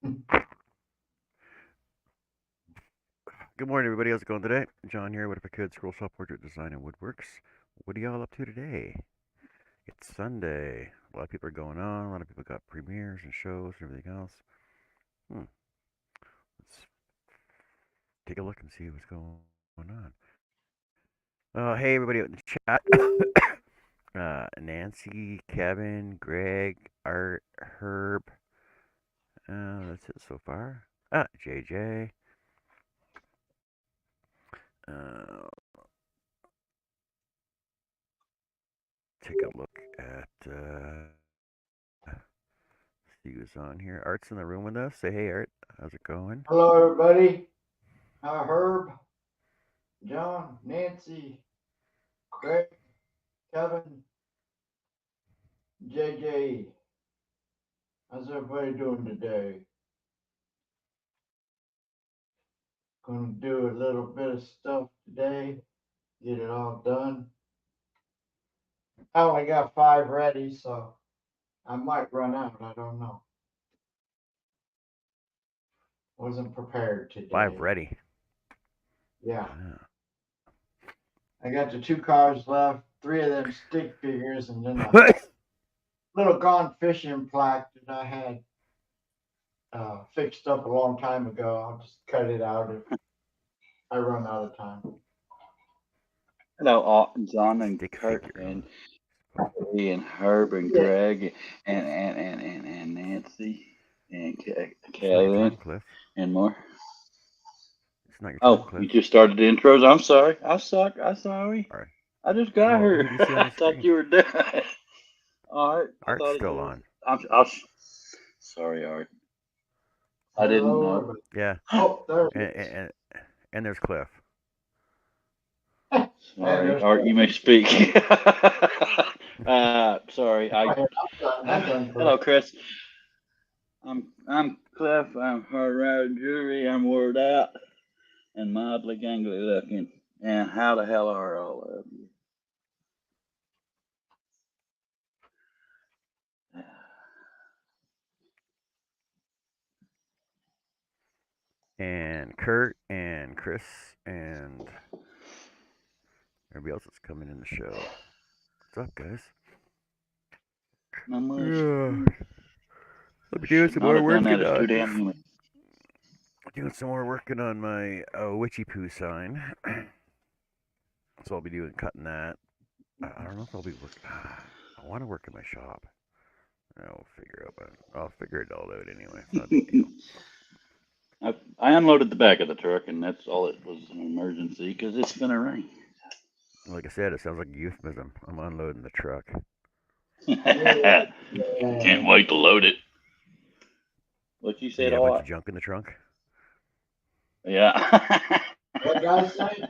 Good morning, everybody. How's it going today? John here with a Kid Scroll Shop Portrait Design and Woodworks. What are y'all up to today? It's Sunday. A lot of people are going on. A lot of people got premieres and shows and everything else. Hmm. Let's take a look and see what's going on. Hey, everybody out in the chat. Nancy, Kevin, Greg, Art, Herb. That's it so far. JJ. Uh, take a look at. See who's on here. Art's in the room with us. Say hey, Art. How's it going? Hello, everybody. Herb, John, Nancy, Greg, Kevin, JJ. How's everybody doing today? Gonna do a little bit of stuff today, get it all done. I only got 5 ready, so I might run out. I don't know. Wasn't prepared 5 today. ready. Yeah, Yeah. I got the 2 cars left, 3 of them stick figures, and then a little gone fishing plaque that I had fixed up a long time ago. I'll just cut it out if I run out of time. Hello, John and Stick Kurt figure. and Huh? Lee and Herb and Yeah. Greg and Nancy and It's not your Kevin turn, Cliff. and more. It's not your turn, Oh, Cliff. you just started the intros. I'm sorry. I suck. I'm sorry. All right. I just got Well, who here. do you see on I the thought screen? you were done. All right. I Art's thought it still was. on. Sorry, Art. I didn't Hello, know. everybody. Yeah. Oh, there And it is. and there's Cliff. And Sorry, there's Art. You may speak. Sorry. Go ahead. I'm done. I'm done, Hello, Cliff. Chris. I'm Cliff. I'm hard routed jewelry. I'm wore out and mildly gangly looking. And how the hell are all of you? And Kurt and Chris and everybody else that's coming in the show. What's up, guys? Not much. Yeah. I'll I be doing should some not more have done that. working It's too on damn humid. my Witchy Poo sign. So I'll be doing cutting that. I don't know if I'll be working. I want to work in my shop. I'll figure out. I'll figure it all out anyway. It's not a big deal. I unloaded the back of the truck, and that's all. It was an emergency because it's gonna rain. Like I said, it sounds like a euphemism. I'm unloading the truck. Yeah. Can't Yeah. wait to load it. What you So you said, got a all bunch of right? junk in the trunk. Yeah. What did I say?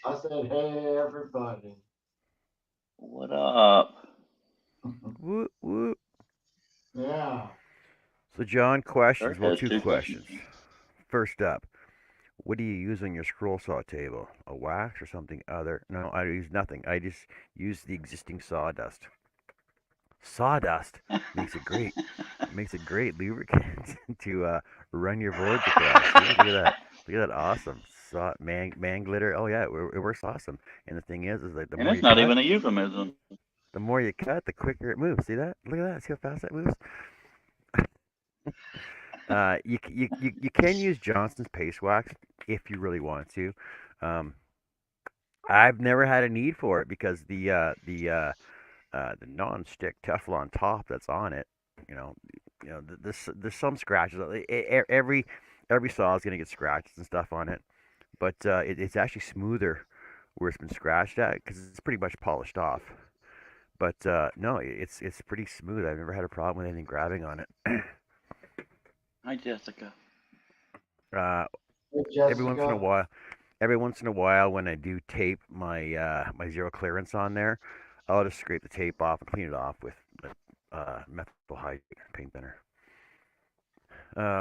I said, hey, everybody. What up? Whoop whoop. Yeah. So John, questions. Kurt Well, has two two questions. questions. First up, what do you use on your scroll saw table? A wax or something other? No, I use nothing. I just use the existing sawdust. Sawdust makes it great. Makes it great lubricant to run your boards across. See, look at that. Look at that awesome man glitter. Oh yeah, it works awesome. And the thing is like the And more it's you not cut, even a euphemism. the quicker it moves. See that? Look at that. See how fast that moves. You can use Johnson's paste wax if you really want to. Um, I've never had a need for it because the non-stick Teflon top that's on it, you know, there's some scratches. Every saw is gonna get scratches and stuff on it, but it's actually smoother where it's been scratched at because it's pretty much polished off. But no, it's pretty smooth. I've never had a problem with anything grabbing on it. Hi, Jessica. uh, Hey, every once in a Jessica. while, every once in a while, when I do tape my zero clearance on there, I'll just scrape the tape off and clean it off with methyl hydrate paint thinner.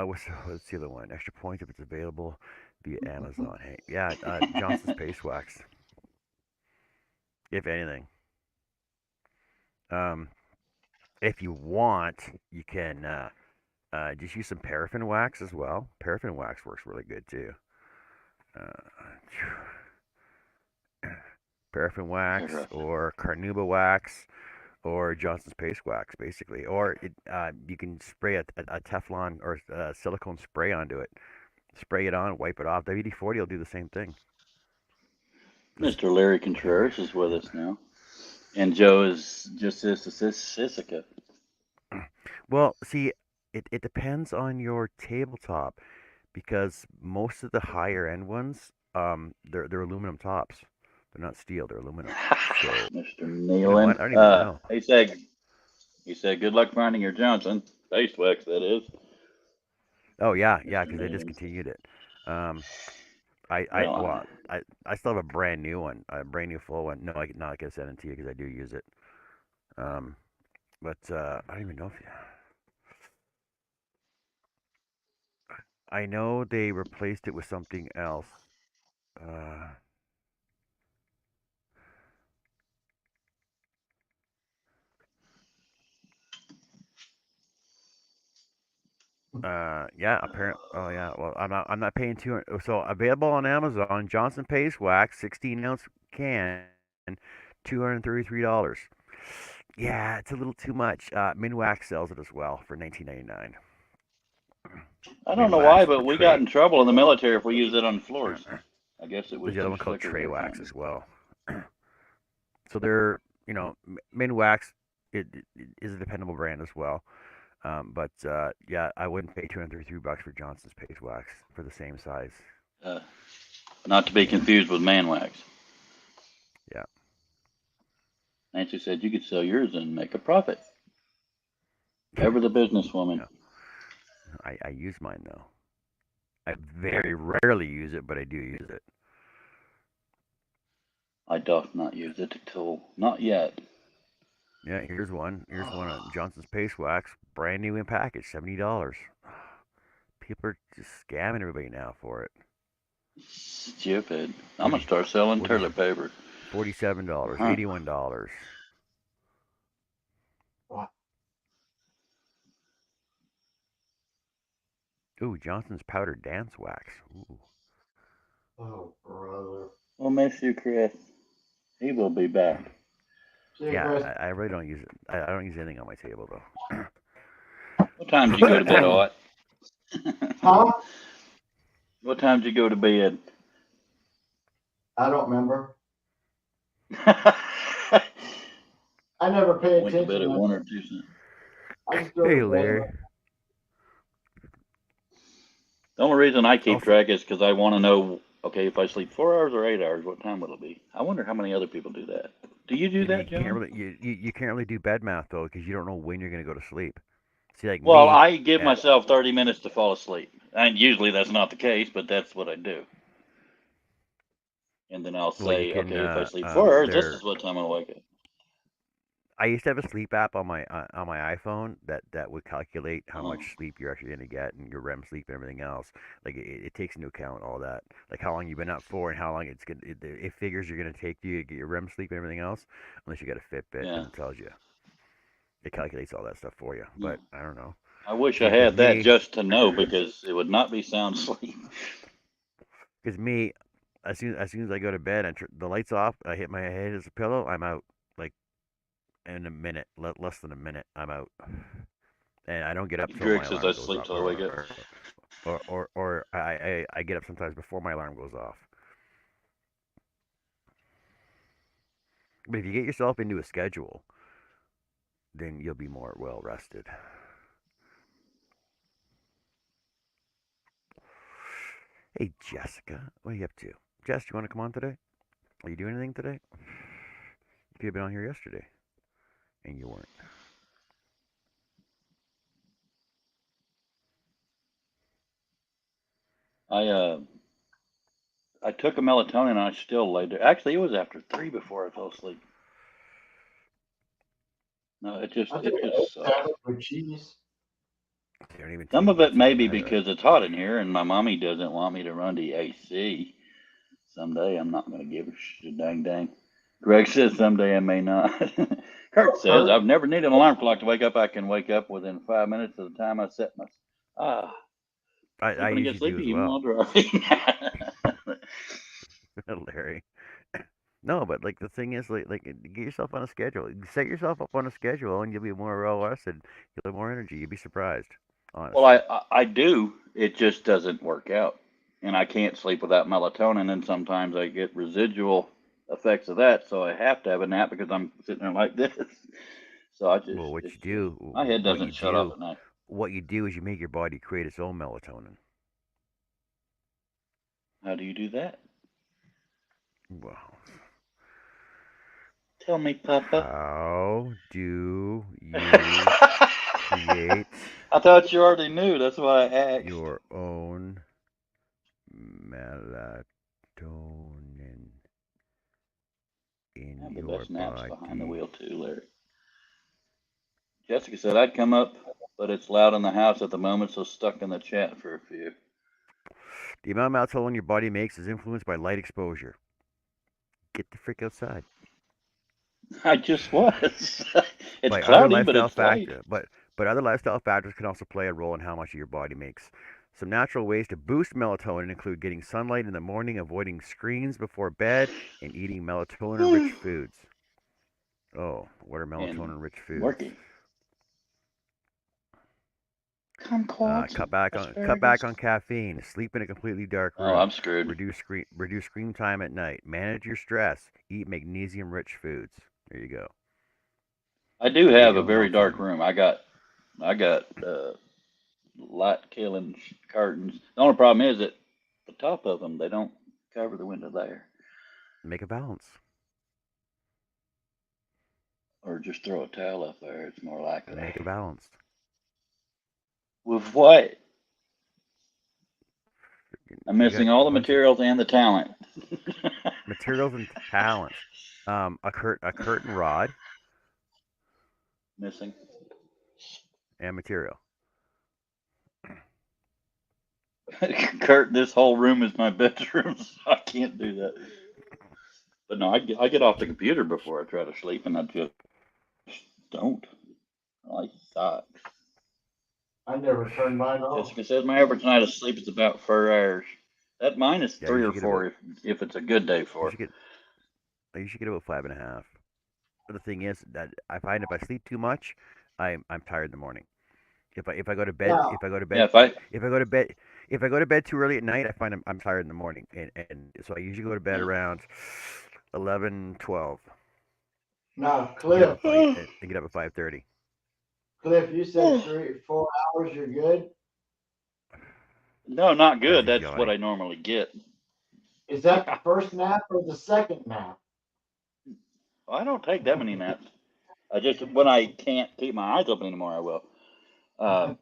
What's the other one? Extra points if it's available via Amazon. Hey, yeah, Johnson's Paste Wax, if anything. Um, if you want, you can. Just use some paraffin wax as well. Paraffin wax works really good too. Uh, Paraffin wax Paraffin. or carnauba wax or Johnson's paste wax, basically. Or you can spray a Teflon or silicone spray onto it. Spray it on, wipe it off. WD-40 will do the same thing. Just Mr. Larry whatever. Contreras is with us now. And Joe is just Sissica. Well, see, it depends on your tabletop because most of the higher end ones, they're aluminum tops. They're not steel, they're aluminum. So Mr. you know Nealon. what? I don't even know. He said, good luck finding your Johnson. Face wax, that is. Oh yeah, yeah, Mr. because they Nealon. discontinued it. Um, I, I, Well, well, I still have a brand new one, a brand new full one. No, I can send it to you because I do use it. Um, but I don't even know if you. I know they replaced it with something else. Uh, yeah, apparent. Oh yeah, well, I'm not paying 200. So available on Amazon, Johnson Paste Wax, 16-ounce can, $233. Yeah, it's a little too much. Minwax sells it as well for 19.99. I don't know why, Minwax or but we got Tray. in trouble in the military if we used it on floors. I guess it There's was the other too one called slicker Tray or Wax something. as well. So they're, Minwax it is a dependable brand as well. But yeah, I wouldn't pay $233 for Johnson's Paste Wax for the same size. Uh, Not to be confused with man wax. Yeah. Nancy said you could sell yours and make a profit. Ever the businesswoman. No, I use mine though. I very rarely use it, but I do use it. I doth not use it till not yet. Yeah, here's one. Here's one on Johnson's Paste Wax, brand new in package, $70. People are just scamming everybody now for it. Stupid. I'm gonna 40, start selling 40, toilet paper. $47, Huh. $81. What? Ooh, Johnson's powdered dance wax. Ooh. Oh, brother. We'll miss you, Chris. He will be back. See you, Yeah, Chris. I really don't use it. I don't use anything on my table though. What time did you go to bed, Ott? Huh? What time did you go to bed? I don't remember. I I never pay went to bed at attention. 1 or 2. I just go to Hey, bed. Larry. The only reason I keep Also, track is because I want to know, okay, if I sleep 4 hours or 8 hours, what time will it be? I wonder how many other people do that. Do you do you that, can't John? really you can't really do bed math though because you don't know when you're gonna go to sleep. See, like Well, me, I give at myself 30 minutes to fall asleep. And usually that's not the case, but that's what I do. And then I'll well, you say, can okay, if I sleep 4 hours, this there. is what time I'll wake up. I used to have a sleep app on my iPhone that would calculate how Oh, much sleep you're actually gonna get and your REM sleep and everything else. Like it takes into account all that, like how long you've been up for and how long it's gonna. It figures you're gonna take you to get your REM sleep and everything else, unless you got a Fitbit, yeah. then it tells you. It calculates all that stuff for you. Yeah. But I don't know. I wish I See, because had that me, just to know because it would not be sound sleep. because me, as soon as I go to bed and the lights off, I hit my head as a pillow, I'm out. Like in a minute, less than a minute, I'm out. And I don't get up till Greg my says I alarm goes sleep off, till I wake up. or I get up sometimes before my alarm goes off. But if you get yourself into a schedule, then you'll be more well rested. Hey Jessica, what are you up to? Jess, you want to come on today? Are you doing anything today? You could have been on here yesterday, and you weren't. I uh I took a melatonin and I still laid there. Actually, it was after 3 before I fell asleep. No, it just I it think I just ate sucks. salad with cheese. They don't even Some take of it may melatonin be either. because it's hot in here and my mommy doesn't want me to run the AC. Someday I'm not going to give her dang dang. Greg says someday I may not. Kurt says, I've never needed an alarm clock to wake up. I can wake up within 5 minutes of the time I set my. Ah, I sleeping to get usually do sleepy as even well. while driving. Larry. No, but like the thing is, get yourself on a schedule. Set yourself up on a schedule, and you'll be more well rested. You'll have more energy. You'll be surprised, Well, honestly. I do. It just doesn't work out, and I can't sleep without melatonin. And sometimes I get residual effects of that, so I have to have a nap because I'm sitting there like this. So I just, Well, what it's you just do, my head what doesn't you shut off do, at night. what you do is you make your body create its own melatonin. How do you do that? Well, Tell me, Papa. how do you create I thought you already knew. That's why I asked. your own melatonin I in have the your best naps behind the body? wheel too, Larry. Jessica said I'd come up, but it's loud in the house at the moment, so stuck in the chat for a few. The amount of melatonin your body makes is influenced by light exposure. Get the frick outside. I just was. It's By other cloudy, but lifestyle it's light. factor, but other lifestyle factors can also play a role in how much your body makes. Some natural ways to boost melatonin include getting sunlight in the morning, avoiding screens before bed, and eating melatonin-rich foods. Oh, what are And melatonin-rich foods? working. Kumquats and Cut back on asparagus. caffeine. Sleep in a completely dark Oh, room. I'm screwed. Reduce screen time at night. Manage your stress. Eat magnesium-rich foods. There you go. I do Create have your a own very dark melatonin. room. I got light killing curtains. The only problem is that the top of them they don't cover the window there, Make a balance. or just throw a towel up there. It's more likely. Make a balance. With what? I'm You got missing all a the bunch of materials and the talent. materials and talents. A curtain rod Missing. and material. Kurt, this whole room is my bedroom, so I can't do that. But no, I get off the computer before I try to sleep, and I just don't. I like socks. I never turned mine off. Jessica says my average night of sleep is about 4 hours. That mine is Yeah, you three or should get about four if it's a good day you for it. should get you should get about 5.5. But the thing is that I find if I sleep too much, I'm tired in the morning. If I go to bed Now, if I go to Yeah, bed if I if I go to bed if I go to bed too early at night, I find I'm tired in the morning, and so I usually go to bed yeah. around 11, 12, now, and get up Cliff, at 5:30. Cliff, you said 4 hours. You're good. No, not As good. he's That's what yawning. I normally get. Is that the first nap or the second nap? I don't take that many naps. I just when I can't keep my eyes open anymore, I will. Um,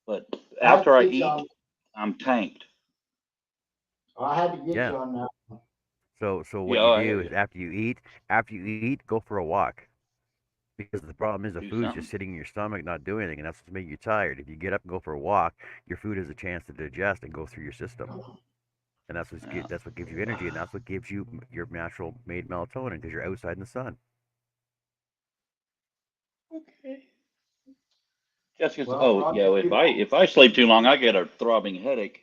but I had to after I get you eat, on. I'm tanked. I had to get Yeah. you on that. So Yeah, what you oh, I do hear is you. after you eat, go for a walk. Because the problem is the Do food's just something. sitting in your stomach, not doing anything, and that's what's making you tired. If you get up and go for a walk, your food has a chance to digest and go through your system, and Yeah. that's what gives you energy, and that's what gives you your natural made melatonin because you're outside in the sun. Okay. Jessica's. Well, Oh I'll yeah. just If keep. I sleep too long, I get a throbbing headache.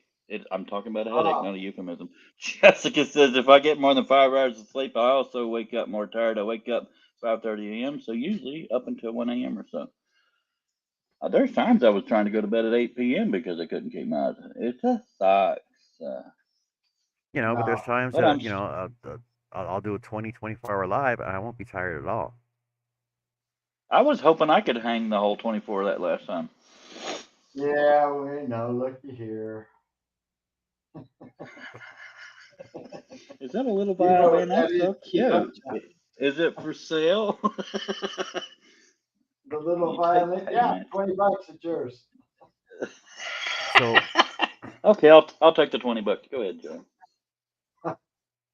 I'm talking about a headache, Uh, not a euphemism. Jessica says if I get more than 5 hours of sleep, I also wake up more tired. I wake up 5:30 a.m. So usually up until 1 a.m. or so. There's times I was trying to go to bed at 8 p.m. because I couldn't keep my eyes. It just sucks. But there's no. times But I'm. that I'll do a 24-hour live, and I won't be tired at all. I was hoping I could hang the whole 24 that last time. Yeah, we know. Looky here. Is that a little You know what violin? that That's is? so You know, cute. Is it for sale? the little You take violin. Yeah, payment. $20. It's yours. So Okay, I'll take the 20 bucks. Go ahead, Joe.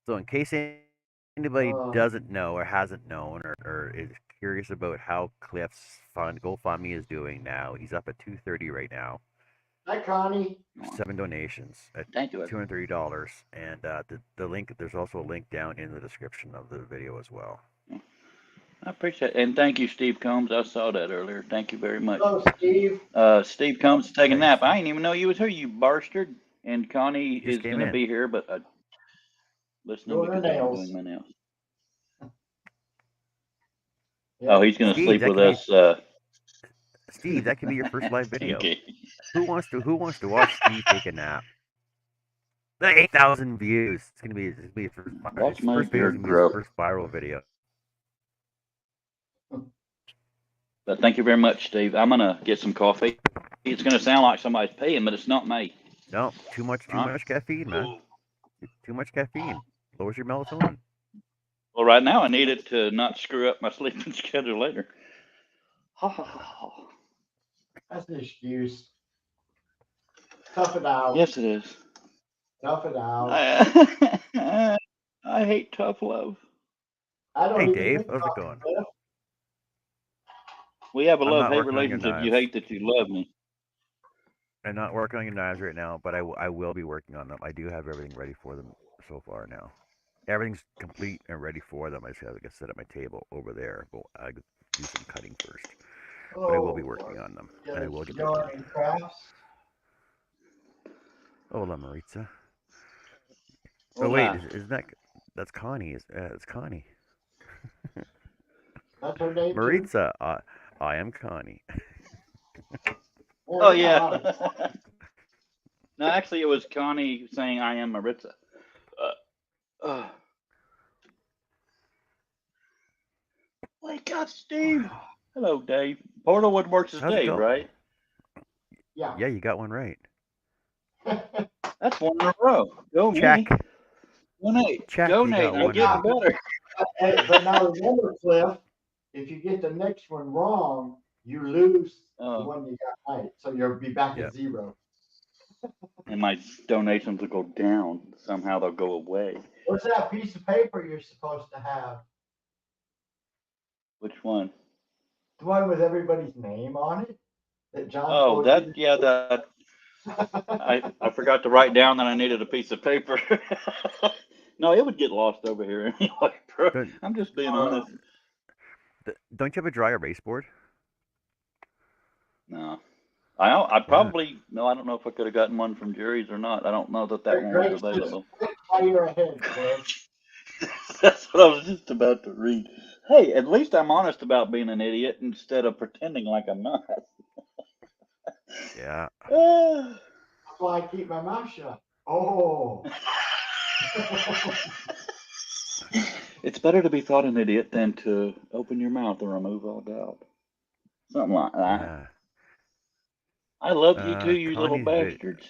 in case anybody Uh, doesn't know or hasn't known or is curious about how Cliff's fund GoFundMe is doing now, he's up at 230 right now. hi, Connie. 7 donations at Thank you. $230, and the link. There's also a link down in the description of the video as well. I appreciate it. And thank you, Steve Combs. I saw that earlier. Thank you very much. Hello, Steve. Steve Combs taking a Hey, nap. Steve. I didn't even know you was here, you bastard. And Connie You just is came going to in. be here, but listening Doing her because I'm nails. doing my nails. Yeah. Oh, he's going to Steve, sleep that with could be us. Steve. That could be your first live video. Okay. Who wants to watch Steve take a nap? The 8,000 views. It's gonna be Watch his my first video is beard gonna be his grow. first viral video. But thank you very much, Steve. I'm going to get some coffee. It's going to sound like somebody's paying, but it's not me. No, too much Right? caffeine, man. Too much caffeine lowers your melatonin. Well, right now I need it to not screw up my sleeping schedule later. That's an excuse. Tough it out. Yes, it is. Tough it out. I hate tough love. I don't Hey, even Dave, think how's it about going? it. We have a I'm not love-hate working on your relationship. You knives. hate that you love me. I'm not working on your knives right now, but I will be working on them. I do have everything ready for them so far now. Everything's complete and ready for them. I just have to get set up my table over there. But I do some cutting first. But I will be working on them, and I will get them to Yarn you. and crafts. Hola, Maritza. Oh wait, Hola. isn't that's Connie? It's Connie. That's her name too. Maritza, I am Connie. Oh yeah. No, actually, it was Connie saying I am Maritza. Uh, Wake up, Steve. Hello, Dave. Portalwood works as How's it Dave, go? right? Yeah. Yeah, you got one right. That's one in a row. Go Check. me. Donate. Check. You Donate. got I'm one getting right. better. But now remember, Cliff, if you get the next one wrong, you lose the one you got right. So you'll be back Yep. at zero. And my donations will go down. Somehow they'll go away. What's that piece of paper you're supposed to have? Which one? The one with everybody's name on it that John Oh, told you. that I forgot to write down that I needed a piece of paper. No, it would get lost over here anyway, bro. Don't, I'm just being honest. don't you have a dry erase board? No. I Yeah. probably no. I don't know if I could have gotten one from Jerry's or not. I don't know that one was Great. available. While you're ahead, Cliff. That's what I was just about to read. Hey, at least I'm honest about being an idiot instead of pretending like I'm not. Yeah. That's why I keep my mouth shut. Oh. It's better to be thought an idiot than to open your mouth and remove all doubt. Something like that. Yeah. I love you too, you little Connie's bastards.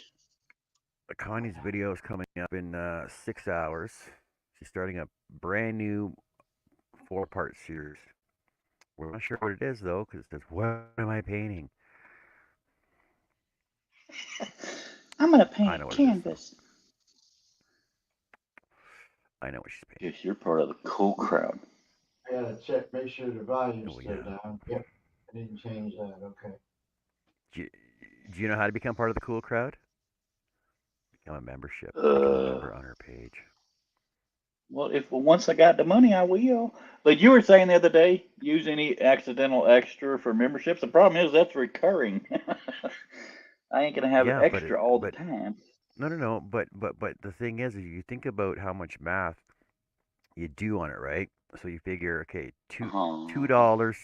video is coming up in 6 hours. She's starting a brand new 4-part series. We're not sure what it is though, because it says, "What am I painting?" I'm gonna I paint know a what it is though. canvas. I know what she's painting. Yes, you're part of the cool crowd. I gotta check, make sure the volume's Oh still yeah. down. Yep. I didn't change that. Okay. Do you, do you know how to become part of the cool crowd? Become a membership. Become a Uh, member on her page. well, if once I got the money, I will. But you were saying the other day, use any accidental extra for memberships. The problem is that's recurring. I ain't gonna have Yeah, extra all the time. no. But the thing is you think about how much math you do on it, right? So you figure, okay, two Oh. dollars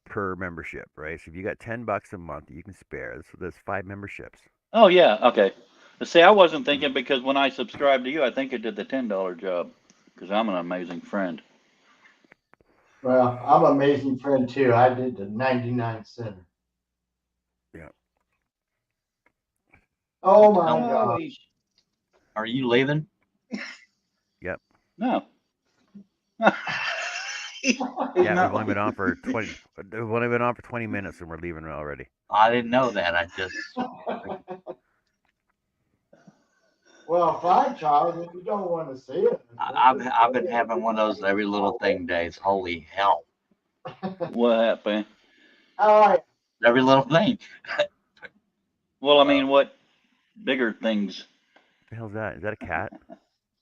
per membership, right? So if you got $10 a month that you can spare, so there's 5 memberships. Oh yeah, okay. But see, I wasn't thinking because when I subscribed to you, I think it did the $10 job because I'm an amazing friend. Well, I'm an amazing friend too. I did the 99 center. Yeah. Oh my Oh, God. Are you leaving? Yep. no. Yeah, No. we've only been on for 20. We've only been on for 20 minutes, and we're leaving already. I didn't know that. I just Well, fine, Charles. If you don't want to see it, I've been having one of those every little thing days. Holy hell. What happened? All right. Every little thing. Well, I mean, what bigger things? What the hell's that? Is that a cat?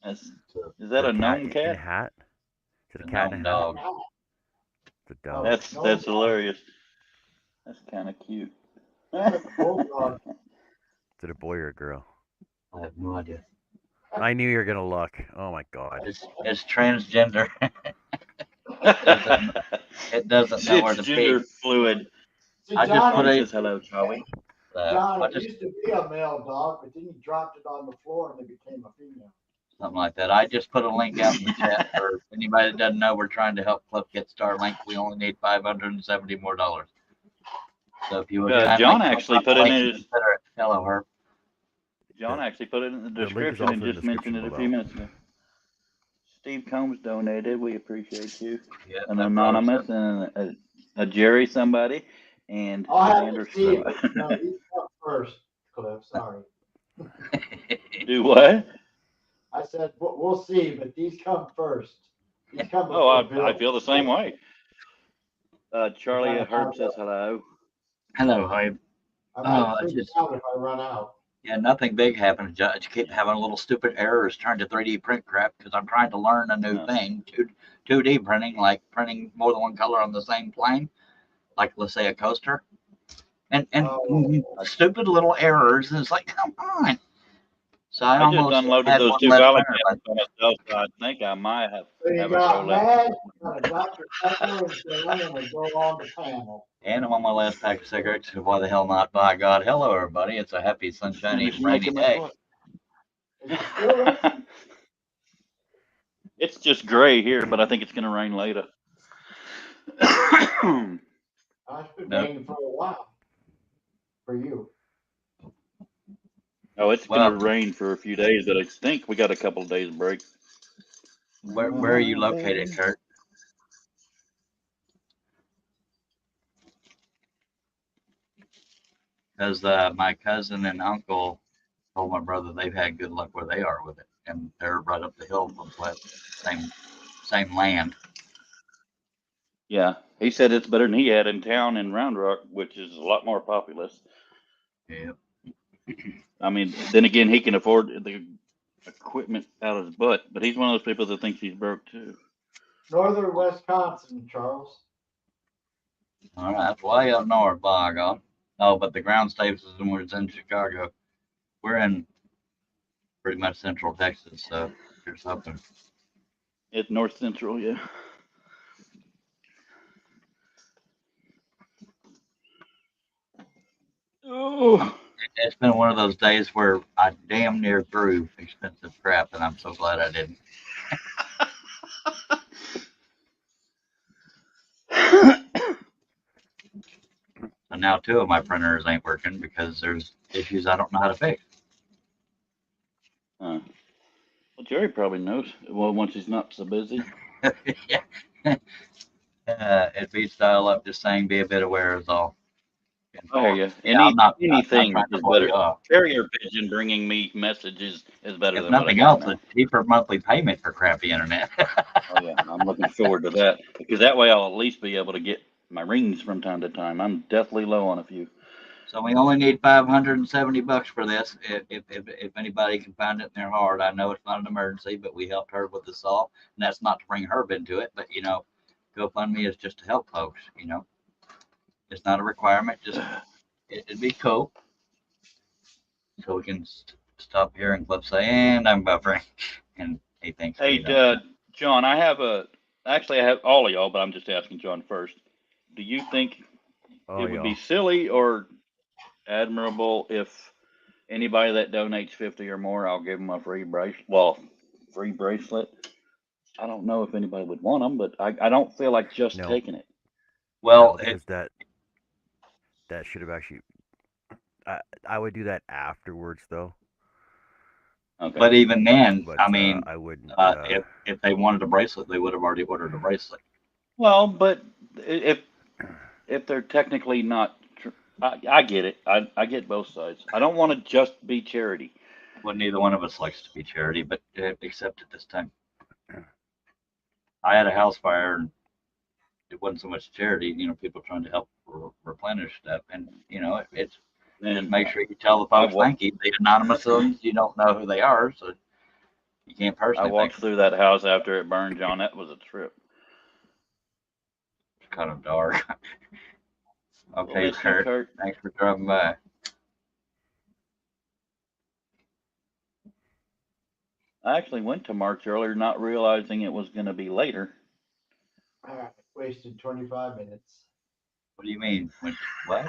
Is Is that that a a cat gnome in a cat? hat? Is it a The cat in gnome a hat? dog. The dog. That's hilarious. That's kind of cute. That's a bulldog. Is it a boy or a girl? I have no idea. I knew you were gonna look. Oh my god. It's transgender. It doesn't know where It's to gender be. fluid. See, I just put John, a Says hello, Charlie. John, I it just used to be a male dog, but then he dropped it on the floor and it became a female. something like that. I just put a link out in the chat for anybody that doesn't know. We're trying to help Cliff get Starlink. We only need $570 more. So if you would kindly John click actually on put the it link in and his. consider it. Hello, Herb. John actually put it in the The link is description and also in the just mentioned it description a few below. minutes ago. Steve Combs donated. We appreciate you. Yeah, An that brother anonymous and a Jerry somebody and I'll have Sanders. to see, but no, these come first, Cliff. Sorry. said. Do what? I said we'll see, but these come first. These come Oh, before Bill. I feel the same way. Charlie Yeah, Herb says hello. Hello, Herb. I might I freak just out if I run out. Yeah, nothing big happened. Just keep having little stupid errors trying to 3D print crap because I'm trying to learn a new thing. 2D printing, like printing more than one color on the same plane, like let's say a coaster, and stupid little errors. And it's like, come on. So I I just almost unloaded had those one two less valley printer, but cabinets by myself, so I think I might have So you a show got left. mad, got a Dr. Pepper, and said, I'm going to go on the panel. and I'm on my last pack of cigarettes. So why the hell not? By God, hello everybody! It's a happy, sunshiny, Finish rainy making my day. butt. Is it still raining? It's just gray here, but I think it's going to rain later. It's been No. raining for a while. For you. Oh, it's Well, going to rain for a few days, but I think we got a couple of days break. where are you located, Kurt? Because my cousin and uncle told my brother they've had good luck where they are with it, and they're right up the hill from same land. Yeah, he said it's better than he had in town in Round Rock, which is a lot more populous. Yeah. I mean, then again, he can afford the equipment out of his butt, but he's one of those people that thinks he's broke too. Northern Wisconsin, Charles. All right, that's way up north, by God. Oh, but the ground stations was in Chicago. We're in pretty much central Texas, so there's something. It's North Central, yeah. Oh. It's been one of those days where I damn near threw expensive crap, and I'm so glad I didn't. And now two of my printers ain't working because there's issues I don't know how to fix. Well, Jerry probably knows. Well, once he's not so busy. If he'd style up, just saying, be a bit aware is all. I hear you. Yeah, I'm not Anything trying to is blow better. you up. Carrier pigeon bringing me messages is better If than what I nothing got else, now. a cheaper monthly payment for crappy internet. Oh yeah, I'm looking forward to that because that way I'll at least be able to get my rings from time to time. I'm deathly low on a few. So we only need $570 for this. If anybody can find it in their heart, I know it's not an emergency, but we helped Herb with the saw, and that's not to bring Herb into it. But GoFundMe is just to help folks. It's not a requirement. Just it'd be cool, so we can stop here and Cliff say, and I'm buffering, and he thinks. Hey, John, I have all of y'all, but I'm just asking John first. Do you think it would be silly or admirable if anybody that donates 50 or more, I'll give them a free bracelet? Well, free bracelet. I don't know if anybody would want them, but I don't feel like just taking it. Well, because that should have actually. I would do that afterwards, though. Okay. But even then, but, I mean, I wouldn't. If they wanted a bracelet, they would have already ordered a bracelet. Well, but if they're technically not, I get it. I get both sides. I don't want to just be charity. Well, neither one of us likes to be charity, but except at this time. I had a house fire, and it wasn't so much charity. People trying to help replenish stuff, and it's. Just make sure you tell the folks thank you. The anonymous ones, you don't know who they are, so you can't personally. I walked through that house after it burned, John. That was a trip. kind of dark. We'll Okay, miss you, Kurt. Kurt. Thanks for dropping by. I actually went to March earlier, not realizing it was going to be later. I wasted 25 minutes. What do you mean? What?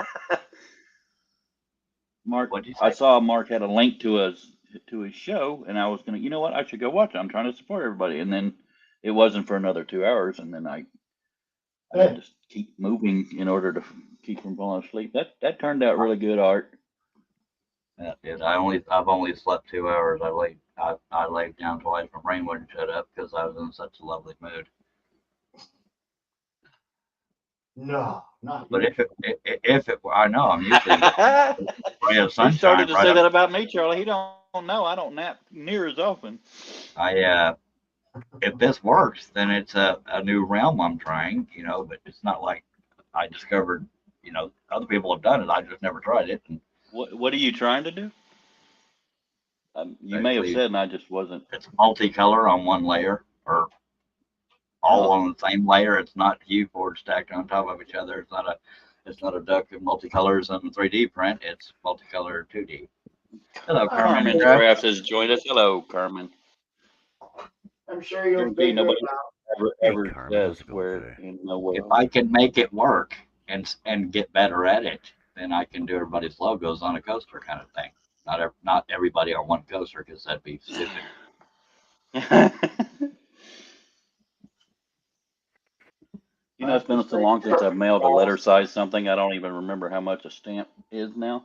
Mark, What'd you I say? saw Mark had a link to his show, and I was gonna, you know what, I should go watch it. I'm trying to support everybody, and then it wasn't for another 2 hours, and then I had to keep moving in order to keep from falling asleep. That turned out really good, Art. That did. I've only slept 2 hours. I laid down twice. My brain wouldn't shut up because I was in such a lovely mood. No, not But you. if it I know I'm usually a ray of He started sunshine to right say up. that about me, Charlie. He don't know. I don't nap near as often. I if this works, then it's a new realm I'm trying. But it's not like I discovered. Other people have done it. I just never tried it. And What are you trying to do? You may have basically, said, and I just wasn't. it's multicolor on one layer, or all Oh, on the same layer. It's not hue board stacked on top of each other. It's not a duck of multicolors on the 3D print. It's multicolor 2D. Hello, I'm Carmen Carmen's sure, Craft. Craft has joined us. Hello, Carmen. I'm sure you'll Guarantee figure it nobody out. Hey, ever Carmen, says how's it going where today? in the If world. I can make it work and get better at it, then I can do everybody's logos on a coaster kind of thing. Not everybody on one coaster because that'd be stupid. You know, it's been so Practice long makes since I've perfect, mailed a letter Charles. size something. I don't even remember how much a stamp is now.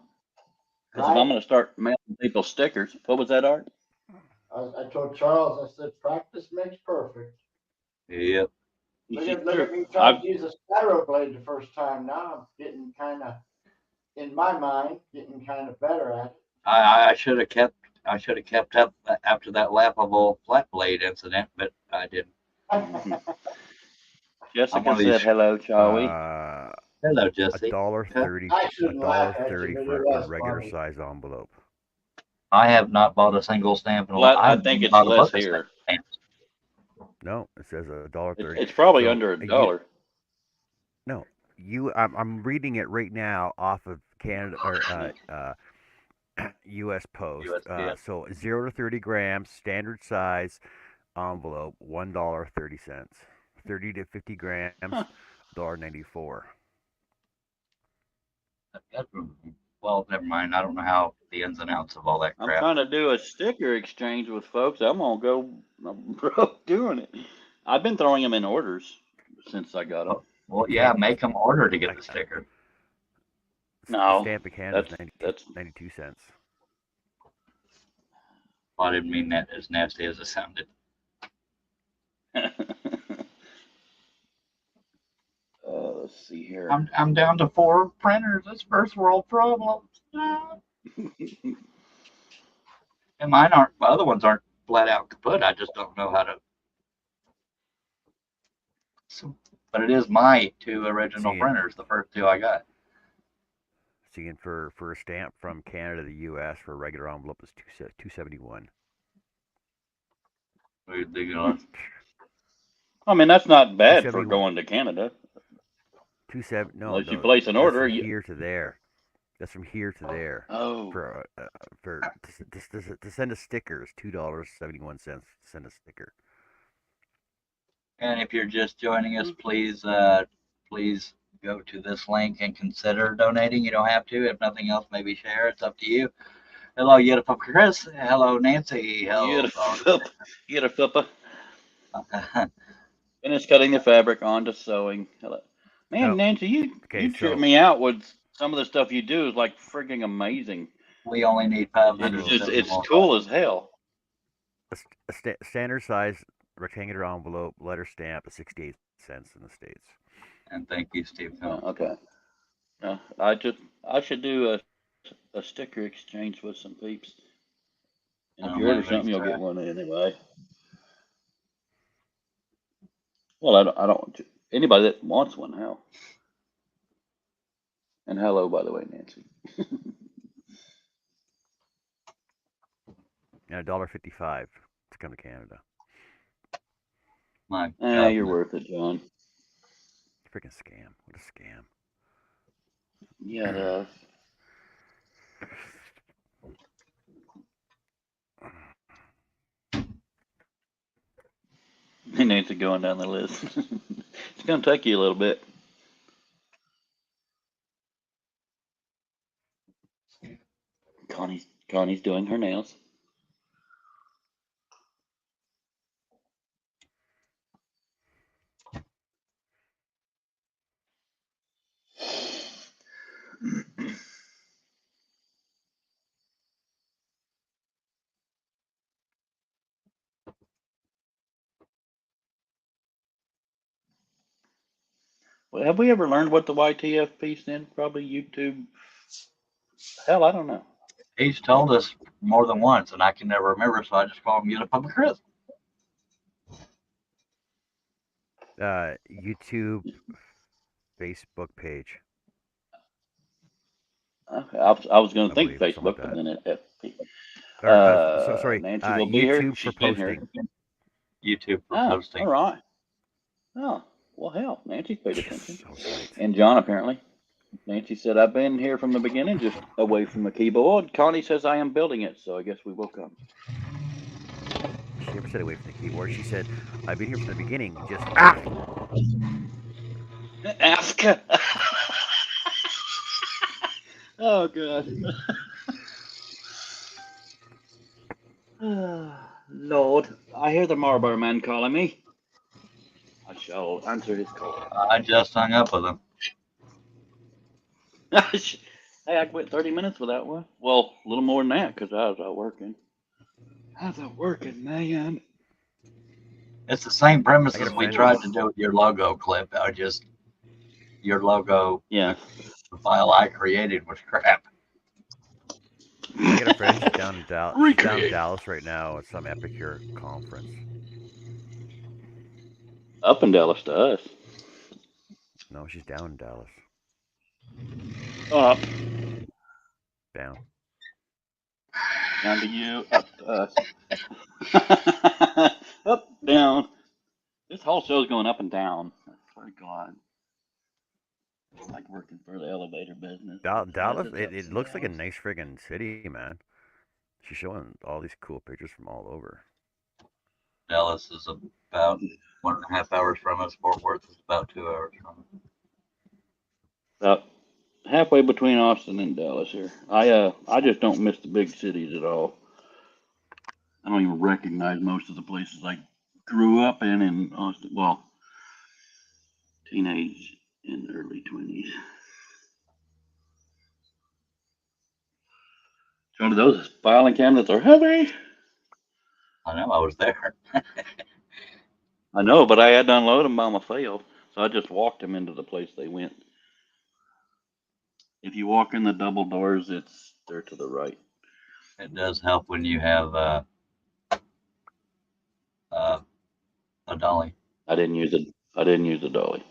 Because if I'm Right? going to start mailing people stickers, what was that, Art? I told Charles, I said, practice makes perfect. Yep. Look True. at me trying I've to use a sparrow blade the first time. Now I'm getting kind of, in my mind, getting kind of better at it. I should have kept up after that laughable flat blade incident, but I didn't. mhm. I'm one Jessica of said these. hello, Charlie. Uh, Hello, a Jesse. dollar thirty, I a shouldn't laugh dollar at you, thirty but for it a was regular funny. size envelope. I have not bought a single stamp in a Well, long. I I haven't think even it's bought a less book of here. stamps. No, it says a dollar thirty. It's probably So under a you dollar. no, I'm reading it right now off of Canada or U.S. Post. USPS. So 0 to 30 grams, standard size envelope, $1.30. 30 to 50 grams, $1.94. Well, never mind. I don't know how the ins and outs of all that I'm crap. trying to do a sticker exchange with folks. I'm gonna go broke doing it. I've been throwing them in orders since I got them. Oh, well, yeah, Can make them order to I, get the sticker. the No, stamp in Canada is that's 92, that's 92 cents. Well, I didn't mean that as nasty as it sounded. let's see here. I'm down to 4 printers. It's first world problems. No. And mine aren't. My other ones aren't flat out kaput. I just don't know how to. So, but it is my 2 original Seeing printers. The first 2 I got. seeing for a stamp from Canada to the U.S. for a regular envelope is 271. I mean, that's not bad for 271. going to Canada. 27. No, Unless you no, place an that's order. from here to there. That's from here to there. Oh, For to send a sticker is $2.71 to send a sticker. And if you're just joining us, please go to this link and consider donating. You don't have to. If nothing else, maybe share. It's up to you. Hello, Yetipa Chris. Hello, Nancy. you Hello, get a flip. You get a flipper. Donna. Finish cutting the fabric onto sewing. Hello. Man, Oh, Nancy, you okay. trip So me out with some of the stuff you do is like freaking amazing. We only need It's just 570 it's more cool bucks. as hell. standard size rectangular envelope, letter stamp, at 68 cents in the states. And thank you, Steve Yeah, Combs. okay. I should do a sticker exchange with some peeps. I And if don't you order have any something, you'll scratch. get one anyway. Well, I don't want to. Anybody that wants one, hell. And hello, by the way, Nancy. And $1.55 to come to Canada My God. You're worth it, John. freaking scam. What a scam. Yeah, it does. He needs to going down the list. It's gonna take you a little bit. Connie's doing her nails. Well, have we ever learned what the YTFP stands? Probably YouTube. Hell, I don't know. He's told us more than once, and I can never remember, so I just call him Get a Public Chris. YouTube, Facebook page. Okay, I was going I to think believe something like Facebook, but that. then it FP. Or sorry, Nancy will be here. YouTube for She's been here. posting. YouTube for Oh, posting. all right. Oh, well, hell, Nancy's paid attention. Yes, I was right. And John, apparently. Nancy said, I've been here from the beginning, just away from the keyboard. Connie says, I am building it, so I guess we will come. She never said away from the keyboard. She said, I've been here from the beginning. Just Ask. Oh, God. Lord, I hear the Marlboro man calling me. I shall answer his call. I just hung up with him. Hey, I quit 30 minutes without one. Well, a little more than that because I was out working. How's it working, man? It's the same premise I got as a we friend tried who's to do with your logo clip. I just your logo, Yeah. the file I created was crap. I got a friend. She's down in Dallas. She's down in Recreate. Dallas right now at some Epicure conference. Up in Dallas to us. No, she's down in Dallas. Up. Down. Down to you. Up to us. Up, down. This whole show's going up and down. I swear to God. It's like working for the elevator business. Dallas. It looks like a nice friggin' city, man. She's showing all these cool pictures from all over. Dallas is about 1.5 hours from us. Fort Worth is about 2 hours from us. About halfway between Austin and Dallas here. I just don't miss the big cities at all. I don't even recognize most of the places I grew up in Austin. Well, teenage and early 20s. Some of those filing cabinets are heavy. I know, I was there. I know, but I had to unload them by myself, so I just walked them into the place they went. If you walk in the double doors, they're to the right. It does help when you have a dolly. I didn't use it. I didn't use the dolly.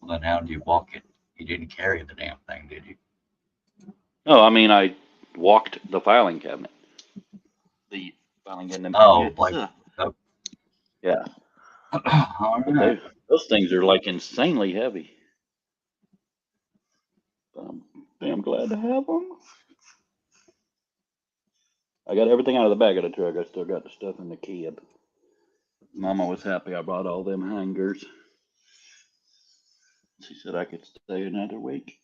Well, then how do you walk it? You didn't carry the damn thing, did you? No, I mean I walked the filing cabinet. The filing cabinet. Oh, It's, like oh. yeah. All right. Those things are like insanely heavy. But I'm damn glad to have them. I got everything out of the back of the truck. I still got the stuff in the cab. Mama was happy I brought all them hangers. She said I could stay another week.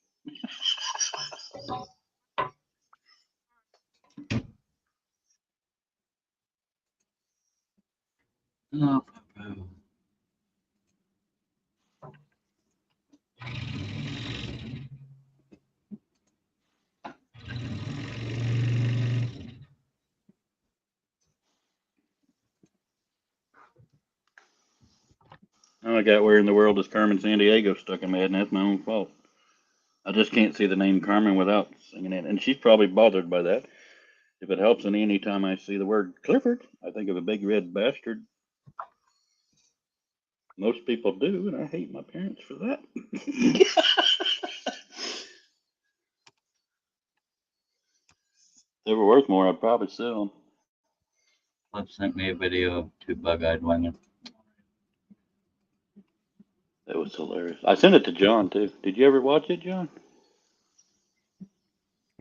Oh, Now I got where in the world is Carmen Sandiego stuck in my head, and that's my own fault. I just can't see the name Carmen without singing it, and she's probably bothered by that. If it helps any time I see the word Clifford, I think of a big red bastard. Most people do, and I hate my parents for that. If they were worth more, I'd probably sell them. Flip sent me a video of two bug-eyed women. It was hilarious. I sent it to John too. Did you ever watch it, John?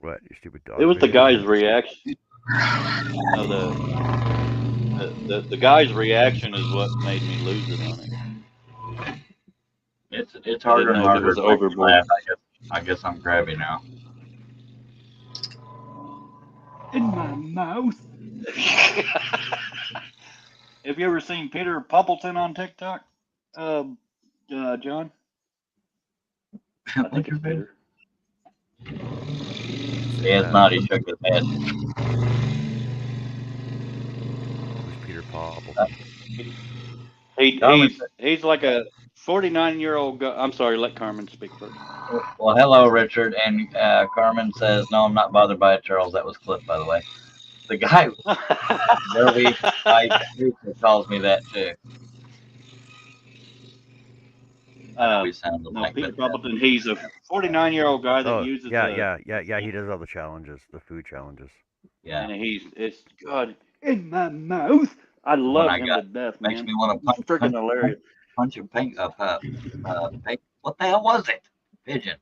What, your stupid dog It was the video? guy's reaction. No, the guy's reaction is what made me lose it on it. It's I harder didn't and know if it harder was to make me overboard. laugh. I guess I'm crabby now. In my mouth. Have you ever seen Peter Poppleton on TikTok, John? I think it's Peter. Yeah, it's not. He shook his head. Who's Peter Poppleton? He's like a 49-year-old guy. I'm sorry, let Carmen speak first. Well, hello, Richard. And Carmen says, no, I'm not bothered by it, Charles. That was Cliff, by the way. The guy where we calls me that too. We sound no, like Peter Poppleton. He's a 49-year-old guy that uses. Yeah. He does all the challenges, the food challenges. Yeah. And it's God in my mouth. I love him to death, man. Makes me want to freaking hilarious. Punch a pink what the hell was it? Pigeon.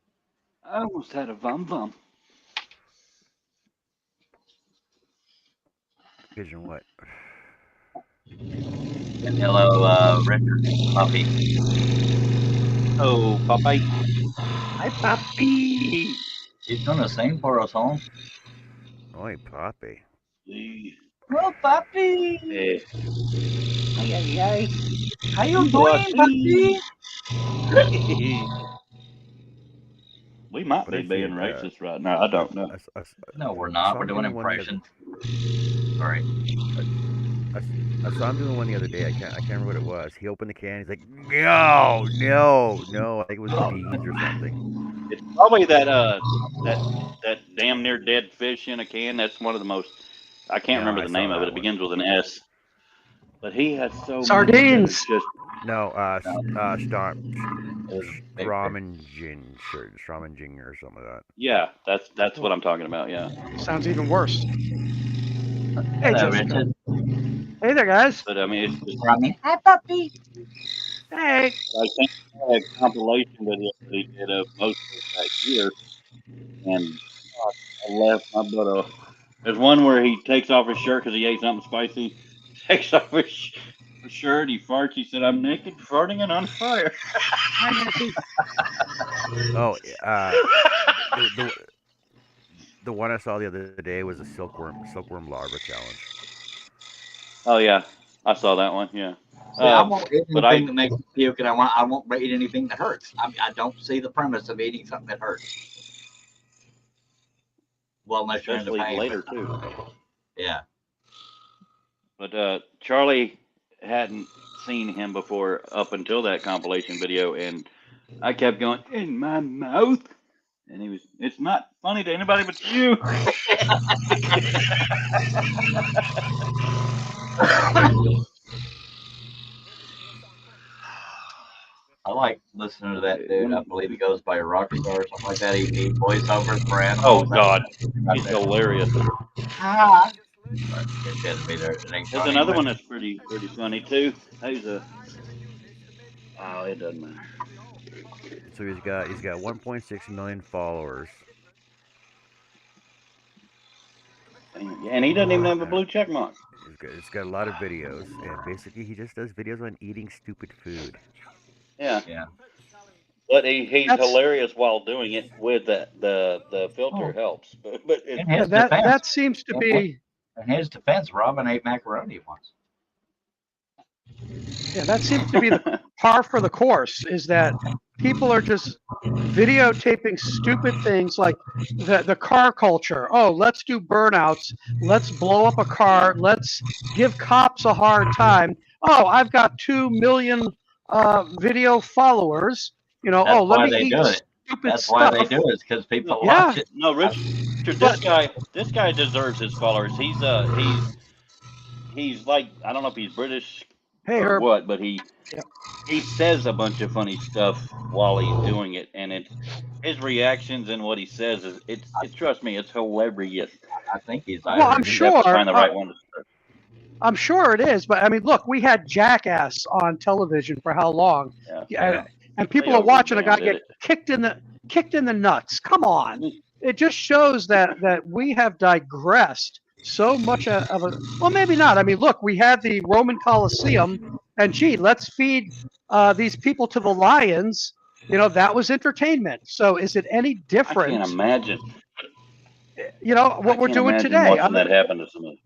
I almost had a vom. Pigeon what? And hello, Richard. Puppy. Oh, Poppy. Hi, Poppy. He's gonna sing for us, home. Oi, Poppy. Oh, Poppy. Hey. Hey. How you doing, Poppy? We might be being racist right now. I don't know. No, we're not. We're doing impressions. Sorry. I saw him doing one the other day. I can't remember what it was. He opened the can. He's like, no. I think it was beans or something. It's probably that damn near dead fish in a can. That's one of the most. I can't remember the name of it. It begins with an S. But he has so sardines. Stramenjing or something like that. Yeah, that's what I'm talking about. Yeah. Sounds even worse. Hey, Richard. Hey there, guys. But I mean, it's just. Hi, puppy. Hey. I think I had a compilation video that he did of most of that year, and I laughed my butt off. There's one where he takes off his shirt because he ate something spicy. Takes off his shirt, he farts. He said, "I'm naked, farting, and on fire." The one I saw the other day was a silkworm larva challenge. Oh yeah, I saw that one. Yeah. I won't eat anything that makes me puke, and I won't eat anything that hurts. I don't see the premise of eating something that hurts. Well, unless you're in the pain. Later too. Yeah. But Charlie hadn't seen him before up until that compilation video, and I kept going in my mouth, and he was. It's not funny to anybody but you. I like listening to that dude. I believe he goes by Rockstar or something like that. He voiceovers for animals. Oh God, he's hilarious. There's another one that's pretty funny too. It doesn't matter. So he's got 1.6 million followers. And he doesn't even have a blue check mark. It's got a lot of videos, and basically he just does videos on eating stupid food. Yeah. But he's hilarious while doing it with the filter helps. But that seems to be. In his defense, Robin ate macaroni once. Yeah, that seems to be the par for the course. Is that people are just videotaping stupid things like the car culture. Oh, let's do burnouts. Let's blow up a car. Let's give cops a hard time. Oh, I've got 2 million video followers. Let me eat stupid That's stuff. why they do it, because people watch it. No, Richard, this guy deserves his followers. He's like, I don't know if he's British or what, but he says a bunch of funny stuff while he's doing it, and his reactions and what he says is trust me, it's hilarious. I think he's. Well, I'm sure. Find the right one to start. I'm sure it is, but I mean, look, we had Jackass on television for how long? Yeah. and people They are watching a guy overextended get kicked in the nuts. Come on. it. It just shows that we have digressed so much of a, well, maybe not. I mean, look, we had the Roman Colosseum, and gee, let's feed these people to the lions. You know, that was entertainment. So is it any I can't different, imagine. you know, I what we're can't doing imagine today? watching that happen to somebody.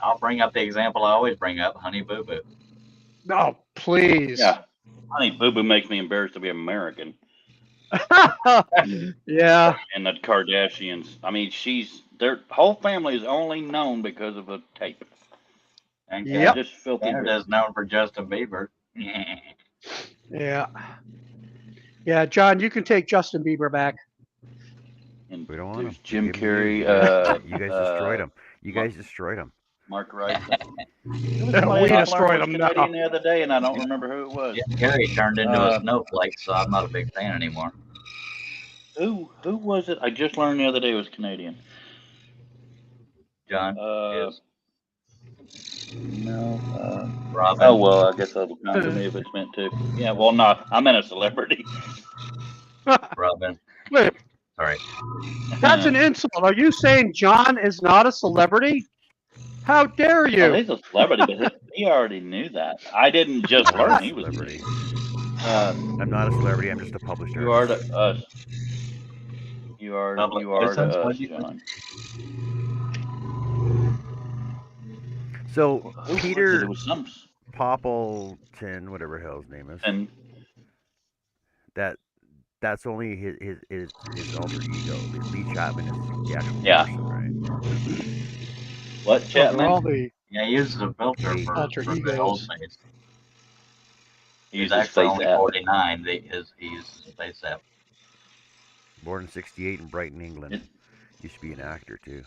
I'll bring up the example I always bring up, Honey Boo Boo. Oh, please. Yeah, Honey Boo Boo makes me embarrassed to be American. Yeah. And the Kardashians. I mean, their whole family is only known because of a tape. And Yep. Just filthy. Canada's known for Justin Bieber. Yeah. Yeah, John, you can take Justin Bieber back. And We don't want there's him. Jim Give him to Carrey. you guys destroyed him. You guys destroyed him. Mark Wright. We Somebody I destroyed learned was him now. Canadian the other day, and I don't remember who it was. Jim Carrey turned into a snowflake, so I'm not a big fan anymore. Who was it? I just learned the other day was Canadian. John is No. Robin. Oh well, I guess that'll count for me if it's meant to. Yeah. Well, no, I meant a celebrity. Robin. Wait, Sorry. that's an insult. Are you saying John is not a celebrity? How dare Well, you? he's a celebrity, but he already knew that. I didn't just I'm not learn a he was. celebrity. I'm not a celebrity. I'm just a published You are artist. to us. You are Public to nuisance, us, what'd you say? John. So Who was it? Peter It was some. Poppleton, whatever hell his name is, And that's only his alter ego. Lee Chapman is the actual Yeah. person, right? what So Chapman? they're all the Yeah, he uses a filter for alter the egos. old face. He's Uses actually face only app. 49. He uses a face app. Born in '68 in Brighton, England. Used to be an actor too.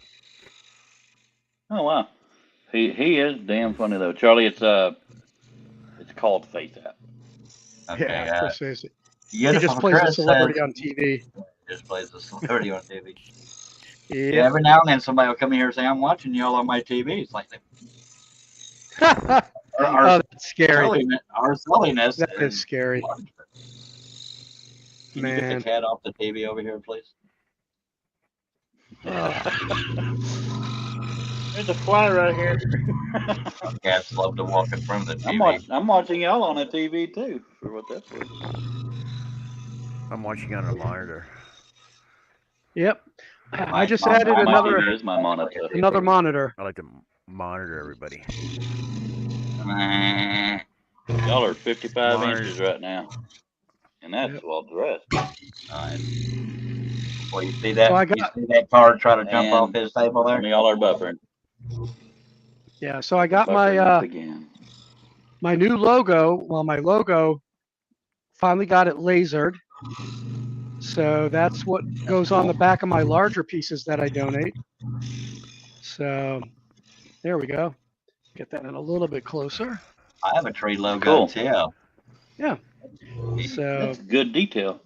Oh wow, he is damn funny though, Charlie. It's called Face App. Okay, Yeah, Chris says it. He Beautiful just plays a Chris celebrity says- on TV. just plays a celebrity on TV. Yeah, Yeah. every now and then somebody will come in here and say, "I'm watching y'all on my TV." It's like Oh, that's scary. our silliness. That is scary. Can you get Man. the cat off the TV over here, please? There's a fly right here. Cats love to walk in front of the TV. I'm watching y'all on a TV too, for what that's worth. I'm watching on a monitor. Yep. I just My added monitor another is my monitor. monitor. I like to monitor everybody. Y'all are 55 Mars. inches right now, and that's Yep. well dressed. Well, you see that? So I You got- see that card try to jump And off his table there? Y'all are buffering. Yeah, so I got Buffering again. my new logo. Well, my logo finally got it lasered. So that's what goes on the back of my larger pieces that I donate. So there we go. Get that in a little bit closer. I have a tree logo Cool. too. So That's good detail.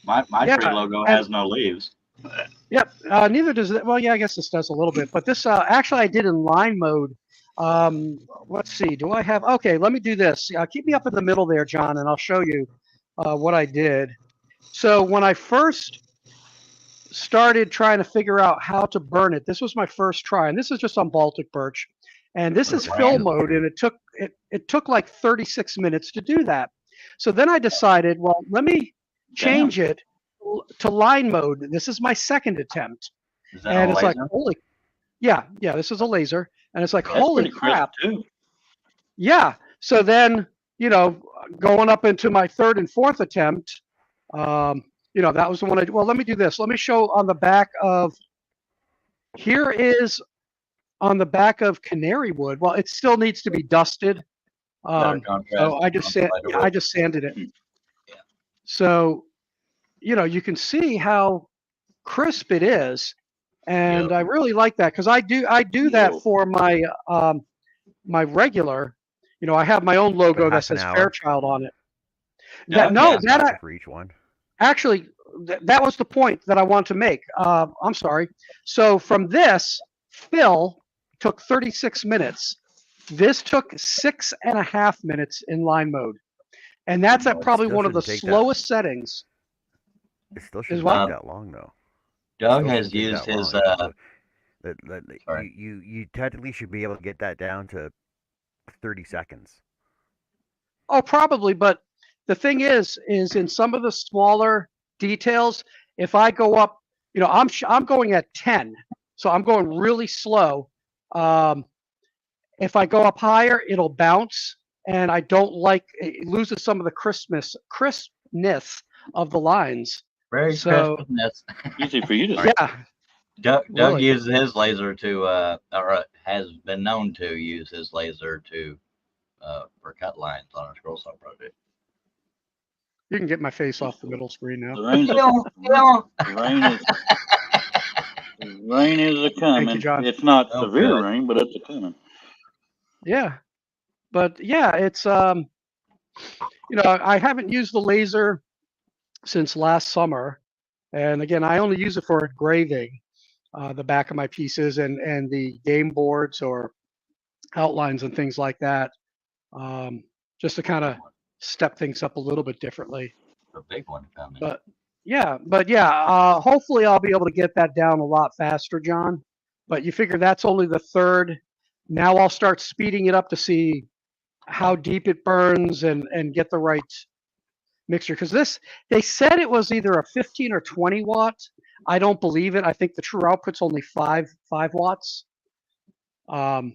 My Yeah, tree logo and- has no leaves. yep. Neither does it. Well, yeah, I guess this does a little bit, but this actually I did in line mode. Let's see. Do I have? Okay, let me do this. Keep me up in the middle there, John, and I'll show you what I did. So when I first started trying to figure out how to burn it, this was my first try, and this is just on Baltic birch, and this is fill mode, and it took like 36 minutes to do that. So then I decided, well, let me change it to line mode. This is my second attempt, Is that and a it's like, laser? holy, yeah, this is a laser, and it's like, That's holy pretty crisp, crap. too. Yeah. So then, going up into my third and fourth attempt, that was the one well, let me do this. Let me show on the back of, here is on the back of canary wood. Well, it still needs to be dusted. Better contrast So I just on the lighter wood. sanded it. Yeah. So, you can see how crisp it is. And I really like that because I do that Yo. for my my regular. I have my own logo But that half an says hour? Fairchild on it. Yeah, For each one. Actually, that was the point that I want to make. I'm sorry. So from this, fill took 36 minutes. This took 6.5 minutes in line mode. And that's at It probably still one of the shouldn't take that. slowest settings. It still Is shouldn't what? take that long though. Doug Still has shouldn't take used that his long. It should sorry. you technically should be able to get that down to 30 seconds. Oh, probably. But the thing is in some of the smaller details, if I go up, I'm going at 10, so I'm going really slow. If I go up higher, it'll bounce, and I don't like it loses some of the crispness of the lines. Very So Christmas. Easy for you to Sorry. yeah, Doug really. uses his laser to, or has been known to use his laser to, for cut lines on a scroll saw project. You can get my face off the middle screen now. The rain's rain is a Thank you, coming. John. It's not Oh, severe good. rain, but it's a coming. Yeah, but yeah, it's I haven't used the laser since last summer, and again, I only use it for engraving the back of my pieces and the game boards or outlines and things like that, just to kind of step things up a little bit differently. The big one coming. But yeah, hopefully I'll be able to get that down a lot faster, John. But you figure that's only the third. Now I'll start speeding it up to see how deep it burns and get the right mixture. Because they said it was either a 15 or 20 watt. I don't believe it. I think the true output's only 5 watts. And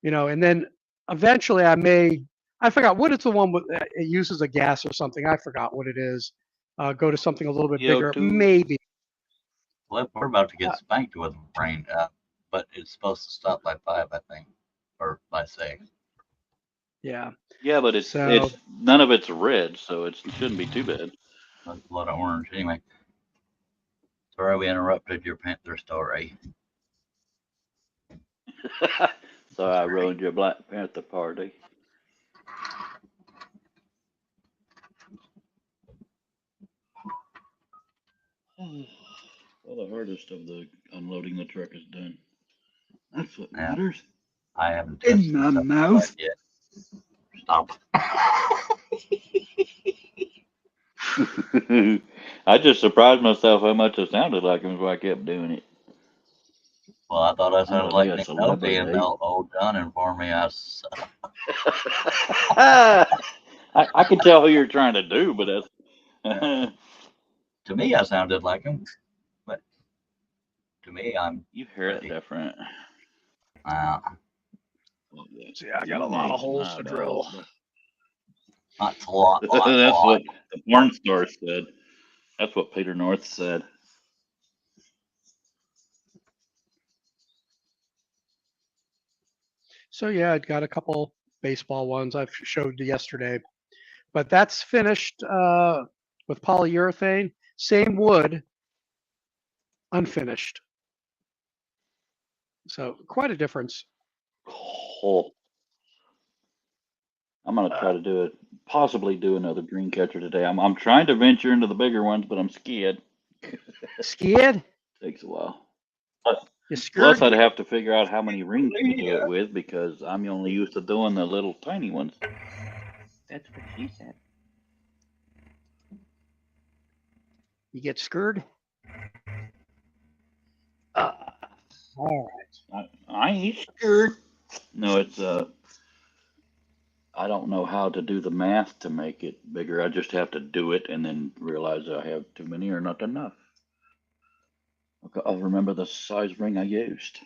then eventually I forgot what it's the one with, it uses a gas or something. I forgot what it is. Go to something a little bit bigger, CO2. maybe. Well, we're about to get spanked with rain, but it's supposed to stop by 5, I think, or by 6. Yeah. Yeah, but it's none of it's red, so it shouldn't be too bad. A lot of orange. Anyway, sorry we interrupted your Panther story. So I ruined your Black Panther party. Well, the hardest of the unloading the truck is done. That's what matters. I haven't In tested my stuff mouth. yet. Stop. I just surprised myself how much it sounded like him before I kept doing it. Well, I thought I sounded like a Nick celebrity. Nolte, and old John informed me I suck. I can tell who you're trying to do, but that's To me, I sounded like him, but to me, I'm. you hear it different. See, I got a lot of holes to drill. That's a lot. That's what the porn star said. That's what Peter North said. So yeah, I'd got a couple baseball ones I've showed yesterday, but that's finished with polyurethane, same wood, unfinished. So quite a difference. Oh. I'm gonna try to do it. Possibly do another green catcher today. I'm trying to venture into the bigger ones, but I'm scared. Scared? Takes a while. You scared? Plus, I'd have to figure out how many rings to do it with because I'm only used to doing the little tiny ones. That's what she said. You get scared? All right. I ain't scared. No, it's I don't know how to do the math to make it bigger. I just have to do it and then realize I have too many or not enough. Okay, I'll remember the size ring I used.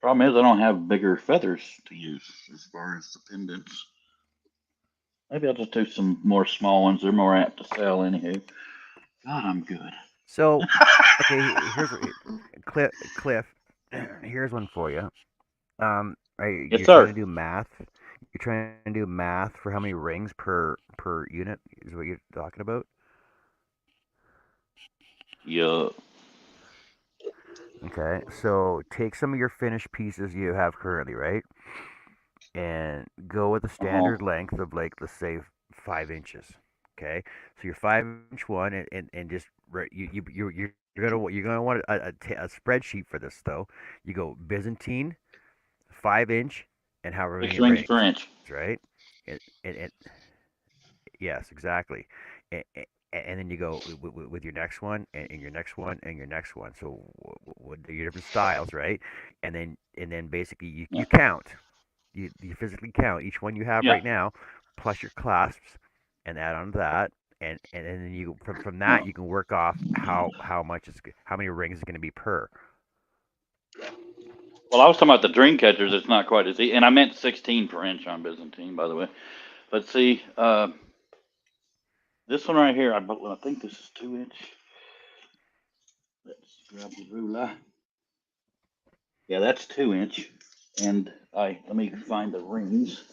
Problem is I don't have bigger feathers to use as far as the pendants. Maybe I'll just do some more small ones. They're more apt to sell anywho. God, I'm good. So, okay, here's Cliff. Here's one for you. Yes, you're sir. trying to do math. You're trying to do math for how many rings per unit is what you're talking about. Yeah. Okay, so take some of your finished pieces you have currently, right, and go with a standard length of like let's say 5 inches. Okay, so your 5 inch one, and just you're gonna want a spreadsheet for this though. You go Byzantine, 5 inch, and however 6 many rings rings, per inch. right? and yes, exactly. And, and then you go with your next one, and your next one, and your next one. So with your different styles, right? And then basically Yeah. you count. You physically count each one you have Yeah. right now, plus your clasps, and add on to that, and then you from that No. you can work off how much is how many rings is going to be per. Well, I was talking about the dream catchers. It's not quite as easy, and I meant 16 per inch on Byzantine, by the way. But see, this one right here, I think this is 2 inch. Let's grab the ruler. Yeah, that's 2 inch. And let me find the rings.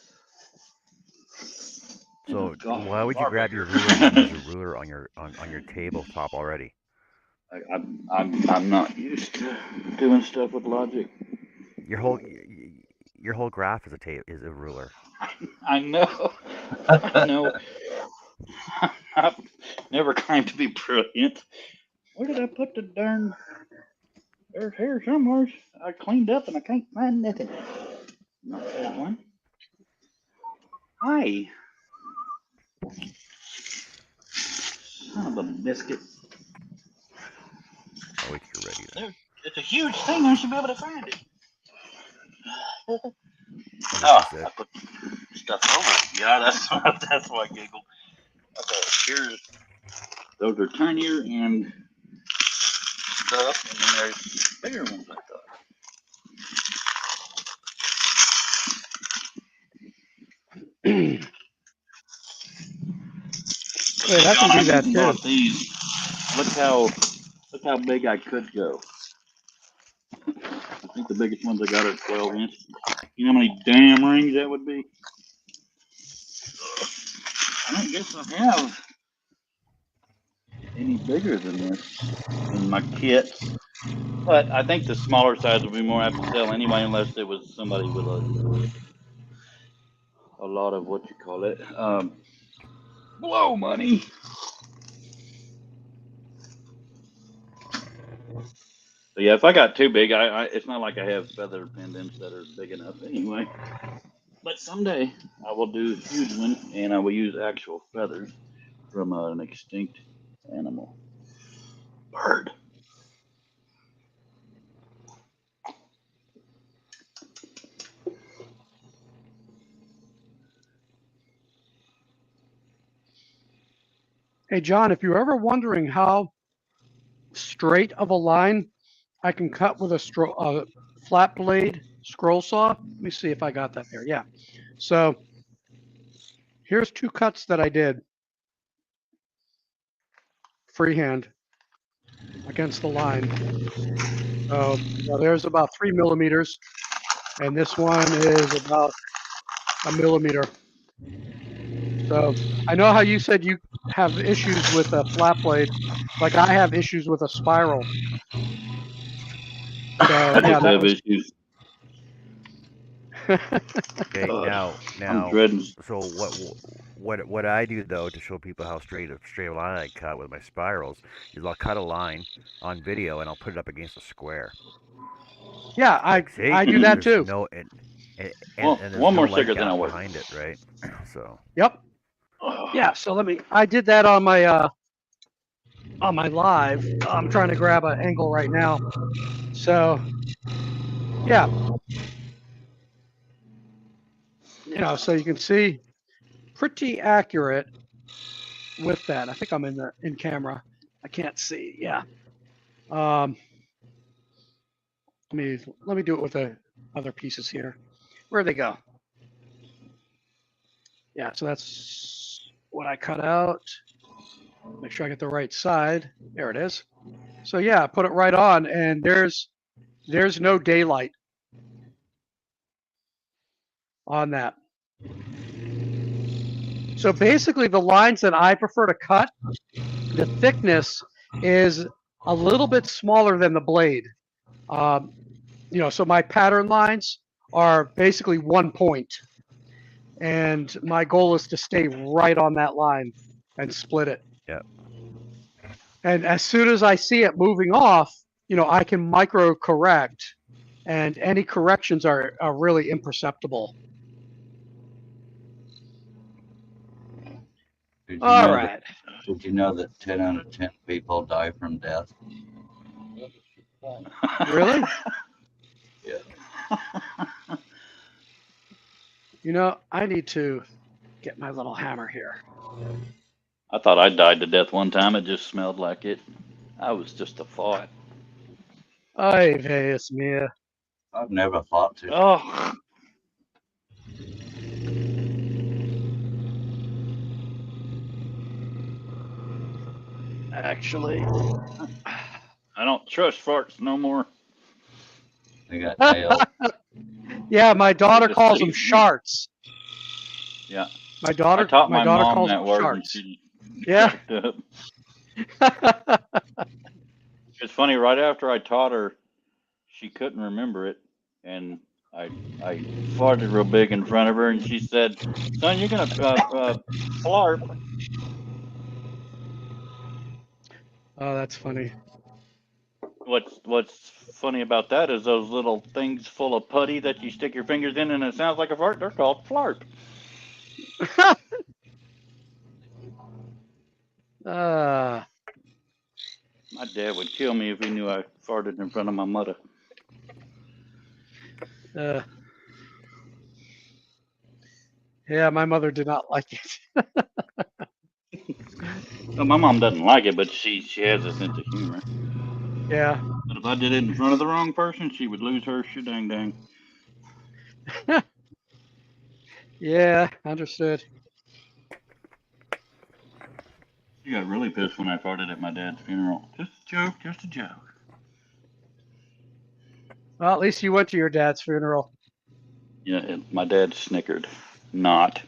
So God, why those would you are grab your bigger. ruler when there's a ruler on your tabletop already? I'm not used to doing stuff with logic. Your whole your whole graph is a ruler. I know. I know. I've never claimed to be brilliant. Where did I put the darn? There's here somewhere. I cleaned up and I can't find nothing. Not that one. Hi, son of a biscuit. I'll wait till you're ready then. There, it's a huge thing. I should be able to find it. What did Oh, you say? I put stuff over it. Yeah, that's why I giggled. Okay, here's those are tinier and stuff, and then there's bigger ones. I thought. Wait, I John, can I do went that and too. bought these. Look how big I could go. I think the biggest ones I got are 12 inch. You know how many damn rings that would be? I don't guess I have any bigger than this in my kit. But I think the smaller size would be more apt to sell anyway, unless it was somebody with a lot of what you call it, blow money. So yeah, if I got too big, it's not like I have feather pendants that are big enough anyway. But someday I will do a huge one, and I will use actual feathers from an extinct animal, bird. Hey, John, if you're ever wondering how straight of a line I can cut with a flat blade scroll saw, let me see if I got that there. Yeah. So here's two cuts that I did freehand against the line. There's about 3 millimeters, and this one is about a millimeter. So I know how you said you have issues with a flat blade, like I have issues with a spiral. So I yeah, just that have was. issues. Okay, God, I'm now, dreading. so what I do though to show people how straight a line I cut with my spirals is I'll cut a line on video and I'll put it up against a square. Yeah, Like, see, I do that there's too. no Well, and there's one no more light cigarette, then gap I'll wait. behind it, right? So Yep. Yeah. So I did that on my live. I'm trying to grab an angle right now. So yeah, so you can see pretty accurate with that. I think I'm in camera. I can't see. Yeah. Um, let me do it with the other pieces here. Where'd they go? Yeah. So that's what I cut out. Make sure I get the right side. There it is. So yeah, put it right on, and there's no daylight on that. So basically, the lines that I prefer to cut, the thickness is a little bit smaller than the blade. So my pattern lines are basically 1 point, and my goal is to stay right on that line and split it. yeah, And as soon as I see it moving off, I can micro correct, and any corrections are really imperceptible. All right. Did you know that 10 out of 10 people die from death? Really? Yeah. You know, I need to get my little hammer here. I thought I died to death one time. It just smelled like it. I was just a fart. Ay, veyes mia. I've never thought to. Oh, Actually, I don't trust farts no more. They got tails. yeah, my daughter just calls them leave me. sharts. Yeah. My I daughter, taught my my daughter mom calls that them word and sharts. she Yeah. cracked up. It's funny, right after I taught her, she couldn't remember it. And I farted real big in front of her and she said, "Son, you're going to flarp." Oh, that's funny. What's funny about that is those little things full of putty that you stick your fingers in and it sounds like a fart. They're called flarp. uh, My dad would kill me if he knew I farted in front of my mother. uh, yeah, my mother did not like it. Well, my mom doesn't like it, but she has a sense of humor. Yeah. But if I did it in front of the wrong person, she would lose her shit dang dang. Yeah, understood. She got really pissed when I farted at my dad's funeral. Just a joke, just a joke. Well, at least you went to your dad's funeral. Yeah, my dad snickered. Not.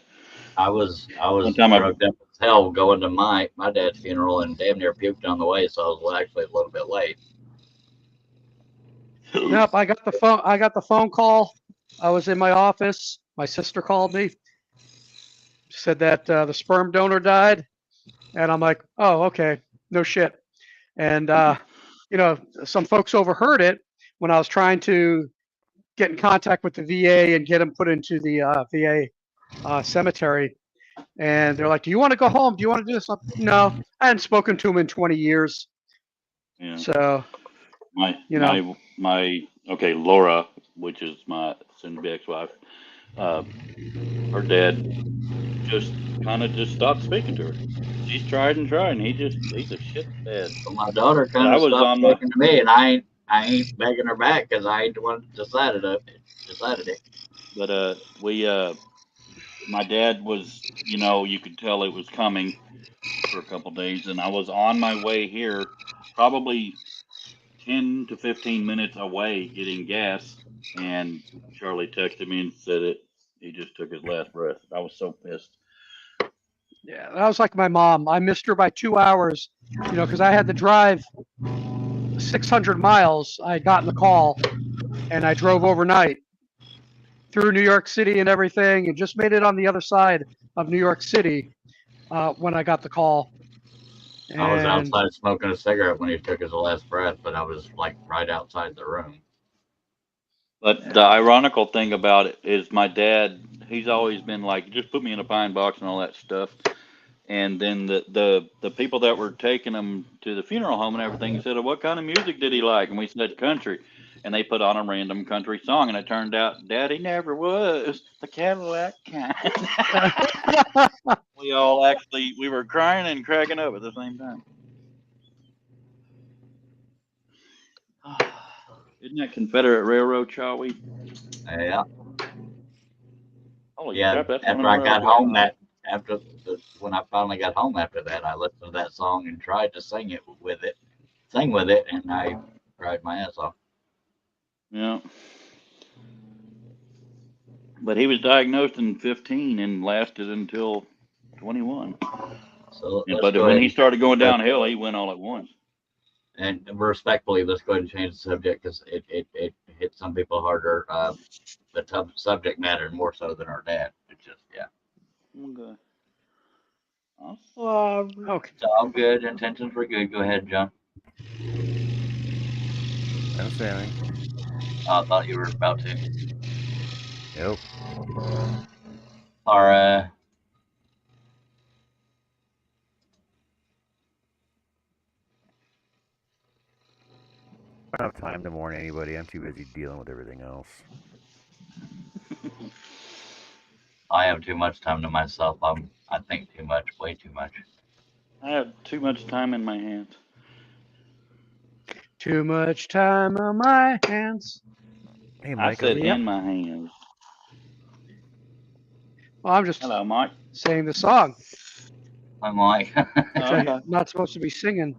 I was One time I drugged up as hell going to my dad's funeral and damn near puked on the way, so I was actually a little bit late. Nope, I got the phone. I got the phone call. I was in my office. My sister called me, said that the sperm donor died, and I'm like, oh, okay, no shit. And you know, some folks overheard it when I was trying to get in contact with the VA and get him put into the VA cemetery. And they're like, "Do you want to go home? Do you want to do this?" No, I hadn't spoken to him in 20 years. Yeah. So, you know, my okay, Laura, which is my soon-to-be ex-wife, her dad just kind of just stopped speaking to her. She's tried and tried, and he's a shit bed. But my daughter But kind I of was stopped on my talking to me, and I ain't begging her back because I ain't the one that decided it. but we my dad was, you know, you could tell it was coming for a couple days, and I was on my way here, probably 10 to 15 minutes away getting gas, and Charlie texted me and said it. He just took his last breath. I was so pissed. yeah, that was like my mom. I missed her by 2 hours, you know, because I had to drive 600 miles. I had gotten the call, and I drove overnight through New York City and everything, and just made it on the other side of New York City when I got the call. I was And outside smoking a cigarette when he took his last breath, but I was like right outside the room. But the ironical thing about it is my dad, he's always been like, just put me in a pine box and all that stuff. And then the people that were taking him to the funeral home and everything said, "What kind of music did he like?" And we said, "Country." And they put on a random country song, and it turned out Daddy never was the Cadillac kind. We were crying and cracking up at the same time. Isn't that Confederate Railroad Chowee? Yeah. Holy Yeah, crap, that's after one I of them got railroad home songs. when I finally got home after that, I listened to that song and tried to sing with it, and I cried my ass off. Yeah. But he was diagnosed in 15 and lasted until 21. So let's But go when ahead he and started going downhill, he went all at once. and respectfully, let's go ahead and change the subject because it hit some people harder. The subject matter more so than our dad. It's just Okay. I'm sorry. okay, it's all good. Intentions were good. Go ahead, John. I'm saying. I thought you were about to. Nope. Our don't have time to mourn anybody. I'm too busy dealing with everything else. I have too much time to myself. I think too much, way too much. I have too much time in my hands. Too much time on my hands. Hey, I Mike. said Yep. in my hands. Well, I'm just Hello, Mike. saying the song, I'm like, Oh, which okay. I'm not supposed to be singing.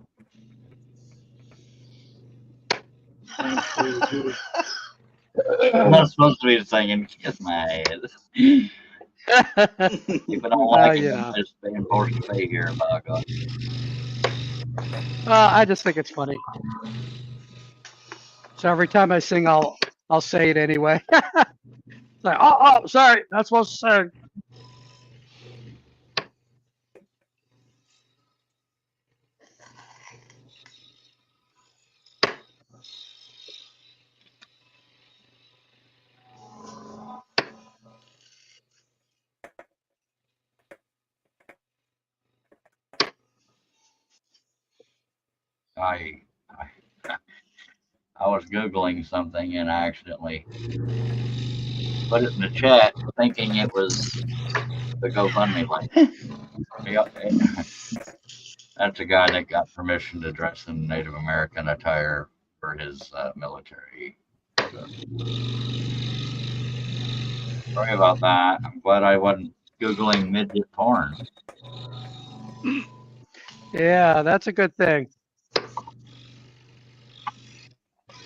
I'm not supposed to be singing Kiss My Ass. If I don't like it, You I'm know. just being forced to pay here, by God. I just think it's funny. So every time I sing, I'll say it anyway. It's like, oh, sorry, not supposed to sing. I, I was Googling something and I accidentally put it in the chat thinking it was the GoFundMe link. That's a guy that got permission to dress in Native American attire for his military. Sorry about that. I'm glad I wasn't Googling midget porn. Yeah, that's a good thing.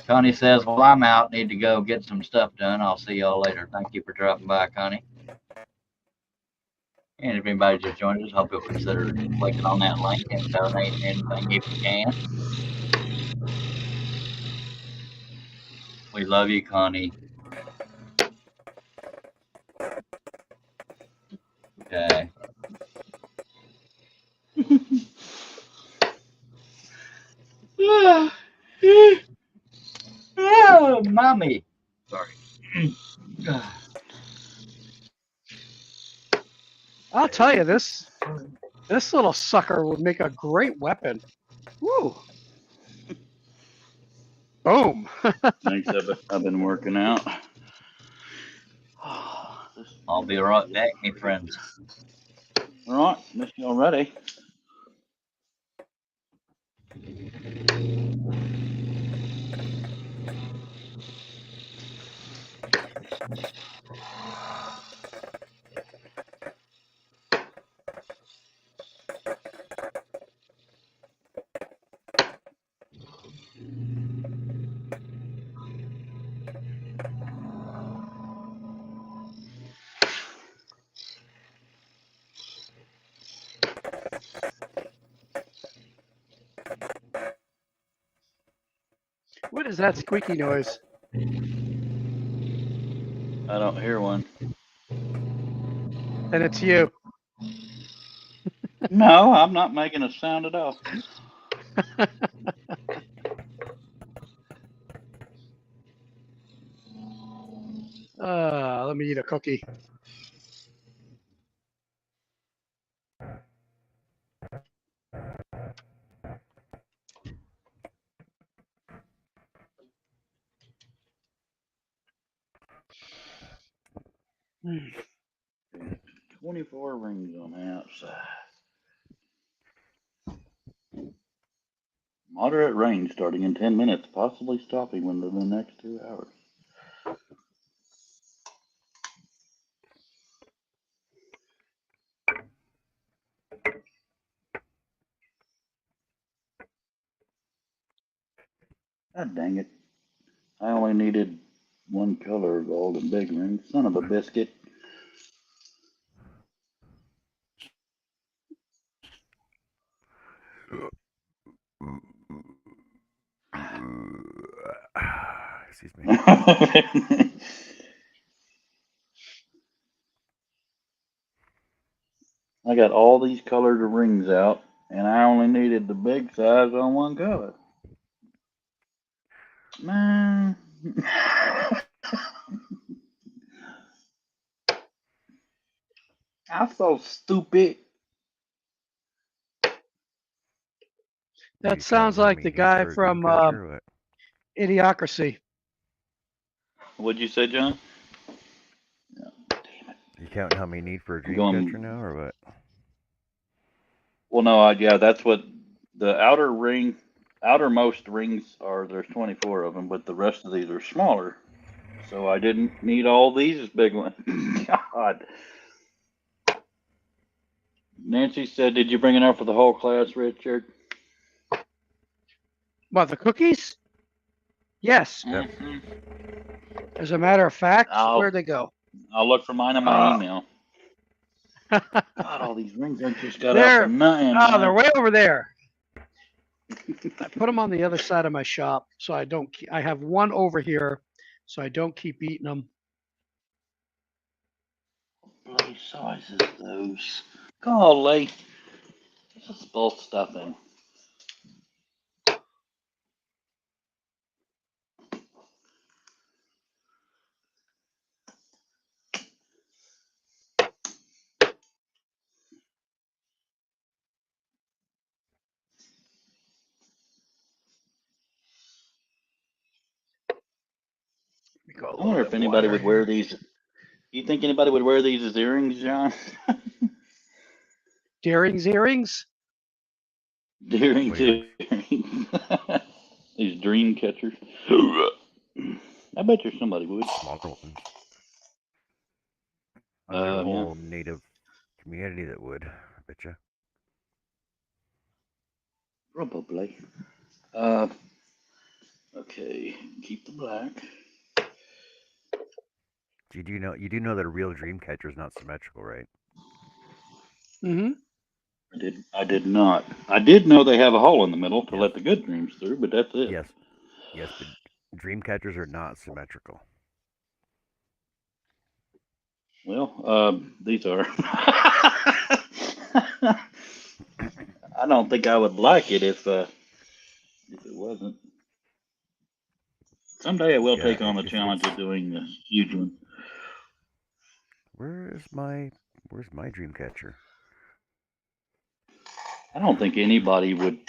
Connie says, well, I'm out. Need to go get some stuff done. I'll see y'all later. Thank you for dropping by, Connie. And if anybody just joined us, hope you'll consider clicking on that link and donating anything if you can. We love you, Connie. Okay. Oh, mommy. Sorry. I'll tell you, this little sucker would make a great weapon. Woo! Boom! Thanks. I've been working out. I'll be right back, my friends. All right, miss you already. What is that squeaky noise? I don't hear one. And it's you. No, I'm not making a sound at all. Let me eat a cookie. Hmm. 24 rings on the outside. Moderate rain starting in 10 minutes, possibly stopping within the next 2 hours. God dang it. I only needed one color of gold and big ring. Son of a biscuit. Excuse me. I got all these colored rings out, and I only needed the big size on one color. Man. I'm so stupid. That You trying sounds to run like me the in guy for a gold from catcher or what? Idiocracy. What'd you say, John? You counting how many need for a dream Going. catcher now, or what? Well, no, yeah, that's what the outermost rings are. There's 24 of them, but the rest of these are smaller. So I didn't need all these big ones. God. Nancy said, "Did you bring enough for the whole class, Richard?" What, the cookies? Yes. Yep. Mhm. As a matter of fact, I'll where'd they go? I'll look for mine in my Uh, email. God, all these rings I just got out for they're nothing. they're way over there. I put them on the other side of my shop, so I don't. I have one over here, so I don't keep eating them. Bloody sizes those. Golly, this is both stuff in. Let me go a I little wonder bit if anybody wider would wear here. these. You think anybody would wear these as earrings, John? Deering's earrings. Earrings, What earrings? earrings. These dream catchers. I bet you somebody would. Smaller ones. There's a Yeah, whole native community that would. I bet you. probably. Uh, okay, keep the black. You do know that a real dream catcher is not symmetrical, right? Mm-hmm. I did not. I did know they have a hole in the middle to Yes. let the good dreams through, but that's it. Yes. Yes, but dream catchers are not symmetrical. Well, these are. I don't think I would like it if it wasn't. Someday I will Yeah, take on the challenge it's of doing this huge one. where's my dream catcher? I don't think anybody would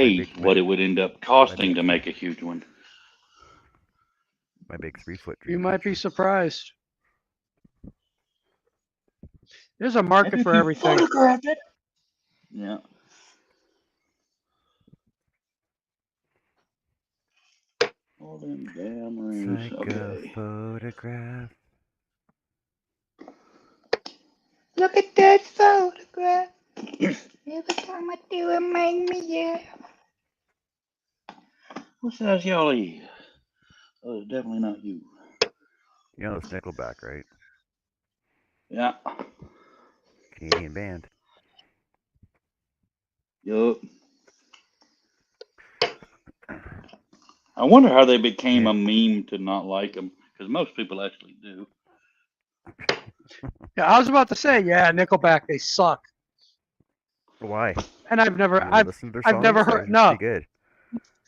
My pay big my what it would end up my costing big to make a huge one. my big 3 foot You dream might be catcher. surprised. There's a market Maybe if for you everything. photographed it. Yeah. All them damn It's rings. like a Okay. photograph. Look at that photograph. Every time I do it, make me laugh. What size y'all is? Oh, it's definitely not you. You know it's Nickelback, right? Yeah. Canadian band. Yup. I wonder how they became Yeah. a meme to not like them, because most people actually do. Yeah, I was about to say, yeah, Nickelback, they suck. Why? And I've You never, ever I've, listen to their I've never songs? heard. They're pretty No, good.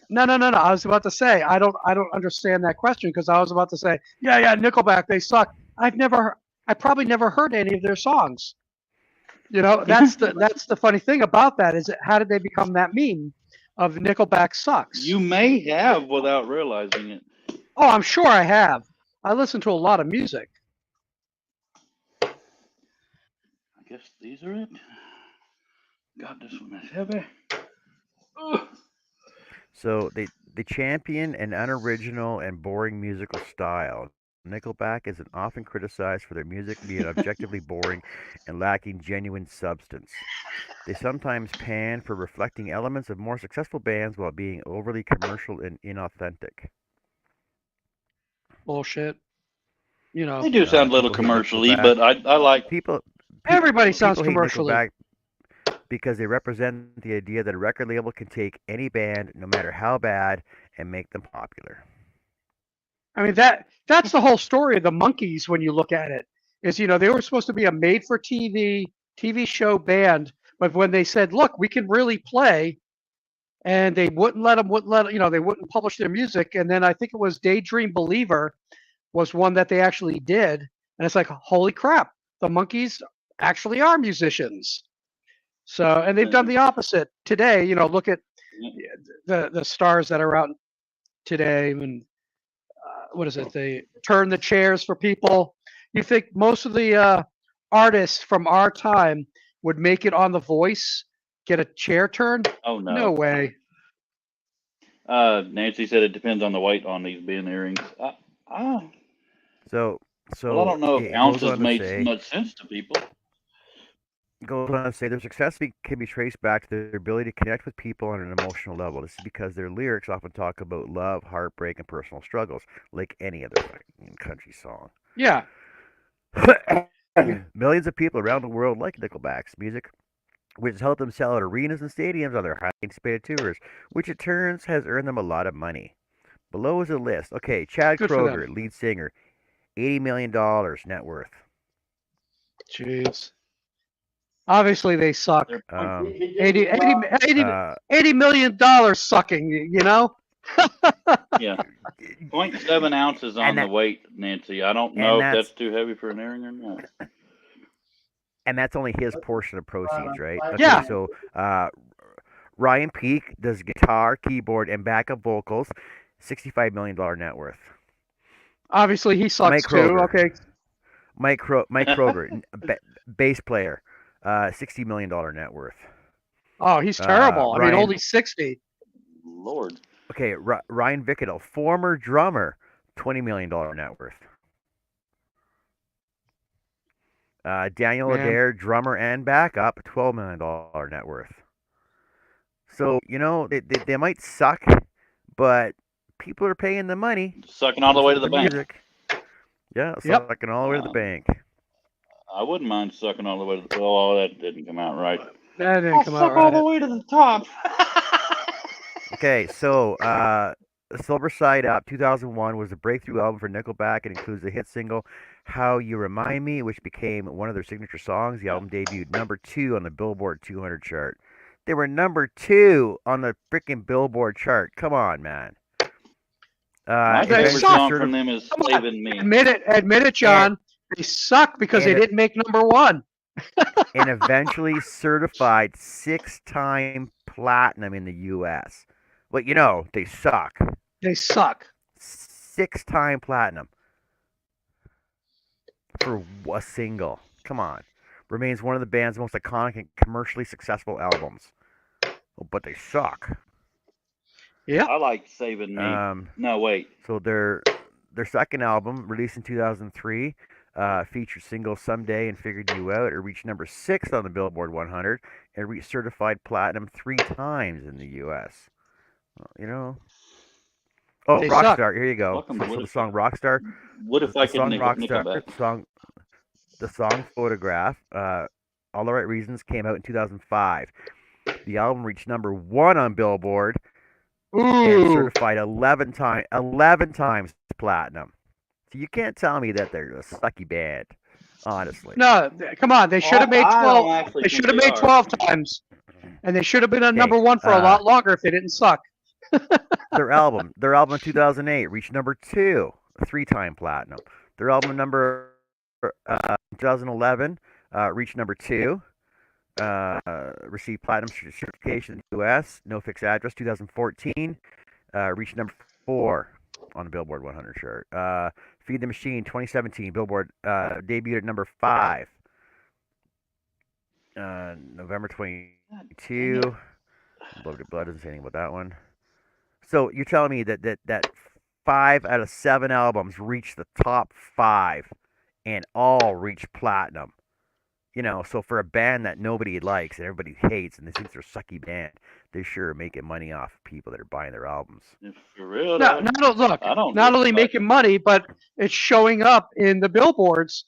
no. I was about to say, I don't understand that question because I was about to say, yeah, Nickelback, they suck. I probably never heard any of their songs. You know, that's the funny thing about that is how did they become that meme of Nickelback sucks? You may have without realizing it. Oh, I'm sure I have. I listen to a lot of music. I guess these are it. God, this one is heavy. Ugh. So they champion an unoriginal and boring musical style. Nickelback is often criticized for their music being objectively boring and lacking genuine substance. They sometimes pan for reflecting elements of more successful bands while being overly commercial and inauthentic. Bullshit. You They know, do sound a little People hate commercially, Nickelback. but I like. People pe- everybody sounds people hate commercially. Nickelback because they represent the idea that a record label can take any band, no matter how bad, and make them popular. I mean that's the whole story of the Monkees when you look at it. Is they were supposed to be a made for TV show band, but when they said, "Look, we can really play," and they wouldn't let they wouldn't publish their music, and then I think it was Daydream Believer was one that they actually did, and it's like, holy crap, the Monkees actually are musicians. So, and they've done the opposite today. Look at the stars that are out. today, and what is it? They turn the chairs for people. You think most of the artists from our time would make it on The Voice, get a chair turned? Oh No no. way. Nancy said it depends on the weight on these Ben earrings. So Well, I don't know if it goes ounces on to made say much sense to people. their success can be traced back to their ability to connect with people on an emotional level. This is because their lyrics often talk about love, heartbreak, and personal struggles, like any other fucking country song. Yeah. Millions of people around the world like Nickelback's music, which has helped them sell out arenas and stadiums on their highly anticipated tours, which in turns has earned them a lot of money. Below is a list. Okay, Chad Good for them. Kroeger, lead singer, $80 million net worth. Jeez. Obviously, they suck. They're Um, He did 80, well. 80, uh, $80 million sucking, you know? yeah, 0.7 ounces on And the that- weight, Nancy. I don't know if that's- that's too heavy for an earring or not. and that's only his portion of proceeds, right? Okay, Yeah. So Ryan Peake does guitar, keyboard, and backup vocals, $65 million net worth. Obviously, he sucks Mike too. Kroeger. Okay. Mike Kroeger, bass player, $60 million net worth. Oh, he's terrible. I mean, Ryan- only 60. Lord. Okay, Ryan Vickedel, former drummer, $20 million net worth. Daniel Man. Adair, drummer and backup, $12 million net worth. So, they might suck, but people are paying the money. Sucking all the way to the for bank. music. Yeah, Yep. sucking all the way to the bank. I wouldn't mind sucking all the way to the. Oh, that didn't come out right. That didn't I'll come suck out all the right. way to the top. Okay, so Silver Side Up 2001 was a breakthrough album for Nickelback. It includes the hit single How You Remind Me, which became one of their signature songs. The album debuted number 2 on the Billboard 200 chart. They were number 2 on the freaking Billboard chart. Come on, man. My they favorite suck. song from them is Come on, Saving Me. Admit it, John. They suck because they and it- didn't make number one. And eventually certified 6-time platinum in the U.S. But they suck. They suck. 6-time platinum for a single. Come on. Remains one of the band's most iconic and commercially successful albums. Oh, but they suck. Yeah. I like Saving Me. No, wait. So their second album, released in 2003, featured singles Someday and Figured You Out. It reached number 6 on the Billboard 100 and reached certified platinum 3 times in the U.S. Oh, They Rockstar. suck. Here you go. Welcome So, to the What If- song Rockstar. What if I The could song nick Rockstar. The song Photograph. All the Right Reasons came out in 2005. The album reached number 1 on Billboard and Ooh. certified 11 times platinum. So you can't tell me that they're a sucky band, honestly. No, come on. They should have made I don't 12. actually They think should have they made are. 12 times. And they should have been on number one for a lot longer if they didn't suck. Their album in 2008 reached number 2, 3-time platinum. Their album number 2011 reached number 2, received platinum certification in the U.S. No Fixed Address 2014 reached number 4 on the Billboard 100 chart. Feed the Machine 2017 Billboard debuted at number 5. November 22. Loaded Blood doesn't say anything about that one. So you're telling me that 5 out of 7 albums reached the top 5 and all reached platinum. So for a band that nobody likes and everybody hates and they think they're a sucky band, they sure are making money off people that are buying their albums. If for real, No, look, I don't not think only so. making money, but it's showing up in the billboards.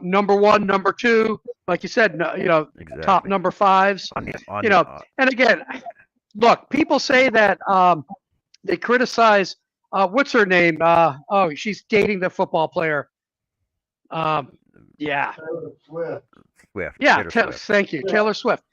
Number 1, number 2, like you said, Exactly. top number 5s. And again, look, people say that they criticize. What's her name? She's dating the football player. Yeah. Swift. Swift. Yeah, Taylor Swift. thank you, Taylor Swift.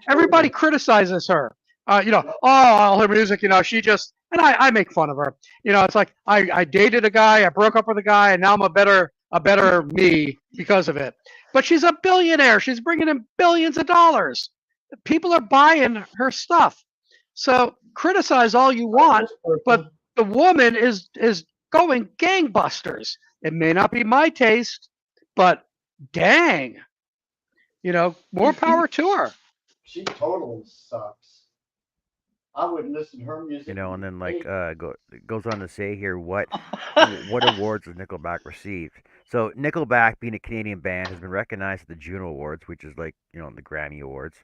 Everybody criticizes her. All her music, she just, and I make fun of her. It's like I dated a guy, I broke up with a guy, and now I'm a better me because of it. But she's a billionaire. She's bringing in billions of dollars. People are buying her stuff. So criticize all you want, but the woman is going gangbusters. It may not be my taste, but dang, more power to her. She totally sucks. I wouldn't listen to her music. And then like Hey, it goes on to say here what awards has Nickelback received. So Nickelback, being a Canadian band, has been recognized at the Juno Awards, which is like the Grammy Awards.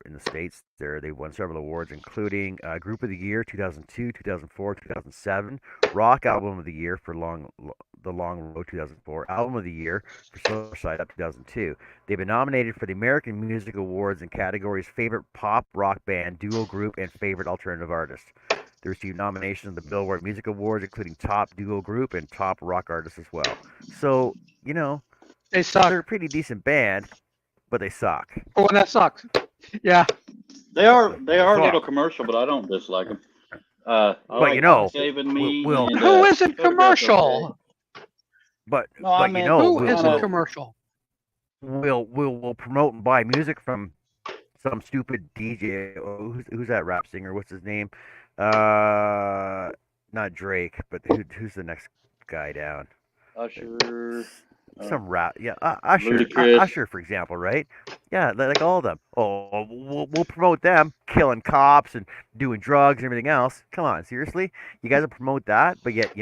In the states, they won several awards, including Group of the Year 2002, 2004, 2007, Rock Album of the Year for The Long Road 2004, Album of the Year for Solar Side Up 2002. They've been nominated for the American Music Awards in categories Favorite Pop Rock Band, Duo Group, and Favorite Alternative Artist. They received nominations at the Billboard Music Awards, including Top Duo Group and Top Rock Artist as well. So, They suck. they're a pretty decent band, but they suck. Oh, and that sucks. Yeah. They are a Fuck. little commercial, but I don't dislike them. I But like Saving Me. we'll- and, Who isn't Photograph commercial? Okay. But No, I but meant- Who we'll, isn't we'll- commercial? we'll promote and buy music from some stupid DJ. Who's that rap singer? What's his name? Not Drake, but who's the next guy down? Usher. Some rap, yeah, Usher, Ludacris. Usher, for example, right? Yeah, like all of them. Oh, we'll promote them killing cops and doing drugs and everything else. Come on, seriously, you guys will promote that, but yet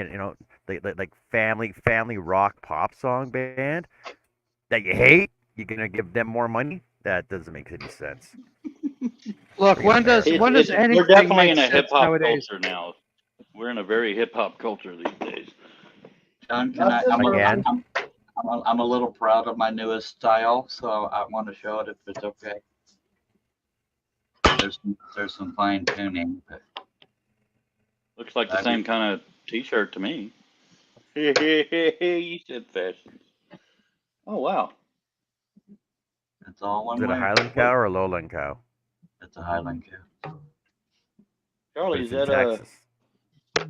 like family rock pop song band that you hate, you're gonna give them more money? That doesn't make any sense. Look, when does anything We're definitely make in a sense hip hop nowadays? culture now. We're in a very hip hop culture these days. John, That's Again? I'm a little proud of my newest style, so I want to show it if it's okay. There's some fine tuning, but Looks like the same kind of T-shirt to me. You said fashion. Oh wow. it's all one Is it way. a Highland cow or a Lowland cow? It's a Highland cow. But Charlie, it's is in that a? Texas.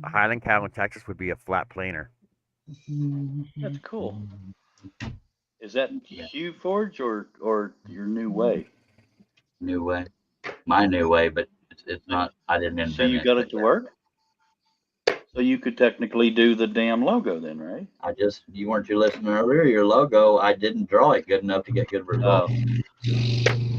A Highland cow in Texas would be a flat planer. That's cool. Is that Yeah. Hugh Forge or your new way? New way. My new way, but it's not. I didn't invent So you got it to work? So you could technically do the damn logo then, right? You weren't listening earlier. Your logo, I didn't draw it good enough to get good Oh. results.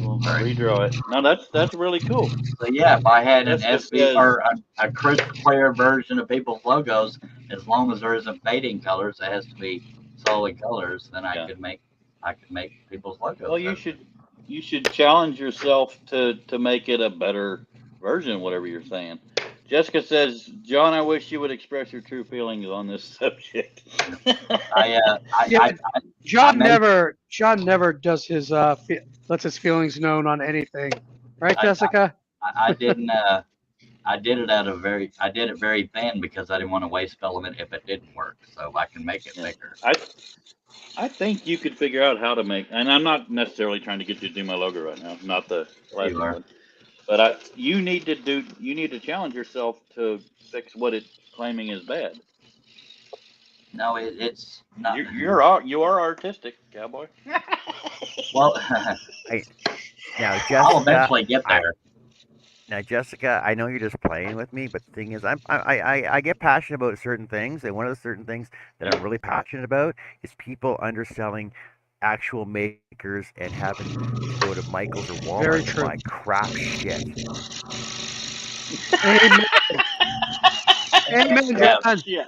Well, redraw it. No, that's really cool. So yeah, if I had an That's just SB or a crisp clear version of people's logos, as long as there isn't fading colors, it has to be solid colors, then I Yeah. could make people's logos. Well, you should challenge yourself to make it a better version, whatever you're saying. Jessica says, John, I wish you would express your true feelings on this subject. John made- never does his lets his feelings known on anything, right, Jessica? I didn't. I did it very thin because I didn't want to waste filament if it didn't work. So I can make it bigger. I think you could figure out how to make, and I'm not necessarily trying to get you to do my logo right now, not the last You are. one. But you need to challenge yourself to fix what it's claiming is bad. No, it's not. You are artistic, cowboy. Well, Now, I'll Jessica, eventually get there. Jessica, I know you're just playing with me, but the thing is, I get passionate about certain things, and one of the certain things that I'm really passionate about is people underselling actual makers and having to go to Michael's or Walmart Very and true. buy crap shit. Amen. Amen, Yeah. John. Yeah.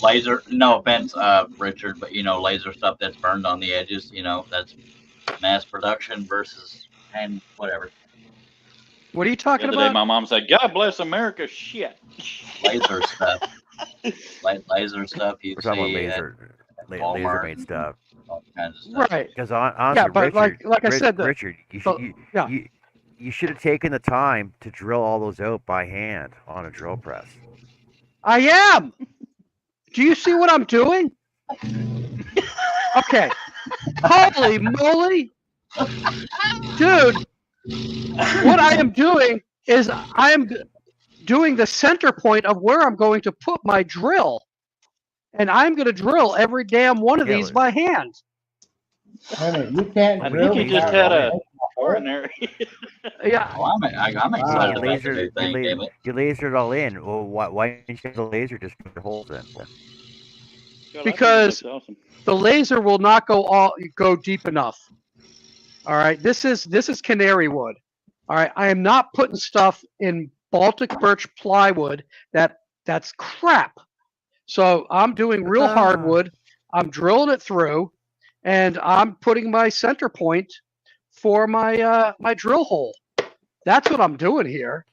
Laser, no offense, Richard, but laser stuff that's burned on the edges, that's mass production versus hand whatever. What are you The talking other day, about? my mom said, "God bless America." Shit. Laser stuff. Laser stuff you We're talking about see at laser Walmart made stuff. all kinds of stuff. Right. Because honestly, Yeah, but Richard, like I said, Richard, yeah. you should have taken the time to drill all those out by hand on a drill press. I am. Do you see what I'm doing? Okay. Holy moly. Dude, what I am doing is I am doing the center point of where I'm going to put my drill. And I'm going to drill every damn one of Yeah, these but- by hand. Wait a minute, you can't I drill think he just without had a making a hole hole? in there. Yeah, Oh, I'm Yeah, excited you about the new thing, damn it. laser it all in. Well, why didn't you have the laser just put the holes in? God, I think it because looks awesome. the laser will not go deep enough. All right, this is canary wood. All right, I am not putting stuff in Baltic birch plywood that's crap. So I'm doing real hardwood. I'm drilling it through, and I'm putting my center point for my drill hole. That's what I'm doing here.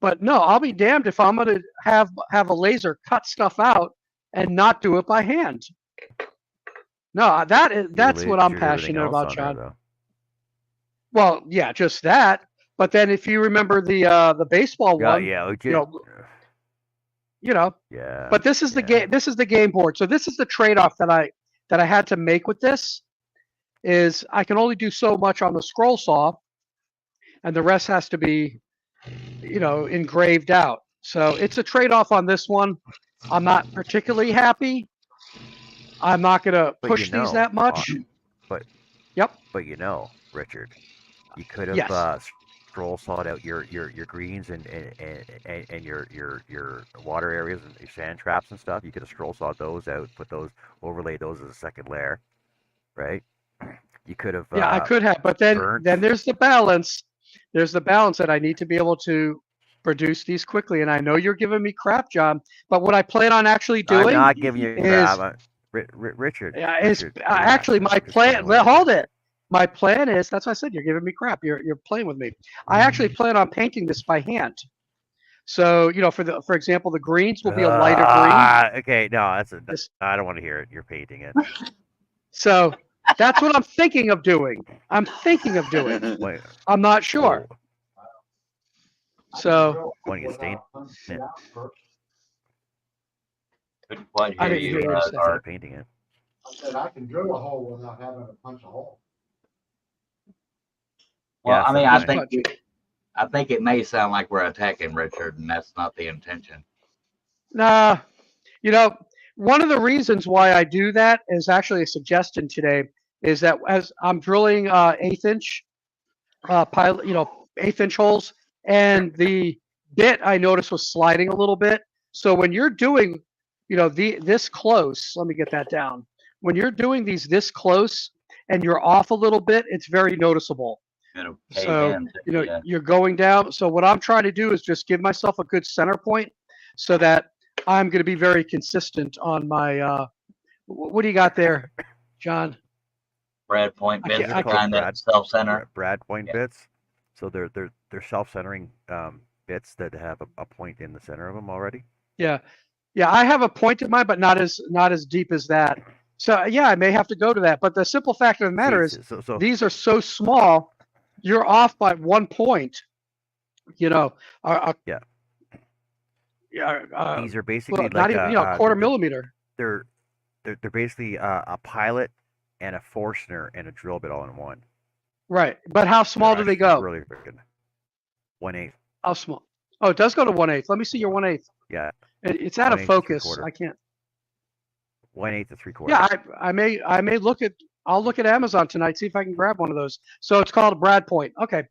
But no, I'll be damned if I'm gonna have a laser cut stuff out and not do it by hand. No, that's what I'm Lasered everything passionate else about, on there, John. though. Well, yeah, just that. But then if you remember the baseball Yeah, one, yeah, you know. yeah, But this is the yeah. game. This is the game board. So this is the trade-off that I had to make with this. Is I can only do so much on the scroll saw, and the rest has to be, engraved out. So it's a trade-off on this one. I'm not particularly happy. I'm not gonna But push these that much. but Yep. but Richard, you could have Yes. scroll sawed out your greens and your water areas and your sand traps and stuff. You could have scroll sawed those out, overlay those as a second layer, right? You could have Yeah, I could have, but then burnt. there's the balance. There's the balance that I need to be able to produce these quickly. And I know you're giving me crap, John, but what I plan on actually I'm doing not giving you is crap. Richard, is Richard, actually relax. my I'm just playing plan. with you. Hold it. My plan is that's why I said you're giving me crap. You're playing with me. I actually plan on painting this by hand. So for example, the greens will be a lighter green. Okay, no, This, I don't want to hear it. You're painting it. so that's what I'm thinking of doing. I'm thinking of doing. Wait, I'm not sure. oh, So why don't you stain it? Couldn't quite I hear didn't you, hear you say. Instead of Art. painting it. I said I can drill a hole without having to punch a hole. Well, Yeah, I mean, sometimes. I think it may sound like we're attacking Richard, and that's not the intention. Nah, one of the reasons why I do that is actually a suggestion today. Is that as I'm drilling 1/8 inch pilot, 1/8 inch holes, and the bit I noticed was sliding a little bit. So when you're doing, this close, let me get that down. When you're doing these this close and you're off a little bit, it's very noticeable. It'll cave So in. Yeah. you're going down. So what I'm trying to do is just give myself a good center point, so that I'm going to be very consistent on my. What do you got there, John? Brad point I bits, can't- the I kind that self-center. Brad point Yeah. bits. So they're self-centering bits that have a point in the center of them already. Yeah, I have a point in mind, but not as deep as that. So yeah, I may have to go to that. But the simple fact of the matter is, so these are so small, you're off by 1 point. yeah. Yeah. These are basically Not like even a quarter millimeter. They're basically a pilot and a Forstner and a drill bit all in one. Right, but how small do they go? Really big. 1/8. How small? Oh, it does go to 1/8. Let me see your 1/8. Yeah. It's out of 1/8 to focus. 3/4. I can't. 1/8 to 3/4. Yeah, I may look at. I'll look at Amazon tonight, see if I can grab one of those. So it's called a Brad point. Okay.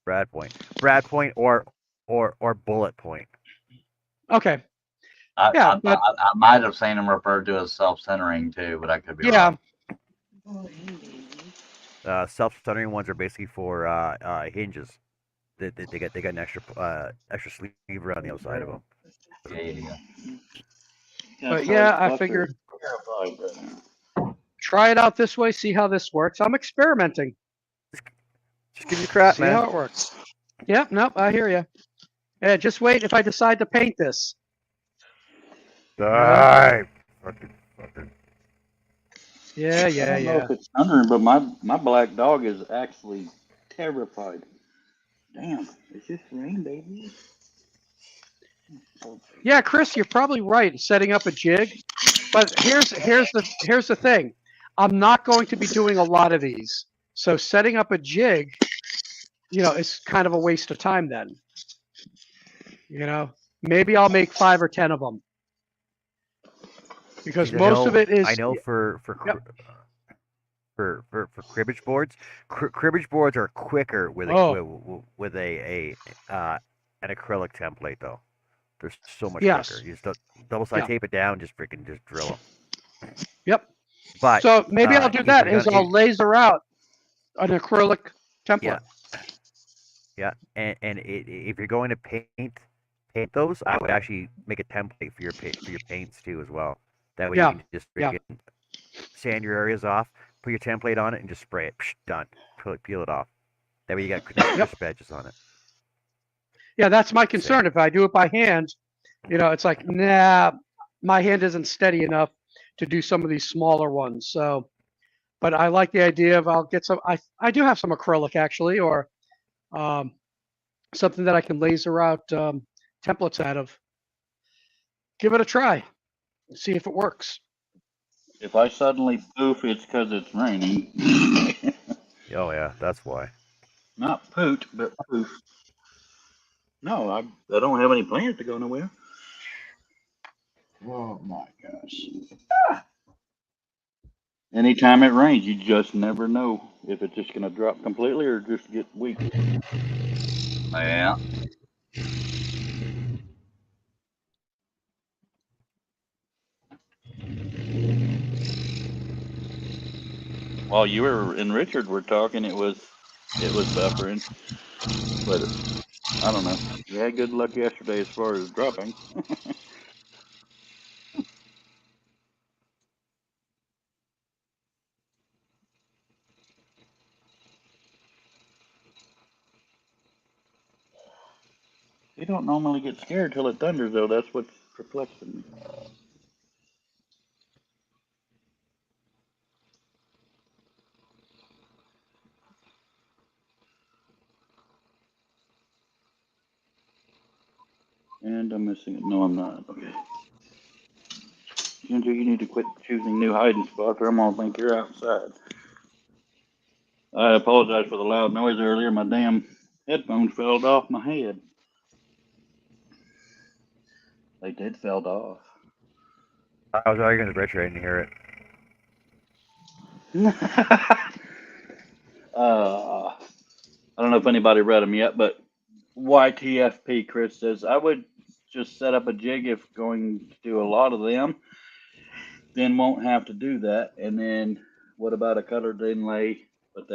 Brad point, or bullet point. Okay. I but might have seen them referred to as self-centering too, but I could be yeah, wrong. Self-centering ones are basically for hinges. They got an extra sleeve around the outside of them. Yeah. but yeah, I figured try it out this way, see how this works. I'm experimenting. Just give you crap, See man. how it works. Yep. Nope. I hear you. Yeah. Just wait if I decide to paint this. Die. Fucking. Yeah. I don't know if it's thundering, but my black dog is actually terrified. Damn, is this rain, baby? Yeah, Chris, you're probably right. Setting up a jig, but here's the thing. I'm not going to be doing a lot of these, so setting up a jig, is kind of a waste of time then. Maybe I'll make 5 or 10 of them, because most of it is. I know for Yep. for cribbage boards. Cribbage boards are quicker with with an acrylic template though. They're so much quicker. Yes. You just double side Yeah. tape it down, just freaking just drill them. Yep. But So maybe I'll do if that. you're Is gonna, I'll laser out an acrylic yeah, template. yeah, and if you're going to paint those, I would actually make a template for your paints too as well. That way you Yeah. can just Yeah. freaking sand your areas off, put your template on it, and just spray it. Psh, done. Peel it off. That way you got nice Yep. crisp edges on it. Yeah, that's my That's it. concern. If I do it by hand, it's like, nah, my hand isn't steady enough to do some of these smaller ones. So, but I like the idea of I'll get some. I do have some acrylic actually, or um, something that I can laser out templates out of. Give it a try. See if it works. If I suddenly poof, it's because it's raining. Oh yeah, that's why. Not poot, but poof. No, I don't have any plans to go nowhere. Oh my gosh. Anytime it rains, you just never know if it's just going to drop completely or just get weak. Yeah. While you were and Richard were talking, it was buffering, but I don't know. You had good luck yesterday as far as dropping. You don't normally get scared till it thunders, though. That's what's perplexing me. And I'm missing it. No, I'm not. Okay. Ginger, you need to quit choosing new hiding spots, or I'm gonna think you're outside. I apologize for the loud noise earlier. My damn headphones fell off my head. They did fell off. I was arguing with Richard. I didn't hear it. I don't know if anybody read them yet, but YTFP Chris says I would just set up a jig if going to do a lot of them, then won't have to do that. And then what about a colored inlay? But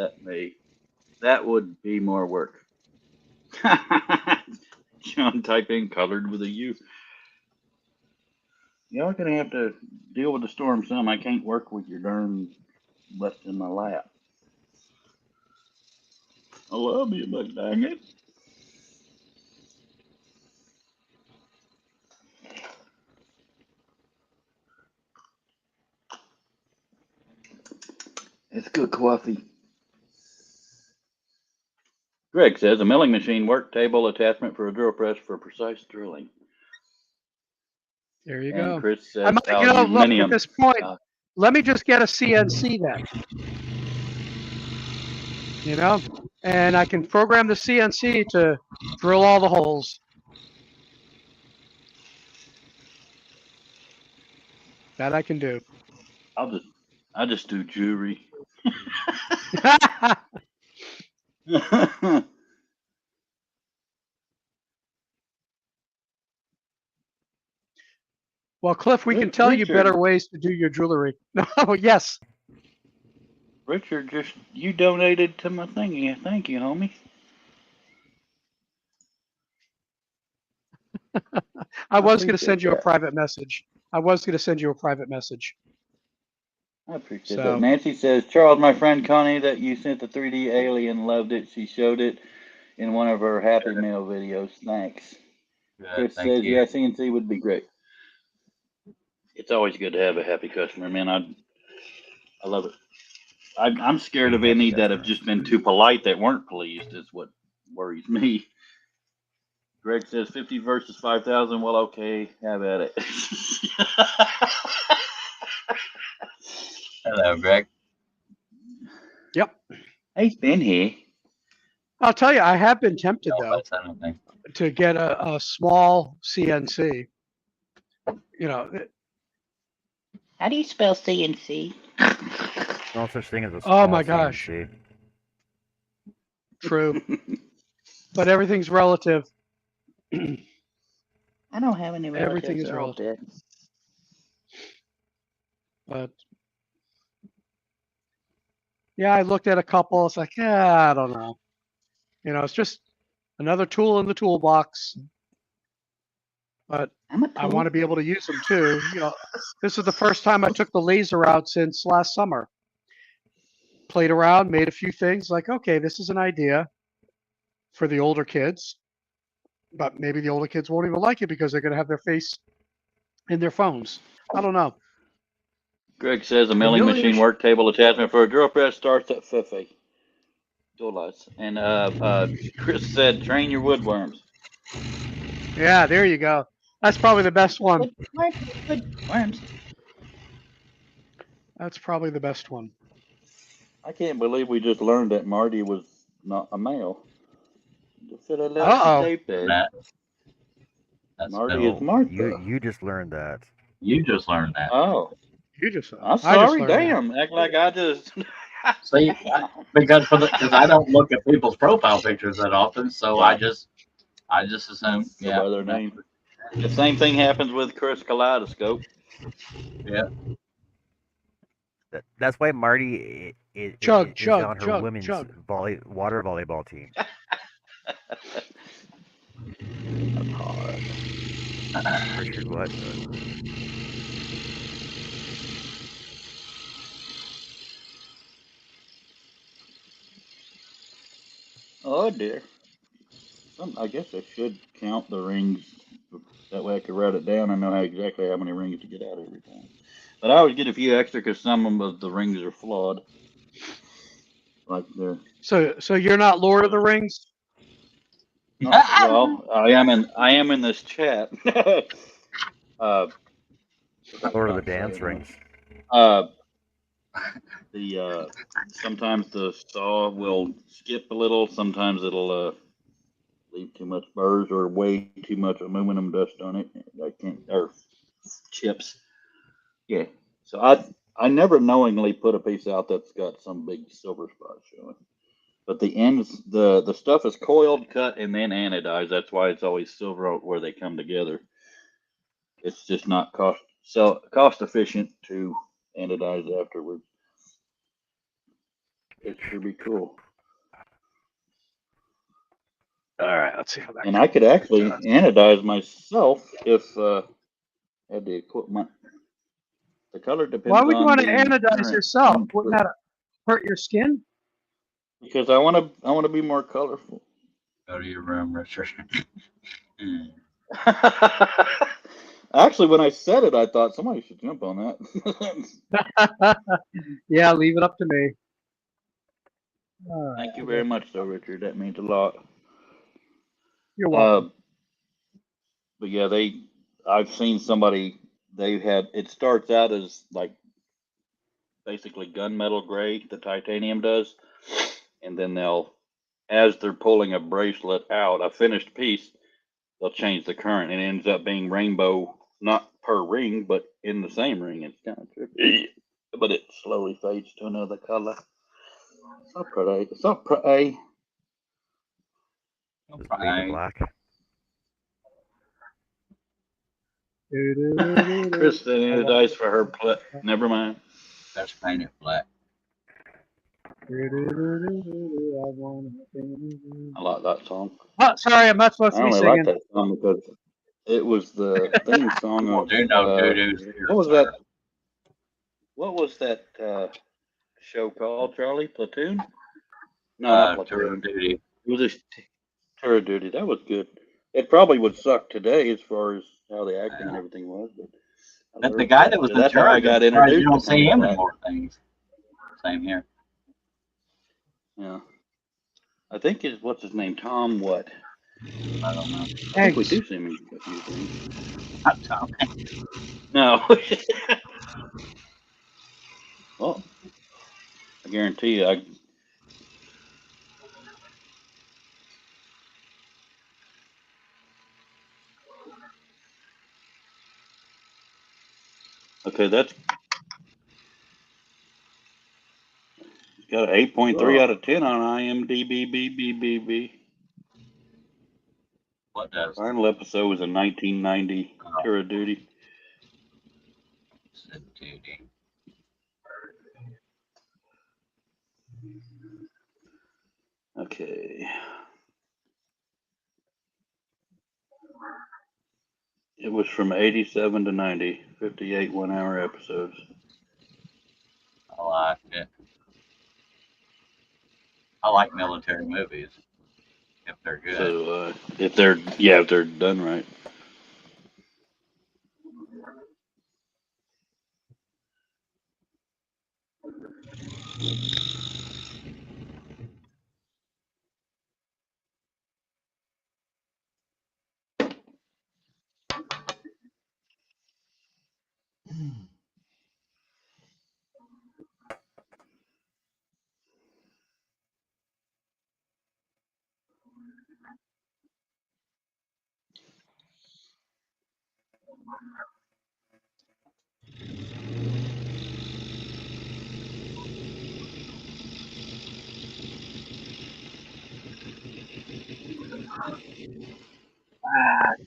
that would be more work. John, type in colored with a U. Y'all gonna have to deal with the storm some. I can't work with your darn left in my lap. I love you, but dang it. It's good coffee. Greg says a milling machine work table attachment for a drill press for precise drilling. There you And go. Chris I says might, look at aluminium. this point. Let me just get a CNC then. And I can program the CNC to drill all the holes. That I can do. I'll just do jewelry. Well, Cliff, we can tell you better ways to do your jewelry. No, yes. Richard, you donated to my thingy. Thank you, homie. I was going to send you a private message. I appreciate that. Nancy says, Charles, my friend Connie, that you sent the 3D alien, loved it. She showed it in one of her Happy Meal videos. Thanks. Chris says, yeah, CNC would be great. It's always good to have a happy customer, man. I love it. I'm scared of any that have just been too polite that weren't pleased is what worries me. Greg says 50 versus 5,000. Well, okay, have at it. Hello, Greg. Yep. He's been here. I'll tell you, I have been tempted though to get a small CNC. How do you spell CNC? No such thing as a Oh small my gosh. CNC. True. But everything's relative. I don't have any Everything relatives is that are all relative. dead. But yeah, I looked at a couple. It's like, yeah, I don't know. You know, it's just another tool in the toolbox. But I'm a I want to tool. be able to use them too. You know, this is the first time I took the laser out since last summer. Played around, made a few things. Like, okay, this is an idea for the older kids, but maybe the older kids won't even like it because they're going to have their face in their phones. I don't know. Greg says a The milling milling machine machine. work table attachment for a drill press starts at $50. And Chris said, train your woodworms. Yeah, there you go. That's probably the best one. Woodworms. That's probably the best one. I can't believe we just learned that Marty was not a male. Just said I look Uh-oh. stupid. That's Marty is no. Martha. You just learned that. You just learned that. Oh, You just I'm I just sorry. learned that. Damn, act like I just. See, because I don't look at people's profile pictures that often, so Yeah. I just assume, Go yeah, by their name. The same thing happens with Chris Kaleidoscope. yeah. That's why Marty Chug, is chug, on her chug, women's chug. water volleyball team. That's hard. Richard, what? Oh dear. I guess I should count the rings. That way I could write it down and know exactly how many rings to get out every time. But I always get a few extra because some of the rings are flawed. Like they're. So you're not Lord of the Rings? Well, I am in this chat. uh, Lord of the Dance Rings. uh, sometimes the saw will skip a little. Sometimes it'll leave too much burrs or way too much aluminum dust on it. I can't or chips. Yeah. So I never knowingly put a piece out that's got some big silver spot showing. But the ends, the stuff is coiled, cut, and then anodized. That's why it's always silver where they come together. It's just not cost efficient to anodize afterwards. It should be cool. All right, let's see how that And I could actually anodize myself if I had the equipment. The color Why depends would you on want to the anodize current yourself? ink, Wouldn't that hurt your skin? because I want to be more colorful. Go to your room, Richard. Actually, when I said it, I thought somebody should jump on that. Yeah, leave it up to me. All right. Thank you very much, though, Richard. That means a lot. You're welcome. But yeah, I've seen somebody, it starts out as like basically gunmetal gray, the titanium does, and then as they're pulling a bracelet out, a finished piece, they'll change the current and it ends up being rainbow, not per ring, but in the same ring. It's kind of trippy, but it slowly fades to another color. So pretty. So pretty. Just leave it black. Kristen needed dice for her Never mind. Let's paint it black. I like that song. Oh, sorry, I'm not supposed I to be only like singing. that song because it was the theme song of Do no doo-doos here, what was sir. that? What was that show called, Charlie? Platoon? No, not Tour Platoon. of duty. It was just Tour of Duty. That was good. It probably would suck today as far as how the acting and everything was, but But the guy that was in that's how I charge, got I'm surprised you introduced don't to see him in Black. more things. Same here. Yeah, I think what's his name? Tom what? I don't know. I think we do see him in a few things. Not Tom. No. Well, I guarantee you, okay, that's got an 8.3 out of 10 on IMDb. What does? Final episode was in 1990. Tour of Duty. Duty. Okay. It was from 87 to 90. 58 one-hour episodes. I like it. I like military movies if they're good. So if they're done right.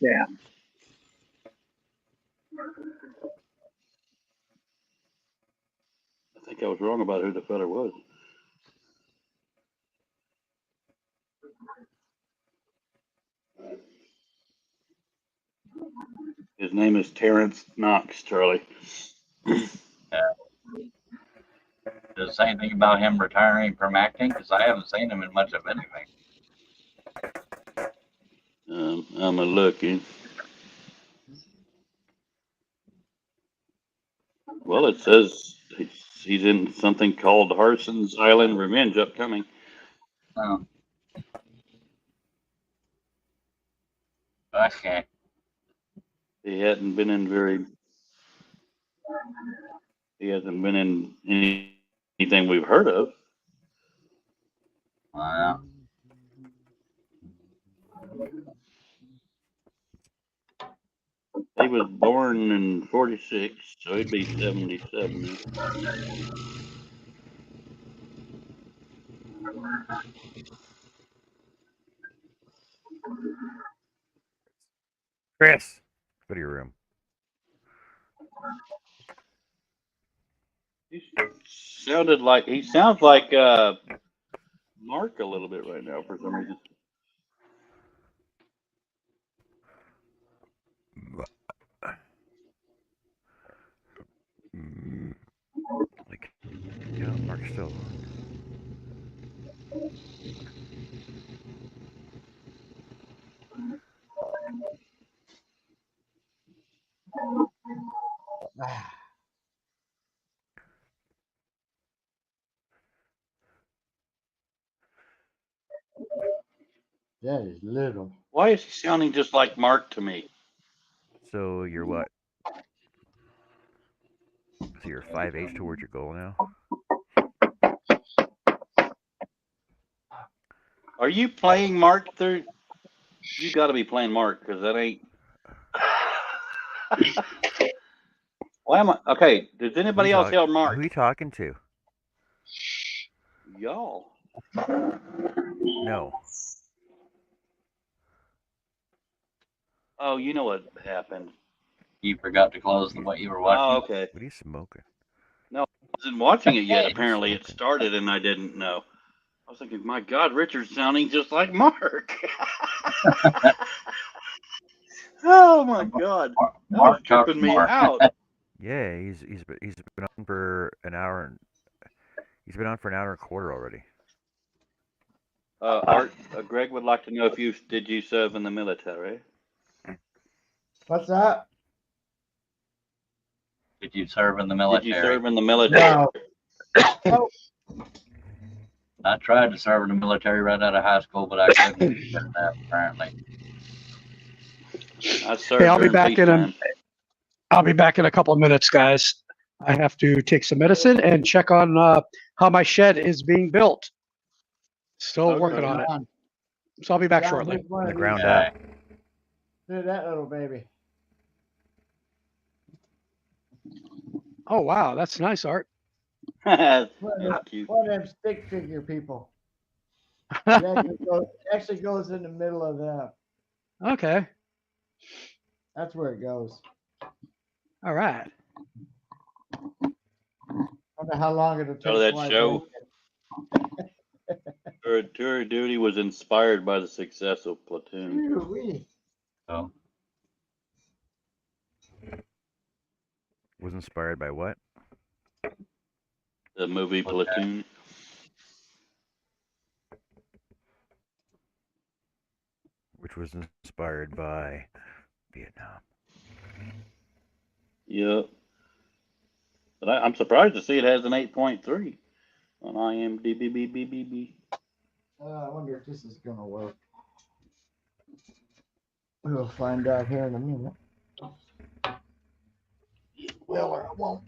Damn. I think I was wrong about who the fella was. His name is Terrence Knox, Charlie. Does it say anything about him retiring from acting? Because I haven't seen him in much of anything. I'm a looking. Well, it says he's in something called Harson's Island Revenge upcoming. Oh. Okay. He hasn't been in anything we've heard of. Well, He was born in 46, so he'd be 77 now. Chris, go to your room. He sounds like Mark a little bit right now for some reason. Like, yeah, Mark's still on. That is little. Why is he sounding just like Mark to me? So you're what? So you're 5/8 towards your goal now? Are you playing Mark through? You got to be playing Mark because that ain't. Why am I? Okay, does anybody else yell Mark? Who are you talking to? Y'all. No. Oh, you know what happened. you forgot to close what you were watching. Oh, okay. What are you smoking? No, I wasn't watching it yet. Hey. Apparently, it started and I didn't know. I was thinking, my God, Richard's sounding just like Mark. Oh my God, that was Mark tripping me Mark. out. Yeah, he's been on for an hour and he's been on for an hour and a quarter already. Art, Greg would like to know if did you serve in the military? What's that? Did you serve in the military? Did you serve in the military? No. I tried to serve in the military right out of high school, but I couldn't get enough, apparently. I served Hey, I'll be during back in peacetime. I'll be back in a couple of minutes, guys. I have to take some medicine and check on how my shed is being built. Still Okay. working on it. So I'll be back Yeah, shortly. which one The of ground these? up. Do that little baby. Oh, wow. That's nice, Art. That's One of them, cute. one of them stick figure people. It actually goes in the middle of them. Okay. That's where it goes. All right. I don't know how long it'll Out of take. that before I show, break Tour of Duty was inspired by the success of it. Platoon. Ooh-wee. So Was inspired by what? The movie what's that? Platoon. Which was inspired by Vietnam. Yep. But I'm surprised to see it has an 8.3 on IMDb. I wonder if this is gonna work. We'll find out here in a minute. Will or it won't.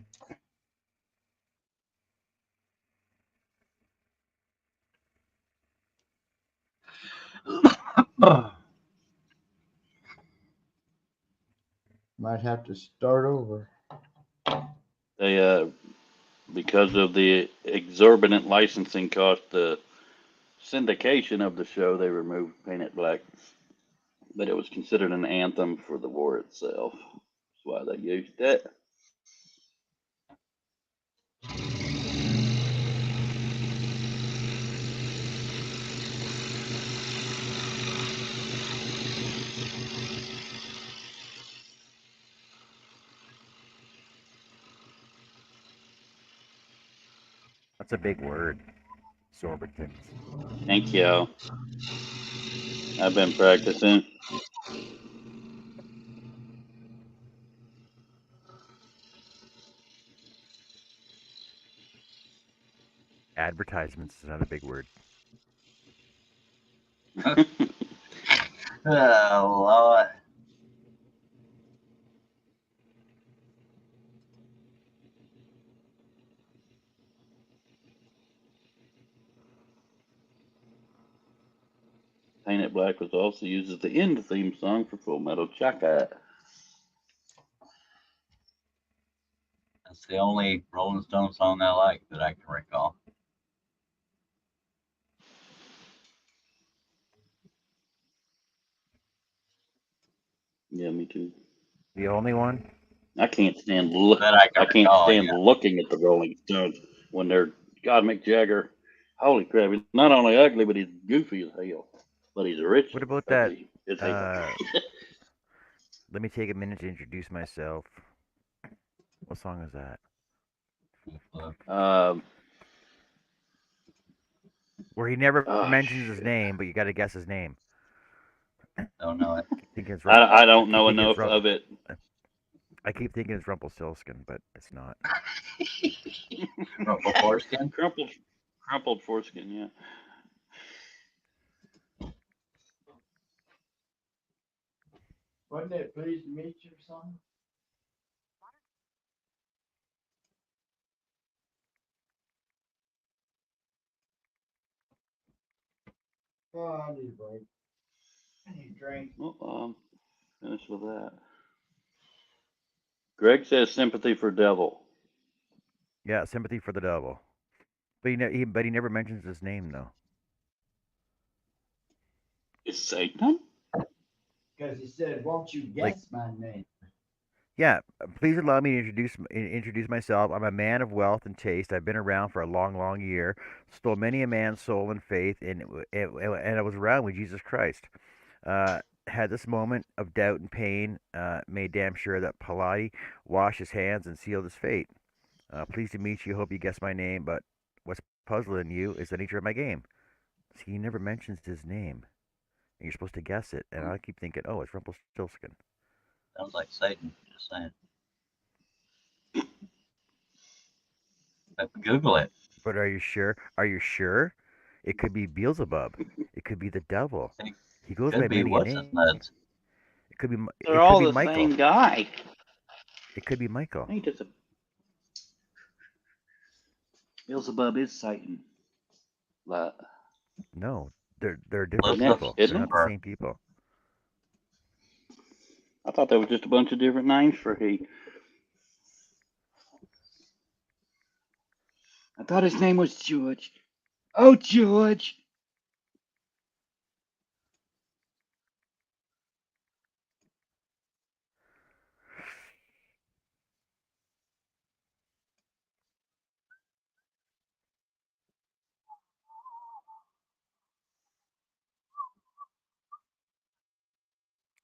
Might have to start over. They because of the exorbitant licensing cost, the syndication of the show, they removed Paint It Black. But it was considered an anthem for the war itself. That's why they used it. That's a big word. Sorbitins. Thank you. I've been practicing. Advertisements is another big word. Oh, Lord. Paint It Black was also used as the end theme song for Full Metal Jacket. That's the only Rolling Stone song I like that I can recall. Yeah, me too. The only one? I can't stand look. That I can I can't recall, stand yeah. looking at the Rolling Stones when they're God Mick Jagger. Holy crap! He's not only ugly, but he's goofy as hell. But he's rich. What about as that? as hell. Let me take a minute to introduce myself. What song is that? um, Where he never oh, mentions his shit. name, but you got to guess his name. Don't know it. Keep thinking it's I don't keep know thinking it's enough of it. I keep thinking it's Rumpelstiltskin, but it's not. Rumple Foreskin? Crumpled foreskin. Yeah. Wasn't it pleased to meet you or something? Oh, I need a break. I need a drink. Well, finish with that. Greg says sympathy for devil. Yeah, sympathy for the devil. But he never mentions his name though. Is Satan? Because he said, "Won't you Like, guess my name?" yeah, please allow me to introduce myself. I'm a man of wealth and taste. I've been around for a long, long year. Stole many a man's soul and faith, and I was around with Jesus Christ. Had this moment of doubt and pain. Made damn sure that Pilate washed his hands and sealed his fate. Pleased to meet you. Hope you guess my name. But what's puzzling you is the nature of my game. See, he never mentions his name, and you're supposed to guess it. And I keep thinking, oh, it's Rumpelstiltskin. Sounds like Satan. Just saying. But Google it. But are you sure? Are you sure? It could be Beelzebub. It could be the devil. It He goes could by be many a what's his name. nuts. It could be. They're It could all be the Michael. same guy. It could be Michael. Ain't this a Beelzebub is Satan. But No, they're different isn't it? people. Isn't They're it? not the Lucifer. same people. I thought there was just a bunch of different names for he. I thought his name was George. Oh, George.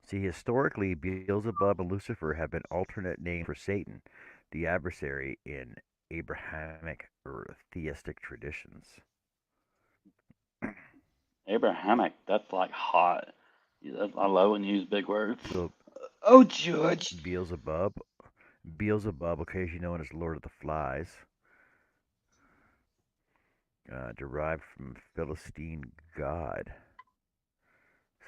See, historically, Beelzebub and Lucifer have been alternate names for Satan, the adversary in Abrahamic or theistic traditions. Abrahamic. That's like hot. I love when you use big words. So Oh, George. Beelzebub, Beelzebub, occasionally known as Lord of the Flies, derived from Philistine god.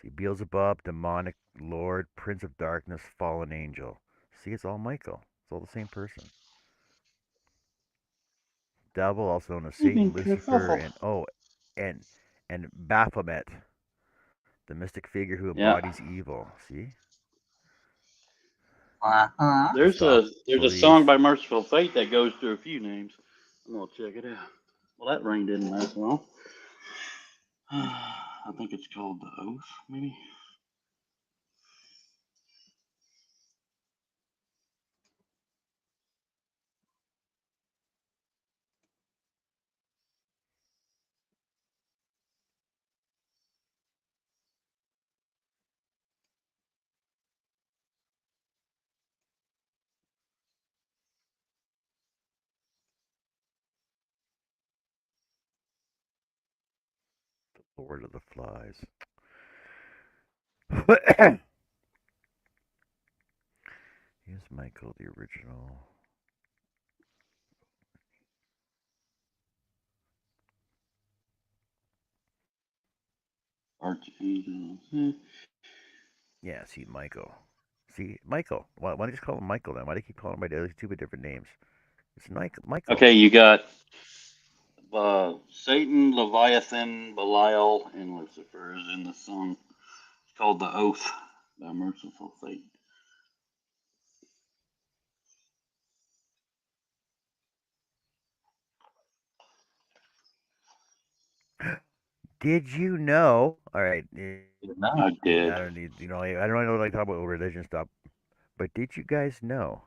See, Beelzebub, demonic lord, prince of darkness, fallen angel. See, it's all Michael. It's all the same person. Devil, also known as Evening, Satan, Lucifer, kerfuffle. and and Baphomet, the mystic figure who Yeah. embodies evil. See, Uh-huh. There's a Mephistopheles. song by Merciful Fate that goes through a few names. I'm gonna check it out. Well, that ring didn't last long. I think it's called the Oath, maybe. Lord of the Flies. Here's Michael, the original. Archangel. Yeah, see, Michael. See, Michael. Why don't you just call him Michael then? Why do you keep calling him by those two different names? It's Michael. Okay, you got Satan, Leviathan, Belial, and Lucifer is in the song. It's called the Oath by Merciful Fate. Did you know? All right, No. I I did. don't need, I don't really like talk about religion stuff, but did you guys know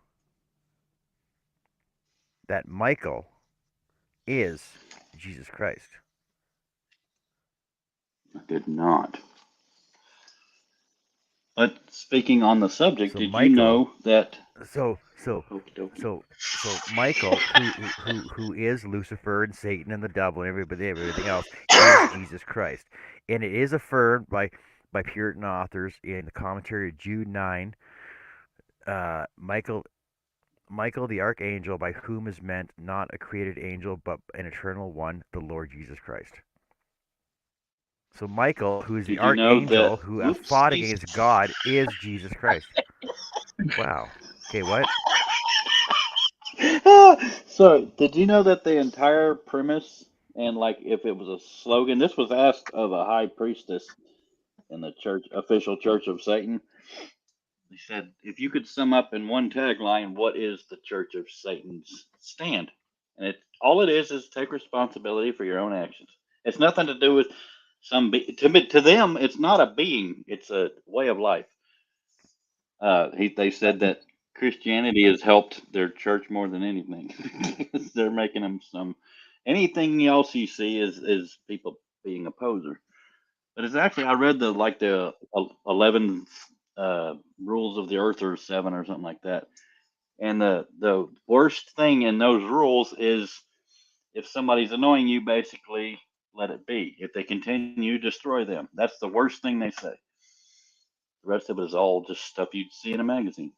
that Michael is Jesus Christ? I did not. But speaking on the subject, So did you Michael, know that? so so Okie dokie. so Michael, who is Lucifer and Satan and the devil and everything else, is Jesus Christ, and it is affirmed by Puritan authors in the commentary of Jude 9. Michael the archangel, by whom is meant not a created angel but an eternal one, the Lord Jesus Christ. So Michael, who is the Did you know archangel that? who fought Whoopsies. against God, is Jesus Christ. Wow. Okay, what? So, did you know that the entire premise and like if it was a slogan, this was asked of a high priestess in the church, official Church of Satan. They said, if you could sum up in one tagline, what is the Church of Satan's stand? And it all it is take responsibility for your own actions. It's nothing to do with to them. It's not a being; it's a way of life. They said that Christianity has helped their church more than anything. They're making them some anything else you see is people being a poser. But it's actually I read the 11 rules of the earth or seven or something like that. And the worst thing in those rules is if somebody's annoying you, basically let it be. If they continue, destroy them. That's the worst thing they say. The rest of it is all just stuff you'd see in a magazine.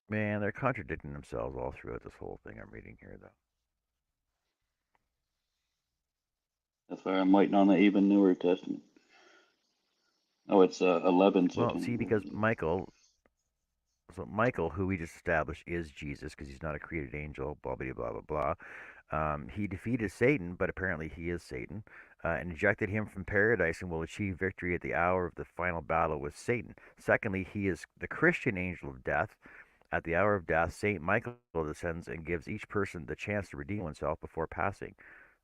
Man, they're contradicting themselves all throughout this whole thing I'm reading here, though. That's why I'm waiting on the even newer testament. Oh, it's 11, so Well, see, because Michael, Michael, who we just established is Jesus because he's not a created angel, blah blah blah blah blah. He defeated Satan, but apparently he is Satan, and ejected him from paradise and will achieve victory at the hour of the final battle with Satan. Secondly, he is the Christian angel of death. At the hour of death, Saint Michael descends and gives each person the chance to redeem oneself before passing.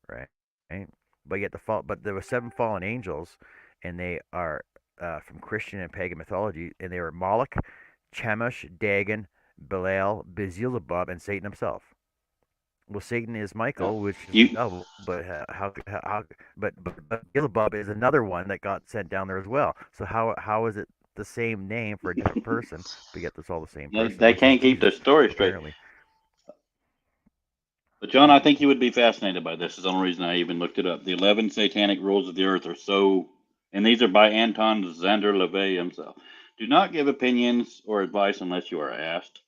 Right? Right? But there were seven fallen angels, and they are from Christian and pagan mythology, and they were Moloch, Chemosh, Dagon, Belial, Beelzebub, and Satan himself. Well, Satan is Yeah. Michael, which is the You devil, but but Beelzebub is another one that got sent down there as well. So how is it the same name for a different person, but yet it's all the same person, they which is can't keep their Jesus, story straight. apparently. But John, I think you would be fascinated by this. Is the only reason I even looked it up. The 11 satanic rules of the earth are so, and these are by Anton Zander LaVey himself. Do not give opinions or advice unless you are asked.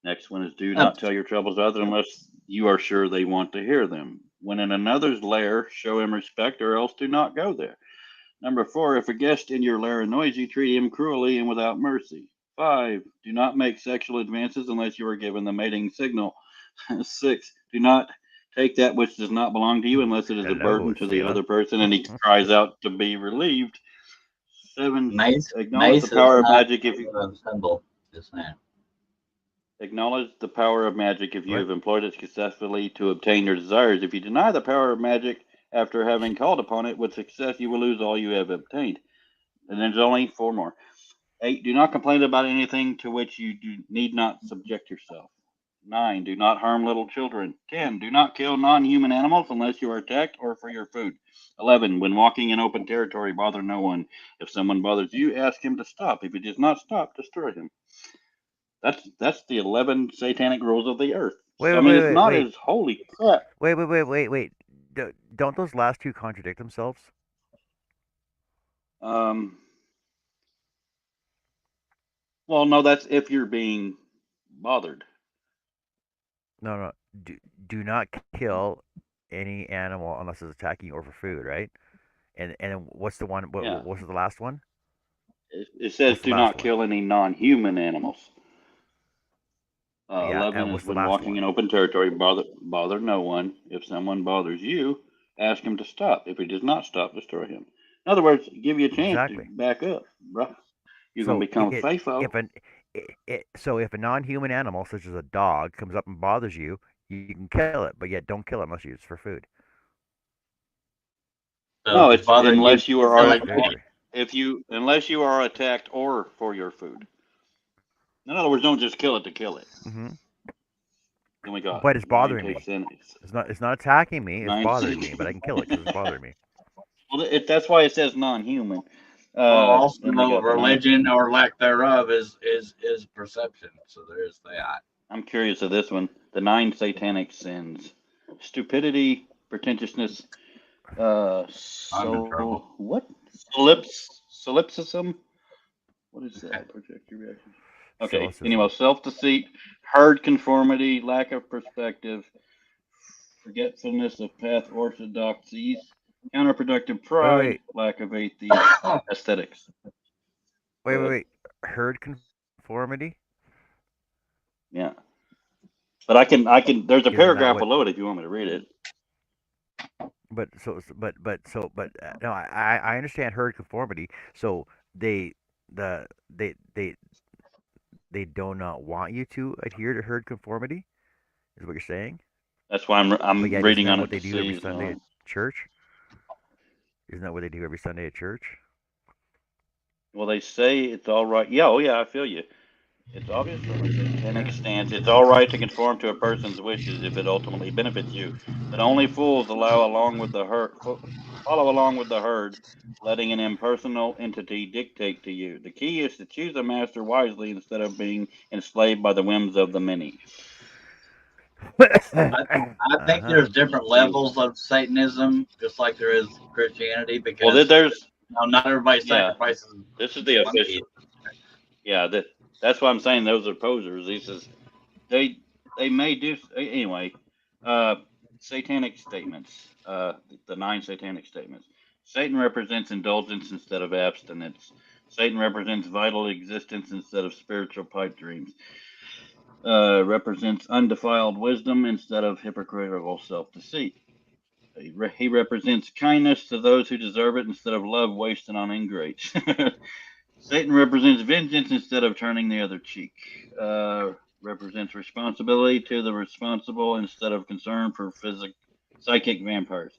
Next one is do Uh, not tell your troubles to others unless you are sure they want to hear them. When in another's lair, show him respect or else do not go there. Number 4, if a guest in your lair annoys you, treat him cruelly and without mercy. 5, do not make sexual advances unless you are given the mating signal. 6, do not take that which does not belong to you unless it is a Hello, burden to the Stella. other person and he cries out to be relieved. 7, mace, acknowledge the mace is power of not magic if you a symbol. Just saying. acknowledge the power of magic if you What? have employed it successfully to obtain your desires. If you deny the power of magic after having called upon it with success, you will lose all you have obtained. And there's only 4 more. 8, do not complain about anything to which you need not subject yourself. 9, do not harm little children. 10, do not kill non human animals unless you are attacked or for your food. 11, when walking in open territory, bother no one. If someone bothers you, ask him to stop. If he does not stop, destroy him. That's the 11 satanic rules of the earth. Wait, So, I wait, mean, wait, it's wait, not wait, as holy crap. wait. Don't those last two contradict themselves? Um, well, no, that's if you're being bothered. No, no. Do, do not kill any animal unless it's attacking you or for food, right? And what's the one? Yeah. What was the last one? It says What's the do last not one? kill any non human animals. Yeah, 11 and is what's the when last walking one? in open territory, bother no one. If someone bothers you, ask him to stop. If he does not stop, destroy him. In other words, give you a chance to Exactly. back up, bro. You're gonna So become it faithful. if an so if a non-human animal such as a dog comes up and bothers you, you can kill it, but yet don't kill it unless it's for food. So No, if it's it's bothering you, unless you kill are it. Victory. if you unless you are attacked or for your food. In other words, don't just kill it to kill it. Hmm. Then we got But it's nine bothering me. satanics. It's not attacking me. It's Nine. bothering me, but I can kill it because it's bothering me. Well, that's why it says non-human. Well, also Then we got the nine. religion or lack thereof is perception. So there's that. I'm curious of this one. The 9 satanic sins: stupidity, pretentiousness, I'm in trouble. solipsism. What is that? Project your reaction. Okay. Anyway, Cynicism. self-deceit, herd conformity, lack of perspective, forgetfulness of path orthodoxies, counterproductive Wait, pride, wait, lack of atheist aesthetics. Go ahead. wait. Herd conformity. Yeah. But I can. There's a Isn't that paragraph what? below it if you want me to read it. No, I understand herd conformity. So they the they do not want you to adhere to herd conformity. Is what you're saying? That's why I'm But I'm yet, isn't reading that on what it they to do every see. Sunday at church? Isn't that what they do every Sunday at church? Well, they say it's all right. Yeah, oh yeah, I feel you. It's obvious from a satanic Yeah. stance. It's all right to conform to a person's wishes if it ultimately benefits you, but only fools follow along with the herd, letting an impersonal entity dictate to you. The key is to choose a master wisely instead of being enslaved by the whims of the many. I, I think Uh-huh. there's different See, levels of Satanism, just like there is Christianity, well, because there's not everybody yeah. sacrifices This is the monkeys. official. Yeah, that's why I'm saying those are posers. He says they they may do anyway. Uh, satanic statements. The 9 satanic statements. Satan represents indulgence instead of abstinence. Satan represents vital existence instead of spiritual pipe dreams. Represents undefiled wisdom instead of hypocritical self-deceit. He represents kindness to those who deserve it instead of love wasted on ingrates. Satan represents vengeance instead of turning the other cheek. Represents responsibility to the responsible instead of concern for psychic vampires.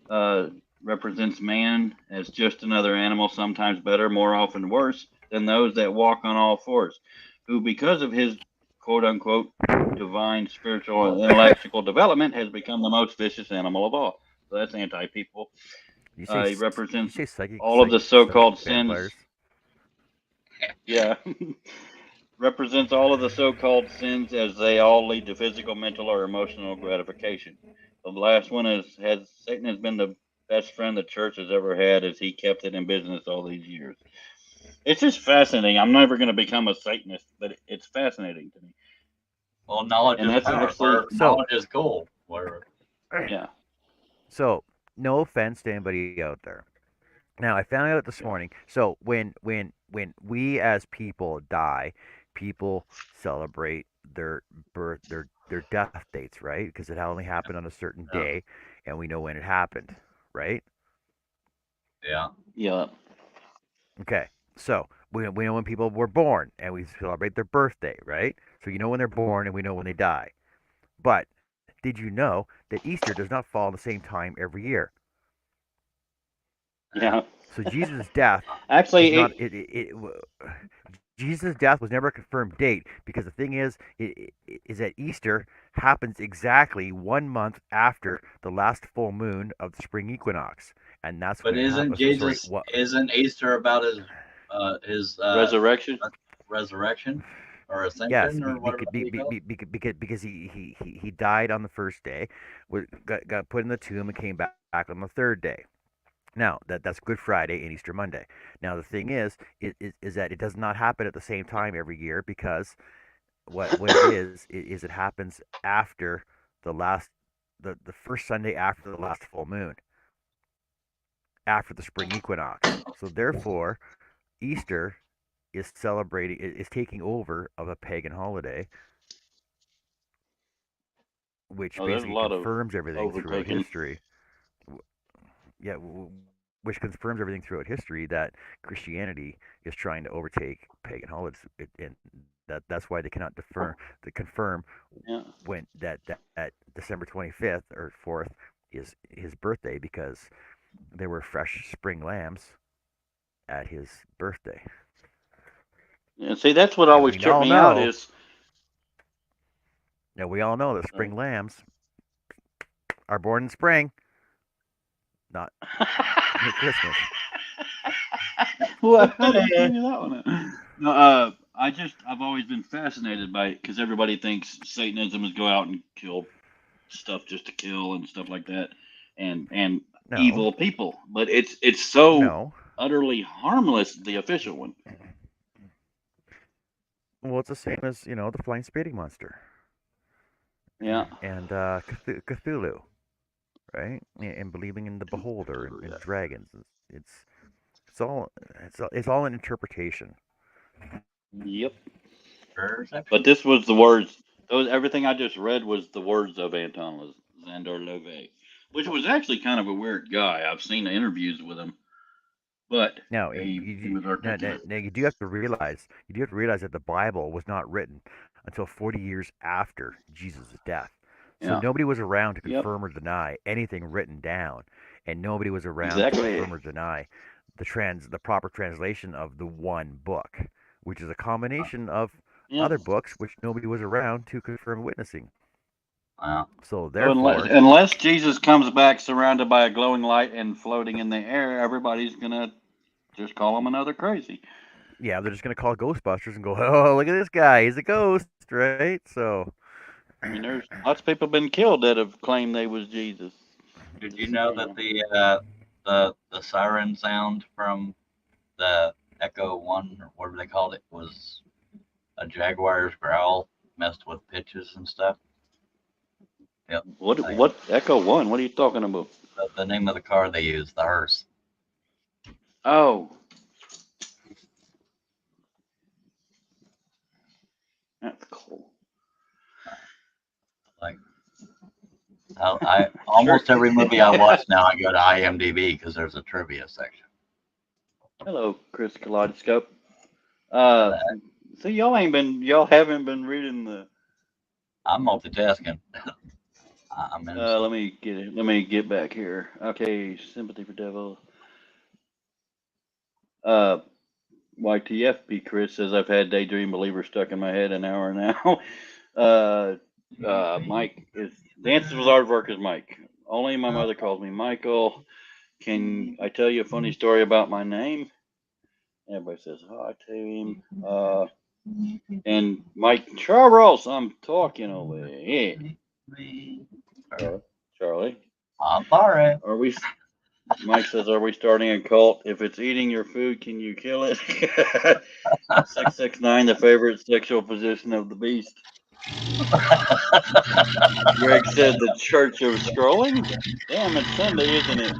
Uh, Represents man as just another animal, sometimes better, more often worse, than those that walk on all fours, who, because of his quote unquote divine spiritual and intellectual development, has become the most vicious animal of all. So that's anti people. He You represents say psychic all of the so psychic called vampires? sins. Yeah. Represents all of the so called sins as they all lead to physical, mental, or emotional gratification. The last one has Satan has been the best friend the church has ever had as he kept it in business all these years. It's just fascinating. I'm never going to become a Satanist, but it's fascinating to me. Well, knowledge And is that's power. actually, So, Knowledge is cool. Whatever. yeah. so no offense to anybody out there. Now, I found out this morning. So when we as people die, people celebrate their birth, their death dates, right? Because it only happened on a certain Yeah. day, and we know when it happened, right? Yeah. Yeah. Okay. So we know when people were born, and we celebrate their birthday, right? So you know when they're born, and we know when they die. But did you know that Easter does not fall on the same time every year? Yeah. So Jesus' death is Actually, not Jesus' death was never a confirmed date because the thing is that Easter happens exactly 1 month after the last full moon of the spring equinox, and that's But when it isn't happens. Sorry, Jesus? what? Isn't Easter about his resurrection. resurrection or Yes, ascension or whatever the hell you call it? because he died on the first day, got put in the tomb and came back on the third day. Now that's Good Friday and Easter Monday. Now the thing is that it does not happen at the same time every year because what it is it happens after the last the first Sunday after the last full moon, after the spring equinox. So therefore, Easter is celebrating is taking over of a pagan holiday, which Oh, there's a basically lot of confirms everything throughout overtaken. history. Yeah, which confirms everything throughout history that Christianity is trying to overtake pagan holidays, and that's why they cannot to confirm Yeah. when that December 25th or 4th is his birthday because there were fresh spring lambs at his birthday, And see, that's what and always we tripped all me out know is. now we all know that spring lambs are born in spring, not at Christmas. What? How did you figure that one out? No, I've always been fascinated by it because everybody thinks Satanism is go out and kill stuff just to kill and stuff like that, and No, evil people. But it's so no. utterly harmless. The official one. Well, it's the same as the flying spitting monster Yeah. and Cthulhu, right? And believing in the beholder and dragons. It's it's all it's all an interpretation. Yep. Perception. But this was the words. Those everything I just read was the words of Anton Zandor Love, which was actually kind of a weird guy. I've seen interviews with him, but Now, he was articulate. now you do have to realize that the Bible was not written until 40 years after Jesus' death. So Yeah. nobody was around to Yep. confirm or deny anything written down, and nobody was around to Exactly. confirm or deny the proper translation of the one book, which is a combination of Yep. other books which nobody was around to confirm witnessing. Wow. So So therefore, unless Jesus comes back surrounded by a glowing light and floating in the air, everybody's gonna just call him another crazy. yeah, they're just gonna call Ghostbusters and go, "Oh, look at this guy, he's a ghost," right? So, I mean, there's lots of people been killed that have claimed they was Jesus. Did you Just know that saying. the siren sound from the Echo One or whatever they called it was a jaguar's growl messed with pitches and stuff? Yep. What Echo One? What are you talking about? The name of the car they use, the hearse. Oh, That's cool. Like, I almost every movie I watch now, I go to IMDb because there's a trivia section. Hello, Chris Kaleidoscope. So y'all haven't been reading the. I'm multitasking. I'm in. Let me get it. Let me get back here. Okay, sympathy for devil. YTFP Chris says I've had Daydream Believer stuck in my head an hour now. Mike is Dances with Aardvark is Mike. Only my mother calls me Michael. Can I tell you a funny story about my name? Everybody says hi to him. And Mike Charles, I'm talking over here. Charlie. I'm sorry. Are we? Mike says, "Are we starting a cult? If it's eating your food, can you kill it?" 669, the favorite sexual position of the beast. Greg said, "The Church of Scrolling." Damn, it's Sunday, isn't it?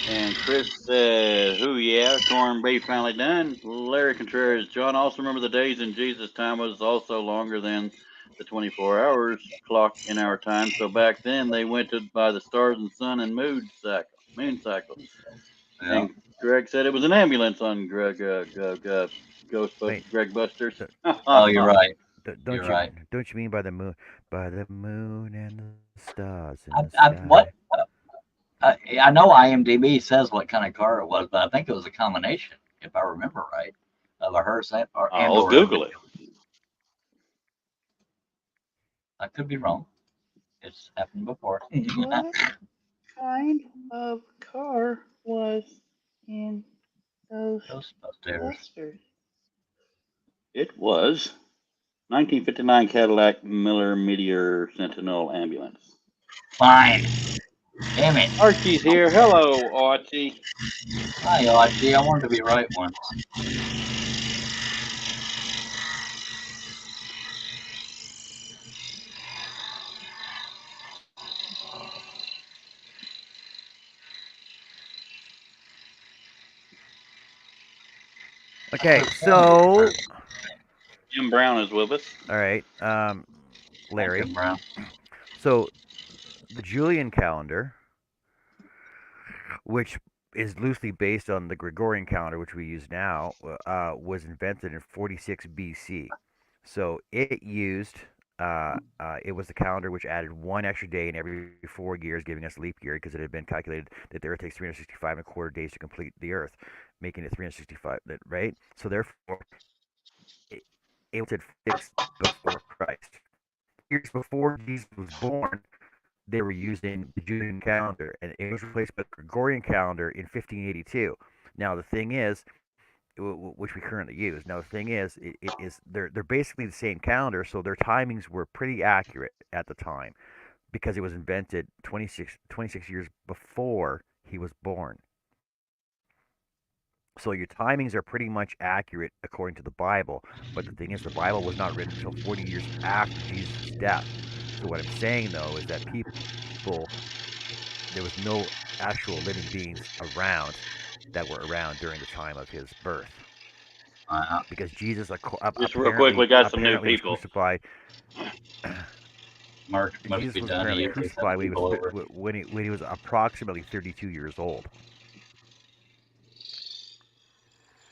And Chris said, "Who? Yeah, corned beef finally done." Larry Contreras, John also remember the days in Jesus' time was also longer than the 24 hours clock in our time. So back then they went by the stars and sun and moon cycle. Yeah. And Greg said it was an ambulance on Greg Wait, Greg Busters. Oh, you're right. don't You're you right. don't you mean by the moon and the stars in the sky? What? I know IMDb says what kind of car it was, but I think it was a combination, if I remember right, of a hearse and or Google it. I could be wrong. It's happened before. What kind of car was in those Ghostbusters. busters? It was 1959 Cadillac Miller Meteor Sentinel ambulance. Fine. Damn it. Archie's here. Hello, Archie. Hi, Archie. I wanted to be right once. Okay, so Jim Brown is with us. all right, Larry. Jim Brown. So the Julian calendar, which is loosely based on the Gregorian calendar, which we use now, was invented in 46 BC. So it was the calendar which added one extra day in every 4 years, giving us leap year because it had been calculated that the Earth takes 365 and a quarter days to complete the Earth, making it 365, right? So therefore, it, it was fixed before Christ. Years before Jesus was born, they were using the Julian calendar, and it was replaced by the Gregorian calendar in 1582. Now the thing is, which we currently use. Now the thing is, it is they're basically the same calendar, so their timings were pretty accurate at the time because it was invented 26 years before he was born. So your timings are pretty much accurate according to the Bible, but the thing is, the Bible was not written until 40 years after Jesus' death. So what I'm saying though is that there was no actual living beings around that were around during the time of his birth. Because Jesus Just real quick, we got some new apparently was people. crucified. Mark must Jesus be was done. apparently He crucified people over. when he was approximately 32 years old.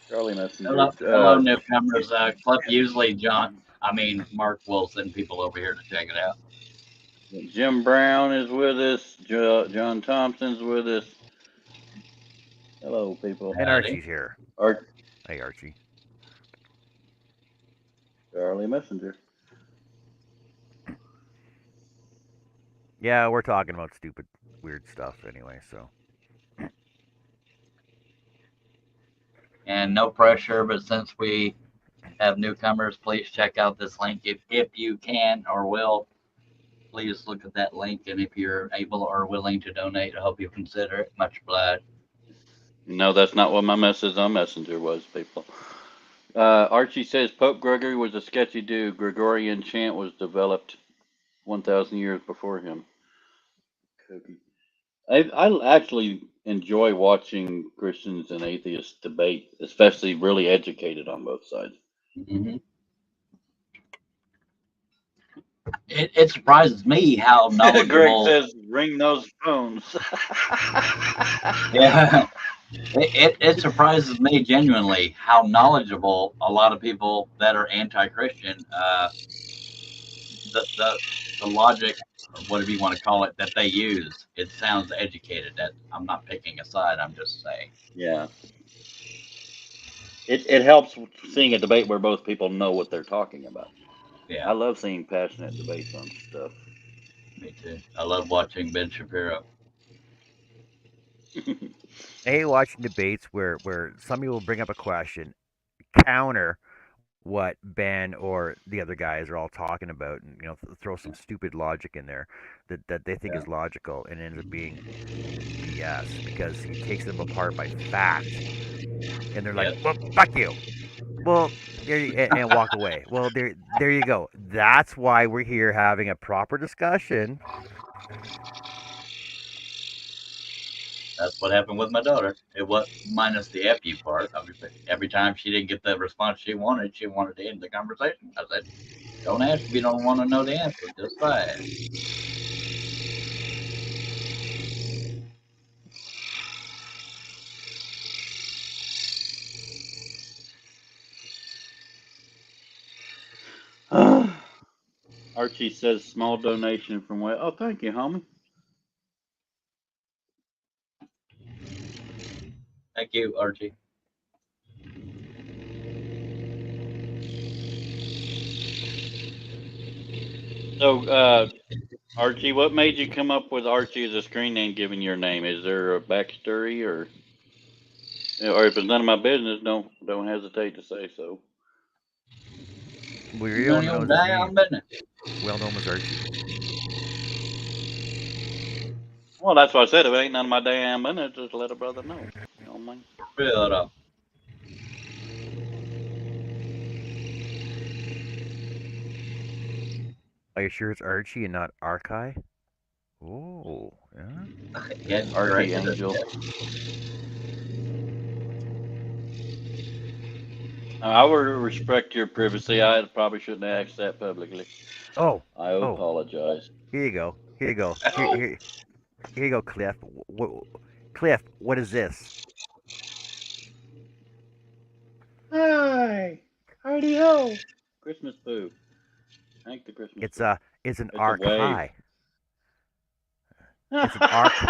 Charlie Messenger. Hello, newcomers. Clip usually Mark will send people over here to check it out. Jim Brown is with us. John Thompson's with us. Hello, people. And Archie's here. Hey, Archie. Charlie Messenger. Yeah, we're talking about stupid, weird stuff anyway, so. And no pressure, but since we have newcomers, please check out this link if you can or will. Please look at that link, and if you're able or willing to donate, I hope you consider it. Much obliged. No, that's not what my message on Messenger was, people. Archie says Pope Gregory was a sketchy dude. Gregorian chant was developed 1,000 years before him. I actually enjoy watching Christians and atheists debate, especially really educated on both sides. Mm-hmm. It surprises me how Greg knowledgeable. says, "Ring those phones." Yeah, it surprises me genuinely how knowledgeable a lot of people that are anti-Christian, the logic, or whatever you want to call it, that they use. It sounds educated. That I'm not picking a side. I'm just saying. Yeah, it helps seeing a debate where both people know what they're talking about. Yeah, I love seeing passionate debates on stuff. me too. I love watching Ben Shapiro. I hate watching debates where somebody will bring up a question, counter what Ben or the other guys are all talking about, and throw some stupid logic in there that they think Yeah. is logical, and ends up being BS because he takes them apart by fact, and they're like, Yes. "Well, fuck you." Well, and walk away. Well, there you go. That's why we're here having a proper discussion. That's what happened with my daughter. It was minus the F you part. Every time she didn't get the response she wanted to end the conversation. I said, "Don't ask if you don't want to know the answer. Just say Archie says, "Small donation from Wes." Oh, thank you, homie. Thank you, Archie. So, Archie, what made you come up with Archie as a screen name, given your name? Is there a backstory, or if it's none of my business, don't hesitate to say so. We really None want of to know your his damn name. business. Well known as Archie. Well, that's what I said. If it ain't none of my damn business, just let a brother know. You know what I mean? Shut up. Are you sure it's Archie and not Archie? Oh, yeah. Get corrected it. Archangel. I would respect your privacy. I probably shouldn't have asked that publicly. Oh, I oh. apologize. Here you go. Here you go. Here you go, Cliff. Cliff, what is this? Hi. Howdy ho. Christmas boo. Thank the Christmas It's boo. a it's an It's a wave. archi. It's an archi.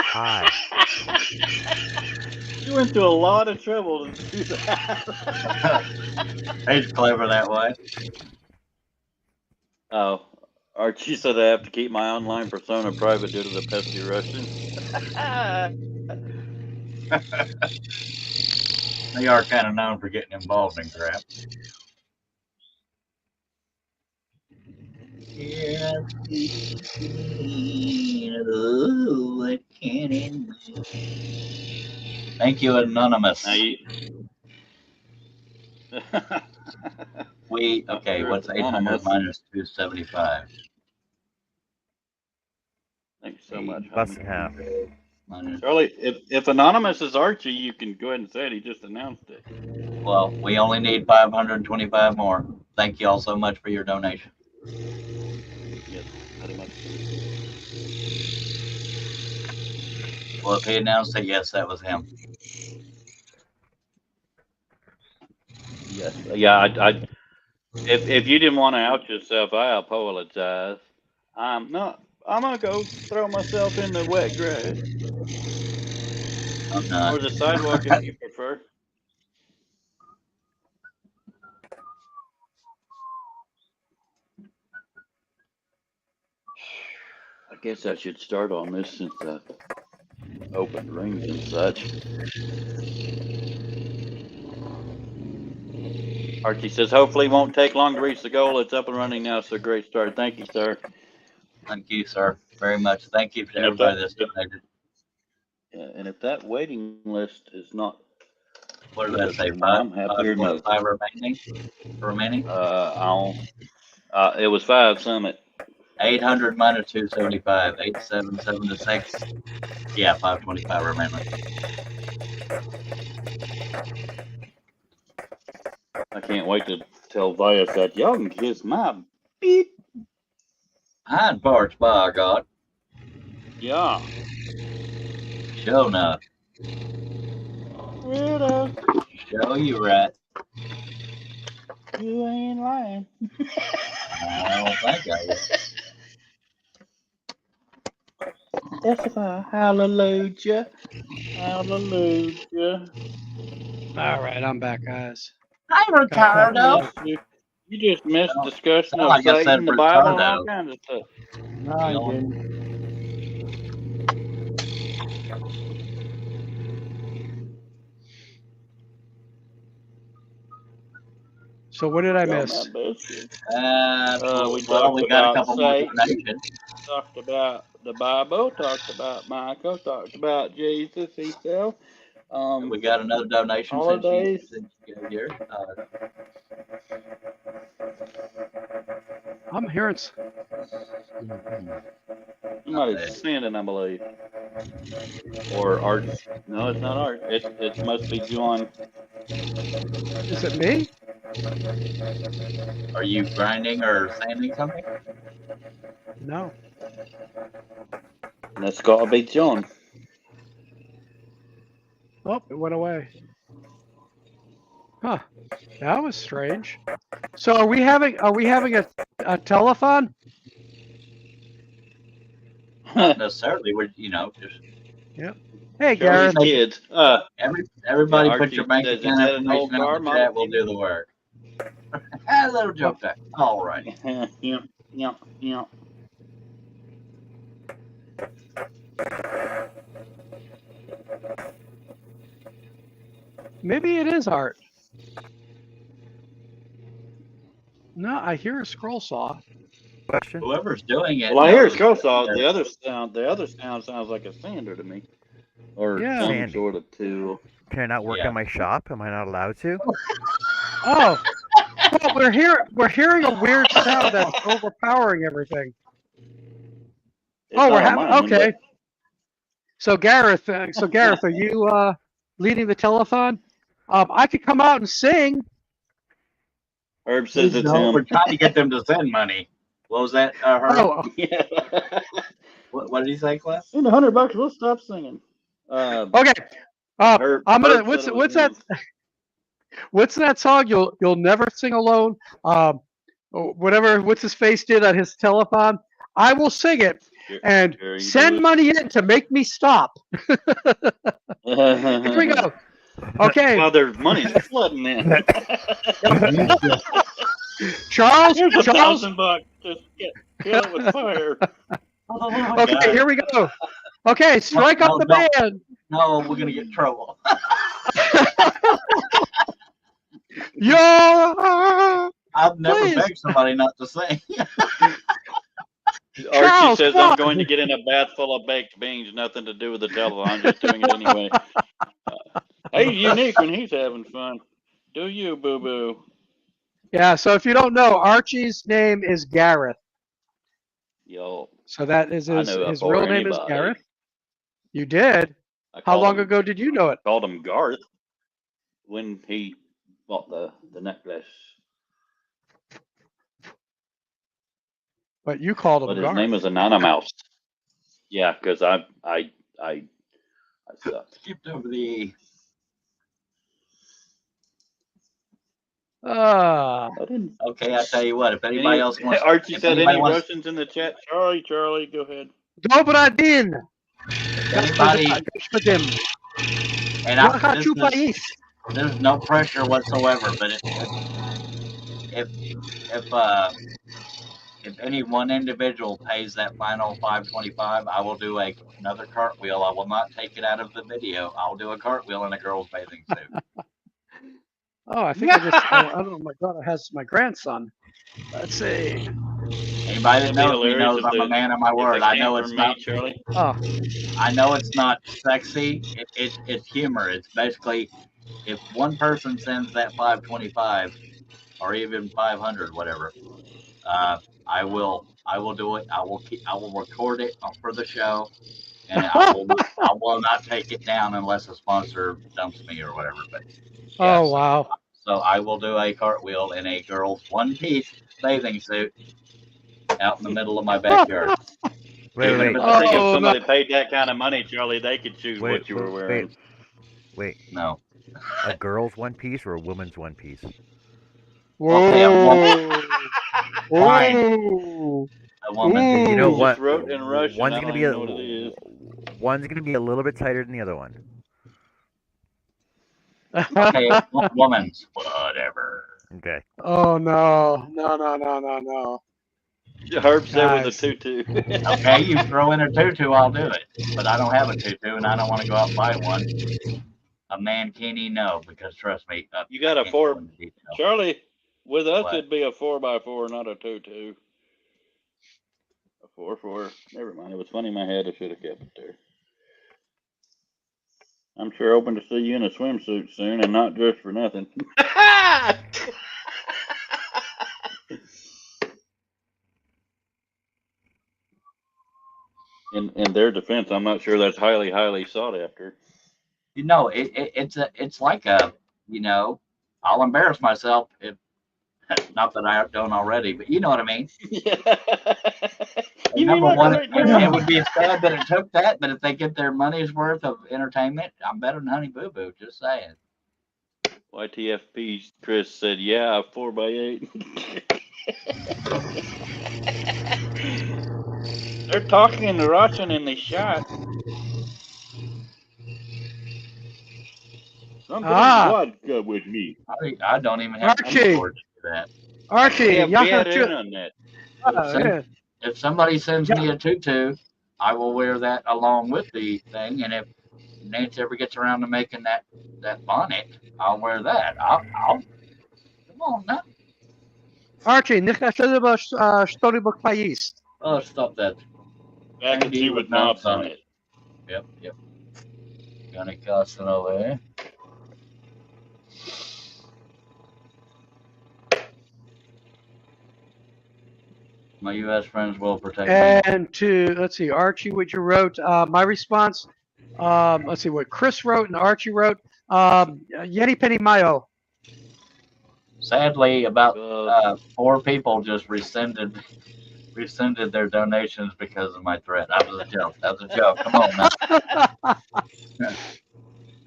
You went to a lot of trouble to do that. He's clever that way. Oh, Archie said I have to keep my online persona private due to the pesky Russians. They are kind of known for getting involved in crap. Thank you, Anonymous. Now you. Okay, Sure, it's what's 800 anonymous. minus 275? Thank you so much, Bust in homie. half. Minus, Charlie, if anonymous is Archie, you can go ahead and say it. He just announced it. well, we only need 525 more. Thank you all so much for your donation. Yes, very much. Well, if he announced it, yes, that was him. Yes, yeah. If you didn't want to out yourself, I apologize. I'm not. I'm gonna go throw myself in the wet grass I'm not. or the sidewalk if you prefer. I guess I should start on this since I opened rings and such. Archie says, hopefully it won't take long to reach the goal. It's up and running now, so great start. Thank you, sir. Thank you, sir, very much. Thank you to And everybody that's donated. and if that waiting list is not What did I say? I'm happy to know. 525 remaining. It was 5 Summit. 800 minus 275. 8776. Yeah, 525 remaining. I can't wait to tell Viasat, y'all can kiss my beep. Hind parts, by God. Yeah. Show enough. Weirdo. Show you right. You ain't lying. I don't think I will. Testify. Hallelujah. Hallelujah. All right, I'm back, guys. Hi, Got that Ricardo. one. You just missed Sound discussion of like I said Satan, the Bible, and all Ricardo. kinds of stuff. No, you didn't. So what did I Y'all miss? not biscuit. We Well, talked we got a about couple more Satan, donations. talked about the Bible, talked about Michael, talked about Jesus himself. We got another donation Holidays. since you got here. I'm hearing. Somebody's singing, I believe. Or Art. No, it's not Art. It must be John. Is it me? Are you grinding or sanding something? No. That's got to be John. Oh, it went away. Huh. That was strange. So are we having a telethon? Not necessarily. We're just Hey, Charlie's Gareth. kids. everybody Yeah, put your Archie bank says, is account that an old information out car, in the chat. We'll Mar17? do the work. A little joke there. All right. Yeah. Maybe it is Art. No, I hear a scroll saw. Question? Whoever's doing it. Well, I hear knows Skull Saw. they're- The other sound sounds like a sander to me, or Yeah. some Sandy. sort of tool. Can I not work Yeah. in my shop? Am I not allowed to? Oh, well, we're hearing a weird sound that's overpowering everything. It's Oh, we're not on having mine, okay. So Gareth, are you leading the telethon? I could come out and sing. but Herb says it's No, we're him. trying to get them to send money. What was that? Herb? Oh, Yeah. What did he say, Cliff? In $100, we'll stop singing. okay. Herb I'm gonna. said What's it was that? him. What's that song? You'll never sing alone. Whatever. What's his face did on his telethon. I will sing it and Jerry send Lewis. money in to make me stop. Here we go. Okay, Well, there's money flooding in. Charles. Here's Charles. $1,000. Just kill it with fire. Okay, here we go. Okay, strike up the band. No, we're gonna get in trouble. Yeah. I've never Please. begged somebody not to sing. Archie Charles, says come I'm on. going to get in a bath full of baked beans. Nothing to do with the devil. I'm just doing it anyway. He's unique when he's having fun. Do you, boo boo? Yeah. So if you don't know, Archie's name is Gareth. Yo, So that is I his know his before real name is anybody. Gareth. You did. I How called long him- ago did you know it? Called him Garth when he bought the necklace. But you called him But his Garth. name was Anonymous. Yeah, because I sucked. Skipped over the. Ah. I didn't. Okay, I tell you what. If anybody else wants, Archie if said anybody any wants, Russians in the chat? Charlie, go ahead. Dobra din. if anybody, Господин. and Я I, хочу this is, поесть. there's no pressure whatsoever. But if any one individual pays that final $5.25, I will do another cartwheel. I will not take it out of the video. I'll do a cartwheel in a girl's bathing suit. Oh, I think I just. I don't know. My daughter has my grandson. Let's see. Anybody that It'd be knows me hilarious knows if I'm a they- man of my if word. they I know came it's for not. me, Charlie. Oh, I know it's not sexy. It's humor. It's basically if one person sends that $5.25 or even 500, whatever, I will do it. I will record it for the show, and I will not take it down unless a sponsor dumps me or whatever. But yeah, oh wow. so I will do a cartwheel in a girl's one-piece bathing suit out in the middle of my backyard. Wait. I think if Oh, somebody paid that kind of money, Charlie, they could choose Wait, what you were wearing. Wait. No. A girl's one piece or a woman's one piece? Okay, Whoa. Fine. Whoa. A woman. Because you know Ooh. what? Just wrote in Russian. One's I gonna don't be even know what it is. one's gonna be a little bit tighter than the other one. Okay, woman's. Whatever. Okay. Oh no. No. Herb said with a Guys. tutu. Okay, you throw in a tutu, I'll do it. But I don't have a tutu, and I don't want to go out and buy one. A mankini, no, because trust me. You got I a can't 4. go into detail. Charlie, with us, What? it'd be a 4x4, not a tutu. A 4x4. Never mind. It was funny in my head. I should have kept it there. I'm sure hoping to see you in a swimsuit soon and not dressed for nothing. In their defense, I'm not sure that's highly sought after. You know, it's like a, I'll embarrass myself if, not that I don't already, but you know what I mean. Yeah. And You mean number like one, right now? it would be sad that it took that, but if they get their money's worth of entertainment, I'm better than Honey Boo Boo. Just saying. YTFP Chris said, yeah, 4x8. They're talking in Russian in the shot. Somebody's vodka with me. I don't even have Archie. money for it to do that. Archie, Yeah, я bad хочу... internet. yeah. If somebody sends me a tutu, I will wear that along with the thing. And if Nance ever gets around to making that bonnet, I'll wear that. I'll come on now. Archie, не хотели бы что-нибудь поесть? Oh, stop that. Mac and cheese with knobs on it. Yep. Gonna cuss over there. My U.S. friends will protect me. And to, let's see, Archie, what you wrote, my response, let's see, what Chris wrote and Archie wrote, Yeti Penny Mayo. Sadly, about 4 people just rescinded their donations because of my threat. That was a joke. Come on now.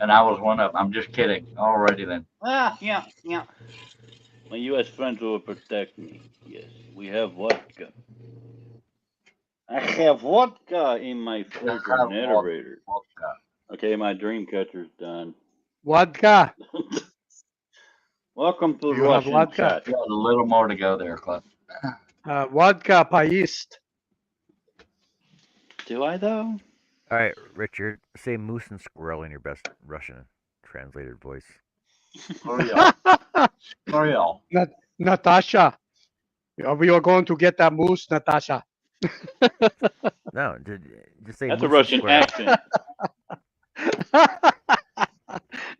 And I was one of them. I'm just kidding. Alrighty then. Yeah. My U.S. friends will protect me. Yes, we have vodka. I have vodka in my refrigerator. Vodka. Okay, my dream catcher's done. Vodka. Welcome to You have Russian vodka? chat. You got a little more to go there, Cliff. Vodka поесть. Do I though? All right, Richard. Say moose and squirrel in your best Russian translated voice. L'Oreal. Natasha. We are going to get that moose, Natasha. No, just say That's a moose and Russian squirrel. accent.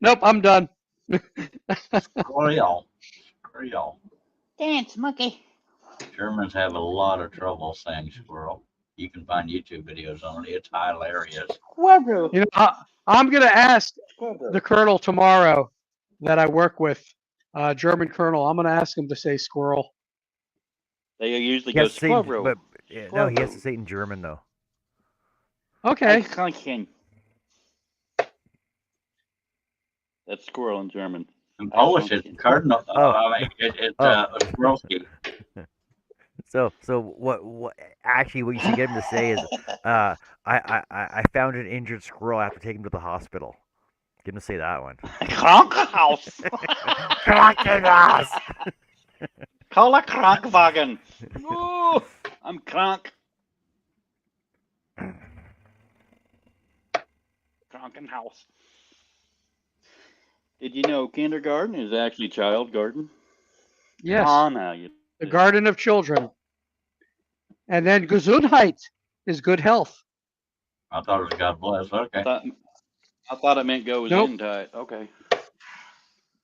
Nope, I'm done. L'Oreal. Dance, monkey. Germans have a lot of trouble saying squirrel. You can find YouTube videos on it. It's hilarious. Squirrel. You know, I'm going to ask the colonel tomorrow that I work with, German colonel. I'm going to ask him to say squirrel. They usually He go has to say, squirrel. but no, he has to say it in German though. Okay. Eichhörnchen. That's squirrel in German. In Polish, it's cardinal. It's Squirrelski. So what actually what you should get him to say is I found an injured squirrel after taking him to the hospital. Get him to say that one. Krankenhaus. Krankenhaus. Call a Krankwagen. Ooh, I'm krank. Krankenhaus. Did you know kindergarten is actually child garden? Yes. Now you. The garden of children. And then Gesundheit is good health. I thought it was God bless. Okay. I thought it meant go Nope. in tight. Okay.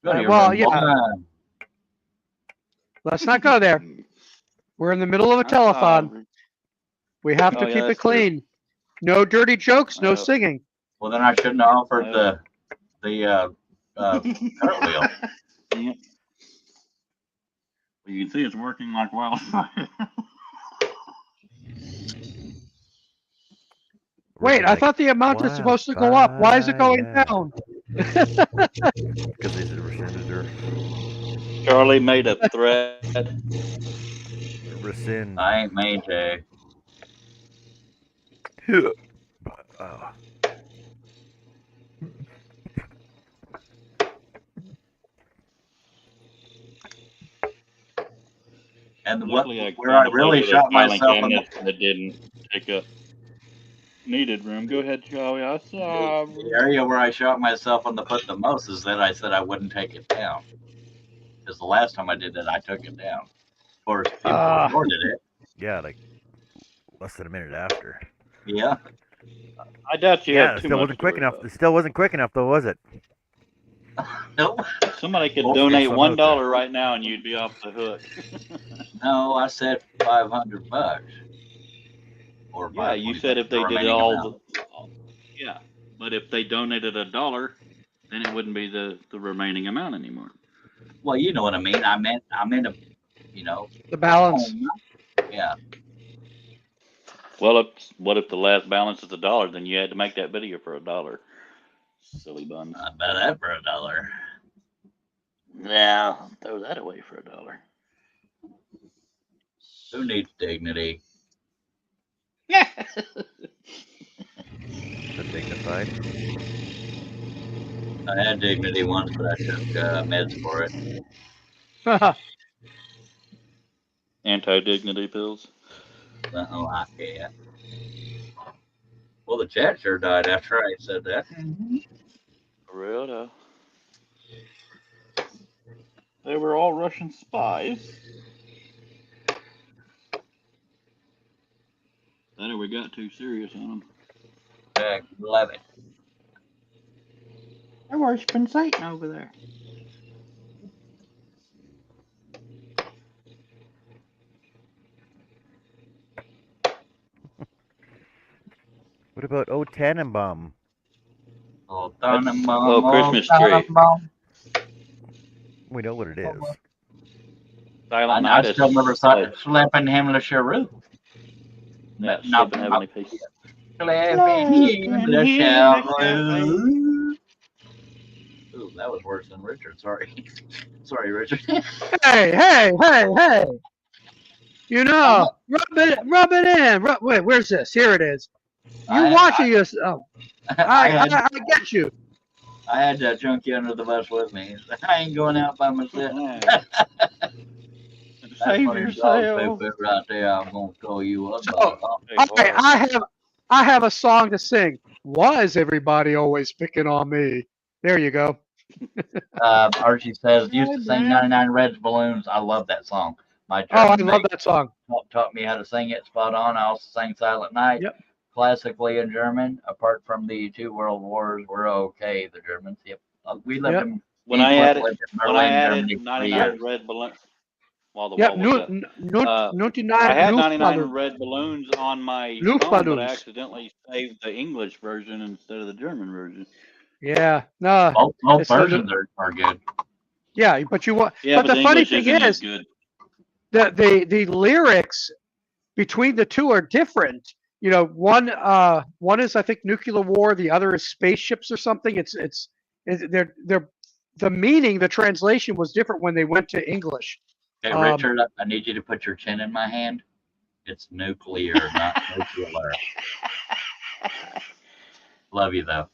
Well, yeah. Let's not go there. We're in the middle of a telethon. We have to keep it clean. No dirty jokes, no singing. Well, then I shouldn't have offered the cartwheel. Yeah. Well, you can see it's working like wildfire. Wait, I thought the amount is supposed to go up. Why is it going down? Because they rescinded her. Charlie made a threat. Rescind. I ain't made to. And Luckily, where I really shot myself in that didn't take up needed room. Go ahead, Charlie. I saw the area where I shot myself on the foot the most is that I said I wouldn't take it down. Because the last time I did that, I took it down. Of course, people reported it. Yeah, like less than a minute after. Yeah. I doubt you Yeah, had it too still much wasn't quick to enough. worry It still wasn't quick enough, though, was it? Nope. about. Somebody could Well, donate some out there. $1 right now, and you'd be off the hook. No, I said $500. Or Yeah, you said if they did all the, yeah, but if they donated $1, then it wouldn't be the remaining amount anymore. Well, you know what I mean. I meant a, The balance. Yeah. Well, what if the last balance is $1? Then you had to make that video for $1. Silly bun. I bet that for $1. Yeah, throw that away for $1. Who needs dignity? Undignified. I had dignity once, but I took meds for it. Anti-dignity pills. Oh, I can't. Well, the chat sure died after I said that. For real though. They were all Russian spies. That we got too serious on them. Heck, love it. They're worshiping Satan over there. What about O Tannenbaum? Oh, Christmas tree. We know what it is. Silent I Night is still never saw it. Slapping him the Cheroot. Yeah, Sleeping Heavenly Peace. Slapping him the Cheroot. Ooh, that was worse than Richard. Sorry. Sorry, Richard. Hey! You know, rub it in. Wait, where's this? Here it is. You're watching this. Oh, I get you. I had that junkie under the bus with me. I ain't going out by myself. Save yourself. Right there, I'm gonna throw you up. All right, I have a song to sing. Why is everybody always picking on me? There you go. Archie says used to sing 99 Reds Balloons. I love that song. My I love that song. Taught me how to sing it spot on. I also sang Silent Night. Yep. Classically in German. Apart from the 2 world wars, we're okay. The Germans. Yep. We lived in. When I added Germany 99 red balloons. While the Yeah, wall was up. 99 I had 99 Luftballons. red balloons on my phone, but I accidentally saved the English version instead of the German version. Yeah, no. Both versions are good. Yeah, but you want. Yeah, but the funny thing is, good. the lyrics between the two are different. You know, one is I think nuclear war, the other is spaceships or something. They're the meaning, the translation was different when they went to English. Hey, Richard, I need you to put your chin in my hand. It's nuclear, not nuclear. Love you, though.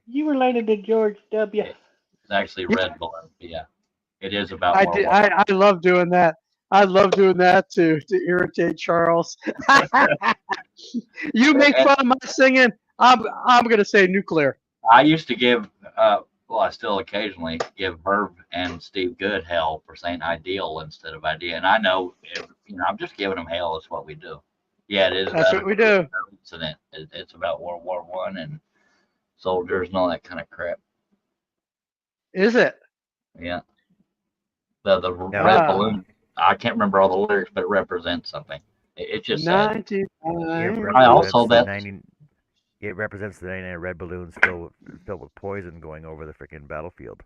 You related to George W. It's actually red balloon. Yeah, it is about. I love doing that. I love doing that to irritate Charles. You make fun of my singing. I'm gonna say nuclear. I used to give. Well, I still occasionally give Herb and Steve Good hell for saying ideal instead of idea. And I know, I'm just giving them hell. It's what we do. Yeah, it is. That's what we do. It's about World War I and soldiers and all that kind of crap. Is it? Yeah. The red balloon. I can't remember all the lyrics, but it represents something. It just said. I also It represents the 99 red balloons filled with poison going over the freaking battlefield.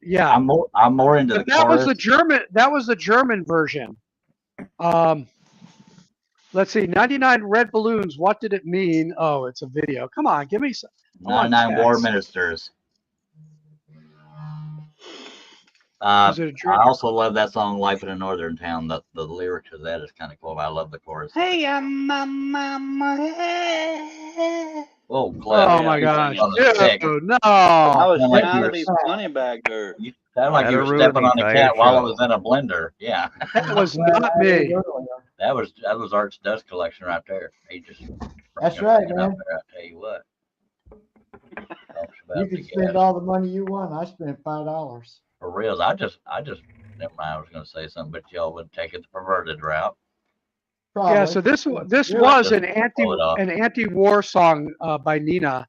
Yeah, I'm more into the. That was the German version. Let's see. 99 red balloons. What did it mean? Oh, it's a video. Come on, give me some. I want 99 War text. Ministers. Is it a I drink? also love that song "Life in a Northern Town." The lyrics of that is kind of cool. I love the chorus. Hey, I'm mama. Oh, Cliff. Oh Yeah, my I'm gosh, singing. On the stick. dude, no. I was Sound like trying to you're be funny back there. you sound like you That'll were ruin stepping the on a entire cat while it show. was in a blender. Yeah, That was Well, not I did me. earlier. that was Art's dust collection right there. He just That's right, man. Up there, I tell you what. Talks You about the can spend gas. all the money you want. I spent $5. For reals, I just never mind. I was going to say something, but y'all would take it the perverted route. Probably. Yeah, so this Yeah. was Just an blow it off. anti-war song by Nina.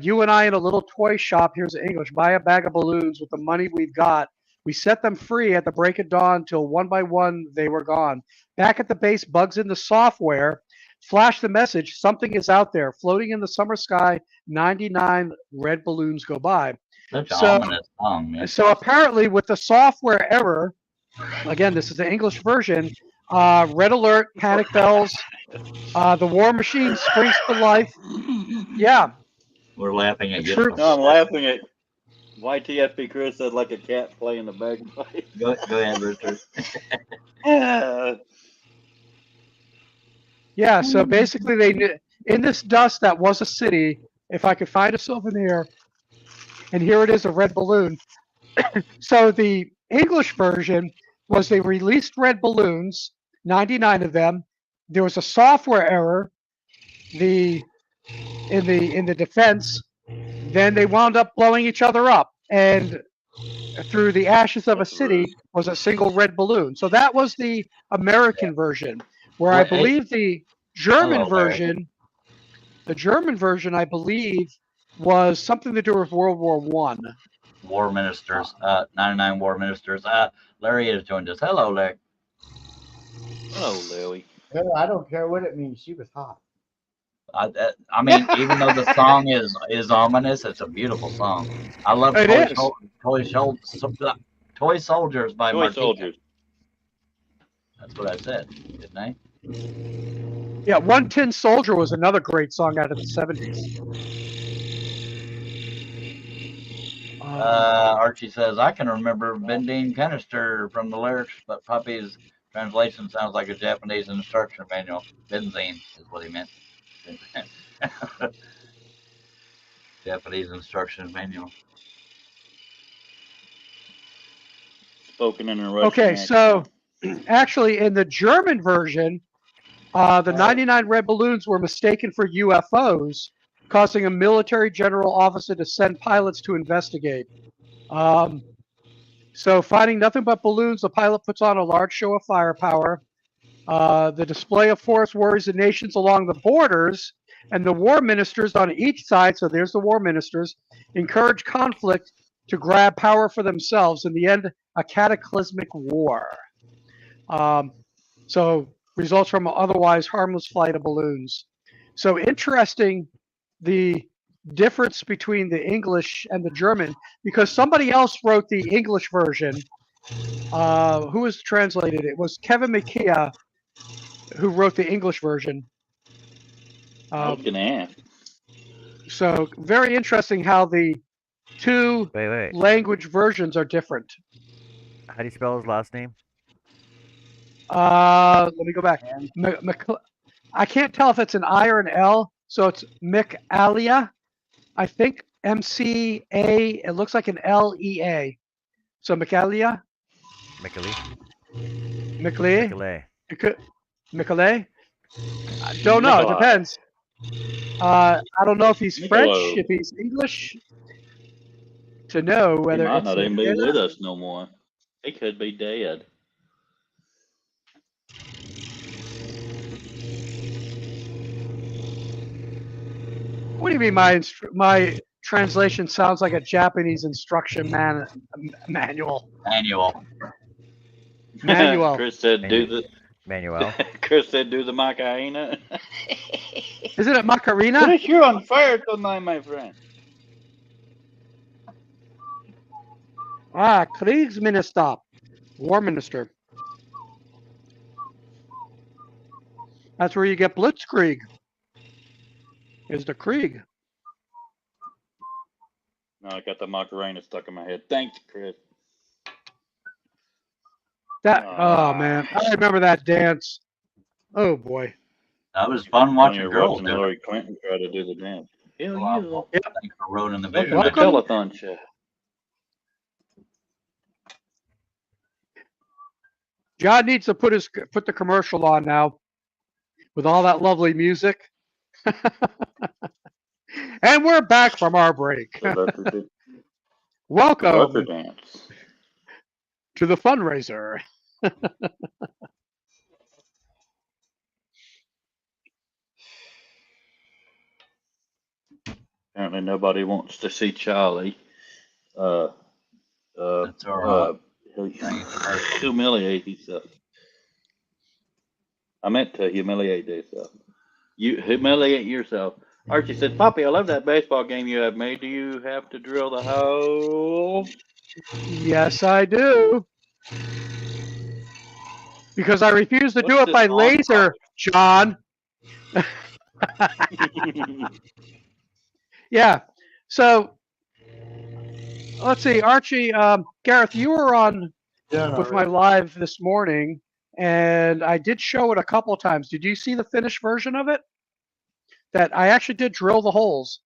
You and I in a little toy shop. Here's English. Buy a bag of balloons with the money we've got. We set them free at the break of dawn till one by one they were gone. Back at the base, bugs in the software flash the message: something is out there, floating in the summer sky. 99 red balloons go by. Such an So, ominous song, man. so apparently, with the software error, again, this is the English version. Red alert, panic bells. The war machine springs to life. Yeah, We're laughing at you. True. No, I'm laughing at YTFP Chris said like a cat playing the bagpipe. Go ahead, Richard. Yeah. yeah. So basically, they knew in this dust that was a city. If I could find a souvenir, and here it is, a red balloon. So the English version was they released red balloons, 99 of them. There was a software error. In the defense, then they wound up blowing each other up, and through the ashes of a That's city rude. was a single red balloon. So that was the American version, where I Well, hey, believe the German hello, Larry. version, I believe, was something to do with World War One. War Ministers, 99 War Ministers. Larry has joined us. Hello, Larry. Oh, Louie. Well, I don't care what it means. She was hot. I mean, even though the song is ominous, it's a beautiful song. I love It is. Toy Soldiers by Toy Martina. soldiers. That's what I said, didn't I? Yeah, One Tin Soldier was another great song out of the 70s. Archie says, I can remember Bendine Canister from the lyrics, but Puppy's translation sounds like a Japanese instruction manual. Benzene is what he meant. Japanese instruction manual. Spoken in a Russian Okay, accent. so actually in the German version, the 99 red balloons were mistaken for UFOs, causing a military general officer to send pilots to investigate. So finding nothing but balloons, the pilot puts on a large show of firepower. The display of force worries the nations along the borders, and the war ministers on each side, so there's the war ministers, encourage conflict to grab power for themselves. In the end, a cataclysmic war. So results from an otherwise harmless flight of balloons. So interesting, the difference between the English and the German, because somebody else wrote the English version. Who was translated? It was Kevin McKeah who wrote the English version. I was gonna ask. So very interesting how the two Wait. language versions are different. How do you spell his last name? Let me go back. I can't tell if it's an I or an L, so it's McAlia. I think MCA. It looks like an LEA. So McAlia. McAlee. McLeay. McAlee. It could. McAlay. I don't know. It Nikolai. depends. I don't know if he's French, Niccolo. if he's English. To know He whether might it's not even be McKenna. with us no more. He could be dead. What do you mean my translation sounds like a Japanese instruction manual? Manual. Manual. Chris said do the Manuel. Chris said do the Macarena. Isn't it Macarena? Chris, you're on fire tonight, my friend. Kriegsminister. War minister. That's where you get Blitzkrieg. Is the Krieg. No, I got the Macarena stuck in my head. Thanks, Chris. Oh man, I remember that dance. Oh boy. That was fun watching You're girls watching do it. Hillary Clinton try to do the dance. Hell Well, yeah. thanks for ruining the Welcome video. to Telethon Show. John needs to put the commercial on now with all that lovely music. And we're back from our break. Welcome Dance. to the fundraiser. Apparently nobody wants to see Charlie That's all right. humiliate himself. I meant to humiliate yourself. You humiliate yourself. Archie said, Poppy, I love that baseball game you have made. Do you have to drill the hole? Yes, I do. Because I refuse to do What's it by this on laser, John. Yeah. So let's see, Archie, Gareth, you were on with my live this morning, and I did show it a couple of times. Did you see the finished version of it? That I actually did drill the holes.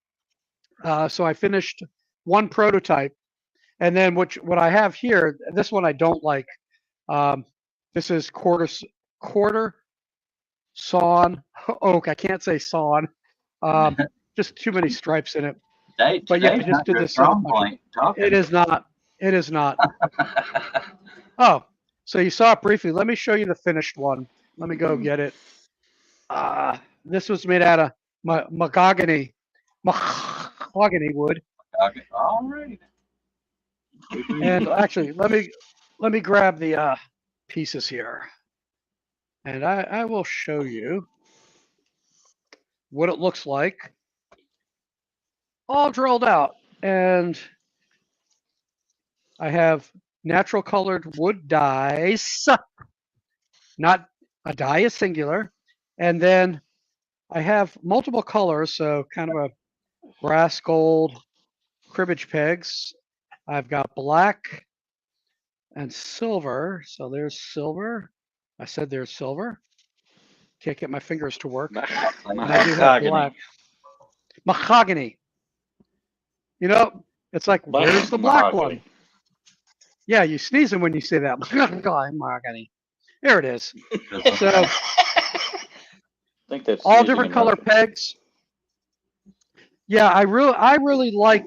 So I finished one prototype, and then what I have here, this one I don't like. This is quarter sawn oak. I can't say sawn. Just too many stripes in it. But yeah, I just did this. Strong point. It is not. It is not. Oh, so you saw it briefly. Let me show you the finished one. Let me go get it. This was made out of mahogany wood. All right. And actually, let me grab the pieces here, and I will show you what it looks like, all drilled out. And I have natural colored wood dyes, not a dye is singular, and then I have multiple colors, so kind of a brass gold cribbage pegs. I've got black and silver. So there's silver. I said there's silver. Can't get my fingers to work. And I do have black. Mahogany. You know, it's like, where's the black one? Yeah, you sneezing when you say that. Mahogany. There it is. So, I think that's all different color pegs. Yeah, I really like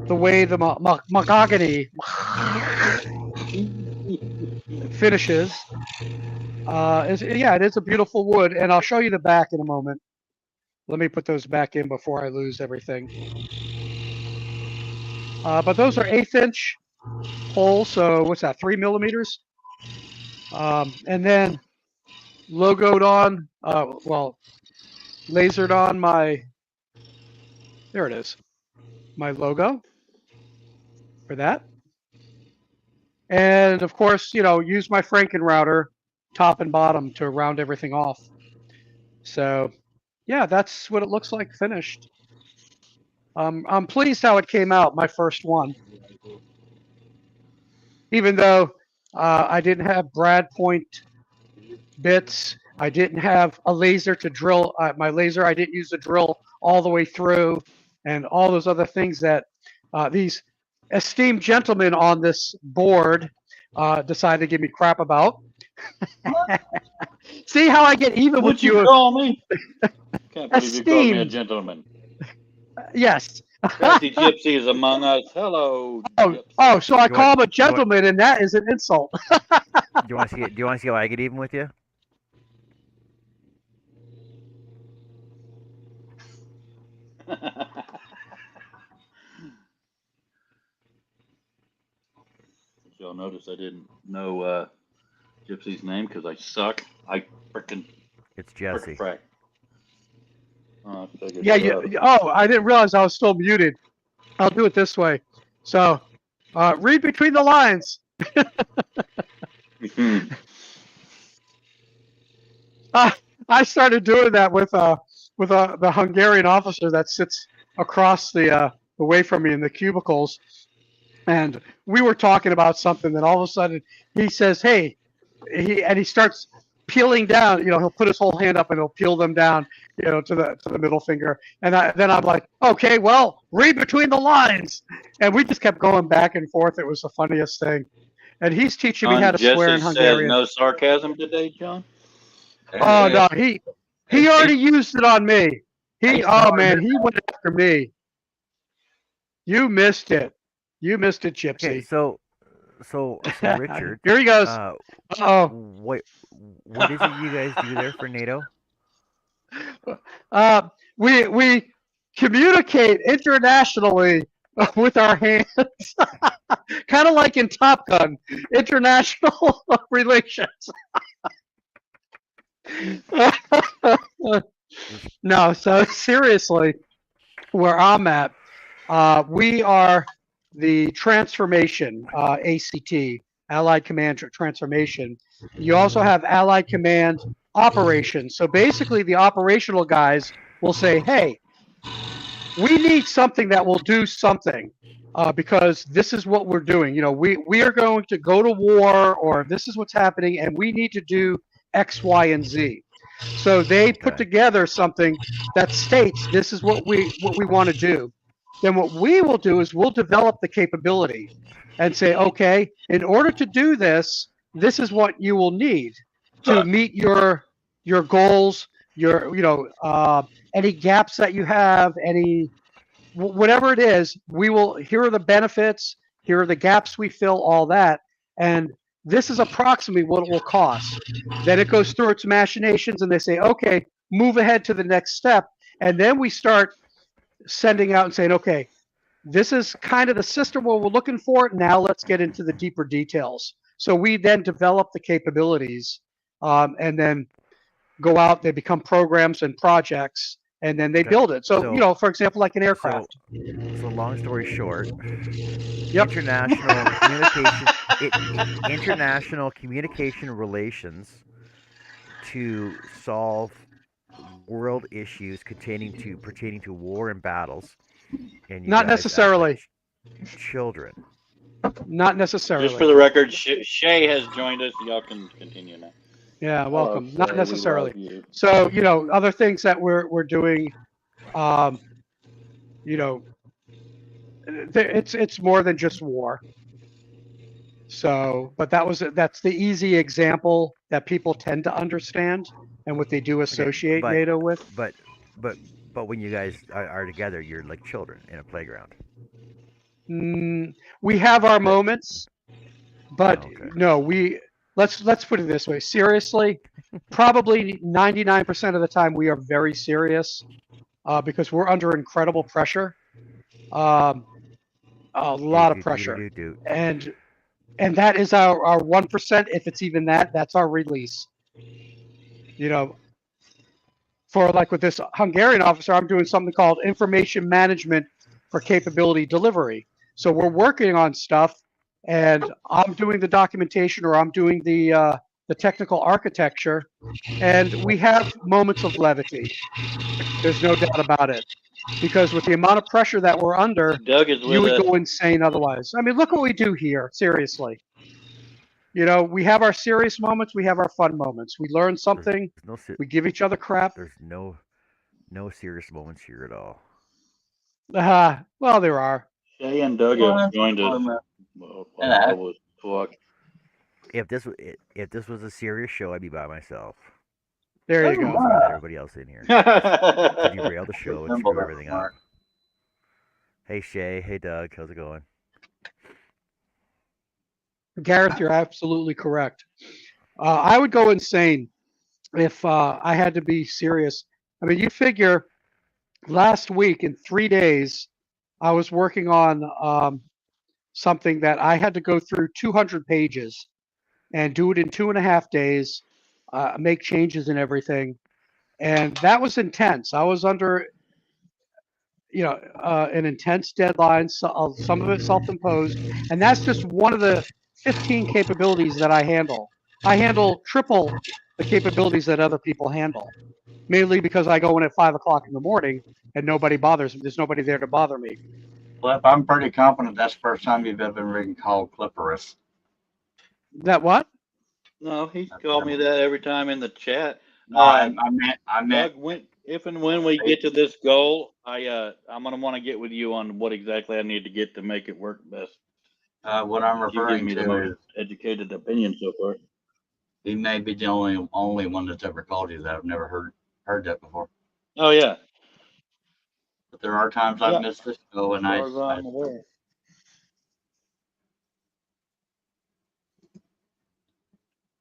the way the mahogany finishes. Yeah, it is a beautiful wood, and I'll show you the back in a moment. Let me put those back in before I lose everything. But those are 1/8 inch holes, so what's that, 3 millimeters? And then logoed on, well, lasered on my, there it is, my logo for that. And of course, you know, use my Franken router, top and bottom, to round everything off. So yeah, that's what it looks like finished. I'm pleased how it came out, my first one. Even though I didn't have brad point bits, I didn't have a laser to drill. My laser, I didn't use the drill all the way through, and all those other things that these esteemed gentlemen on this board decided to give me crap about. See how I get even with you? Call me? Can't believe you called me a gentleman. Yes. Kathy Gypsy is among us. Hello. Oh, so I call him a gentleman, and that is an insult. Do you want to see it? Do you want to see how I get even with you? Y'all notice I didn't know Gypsy's name because I suck. I frickin'. It's Jesse. Yeah, I didn't realize I was still muted. I'll do it this way. So, read between the lines. I started doing that with the Hungarian officer that sits across the way from me in the cubicles, and we were talking about something. Then all of a sudden he says, "Hey," he starts peeling down. He'll put his whole hand up and he'll peel them down, to the middle finger. And then I'm like, "Okay, well, read between the lines." And we just kept going back and forth. It was the funniest thing. And he's teaching me how to swear Jesse in says Hungarian. no sarcasm today, John. Oh no, he already used it on me. Oh man, he went after me. You missed it. You missed it, Gypsy. Okay, so Richard, Here he goes. Oh, what is it you guys do there for NATO? we communicate internationally with our hands, kind of like in Top Gun, international relations. No, so seriously, where I'm at, we are the transformation, ACT, Allied Command Transformation. You also have Allied Command Operations. So basically, the operational guys will say, "Hey, we need something that will do something, because this is what we're doing. We are going to go to war, or this is what's happening, and we need to do X, Y, and Z." So they put together something that states this is what we want to do. Then what we will do is we'll develop the capability and say, okay, in order to do this, this is what you will need to meet your goals, your any gaps that you have, whatever it is. Here are the benefits, here are the gaps we fill, all that, and this is approximately what it will cost. Then it goes through its machinations, and they say, okay, move ahead to the next step. And then we start sending out and saying, okay, this is kind of the system where we're looking for. Now let's get into the deeper details. So we then develop the capabilities, and then go out. They become programs and projects, and then they build it. So, for example, like an aircraft. So long story short, Yep. international communication relations to solve world issues pertaining to war and battles. And Not necessarily. Children. Not necessarily. Just for the record, Shay has joined us. Y'all can continue now. Yeah, welcome. Not Shay, necessarily. we love you. So, other things that we're doing, it's more than just war. So, but that's the easy example that people tend to understand and what they do associate NATO with. But when you guys are together, you're like children in a playground. We have our moments, but no, let's put it this way. Seriously, probably 99% of the time we are very serious, because we're under incredible pressure, a lot of pressure, and that is our 1%. If it's even that, that's our release. For like with this Hungarian officer, I'm doing something called information management for capability delivery. So we're working on stuff, and I'm doing the documentation, or I'm doing the technical architecture, and we have moments of levity. There's no doubt about it, because with the amount of pressure that we're under, you would go insane otherwise. I mean, look what we do here. Seriously, we have our serious moments, we have our fun moments. We learn something. We give each other crap. There's no serious moments here at all. Well, there are. Shay and Doug have joined us. I was fuck. If this was a serious show, I'd be by myself. There you go. Not everybody else in here. Did you rail the show and screw everything up? Hey Shay, hey Doug, how's it going? Gareth, you're absolutely correct. I would go insane if I had to be serious. I mean, you figure last week in 3 days, I was working on something that I had to go through 200 pages and do it in 2.5 days, make changes and everything. And that was intense. I was under, an intense deadline, so some of it self-imposed. And that's just one of the 15 capabilities that I handle. I handle triple the capabilities that other people handle. Mainly because I go in at 5 o'clock in the morning and nobody bothers me. There's nobody there to bother me. Cliff, I'm pretty confident that's the first time you've ever been called Clipperus. That what? No, he's called me that every time in the chat. No, I meant. Doug, if and when we get to this goal, I'm gonna want to get with you on what exactly I need to get to make it work best. What I'm You've given referring me the to most is educated opinion so far. he may be the only one that's ever called you that. I've never heard that before. Oh yeah, But there are times I've missed the show, and as far as I'm aware.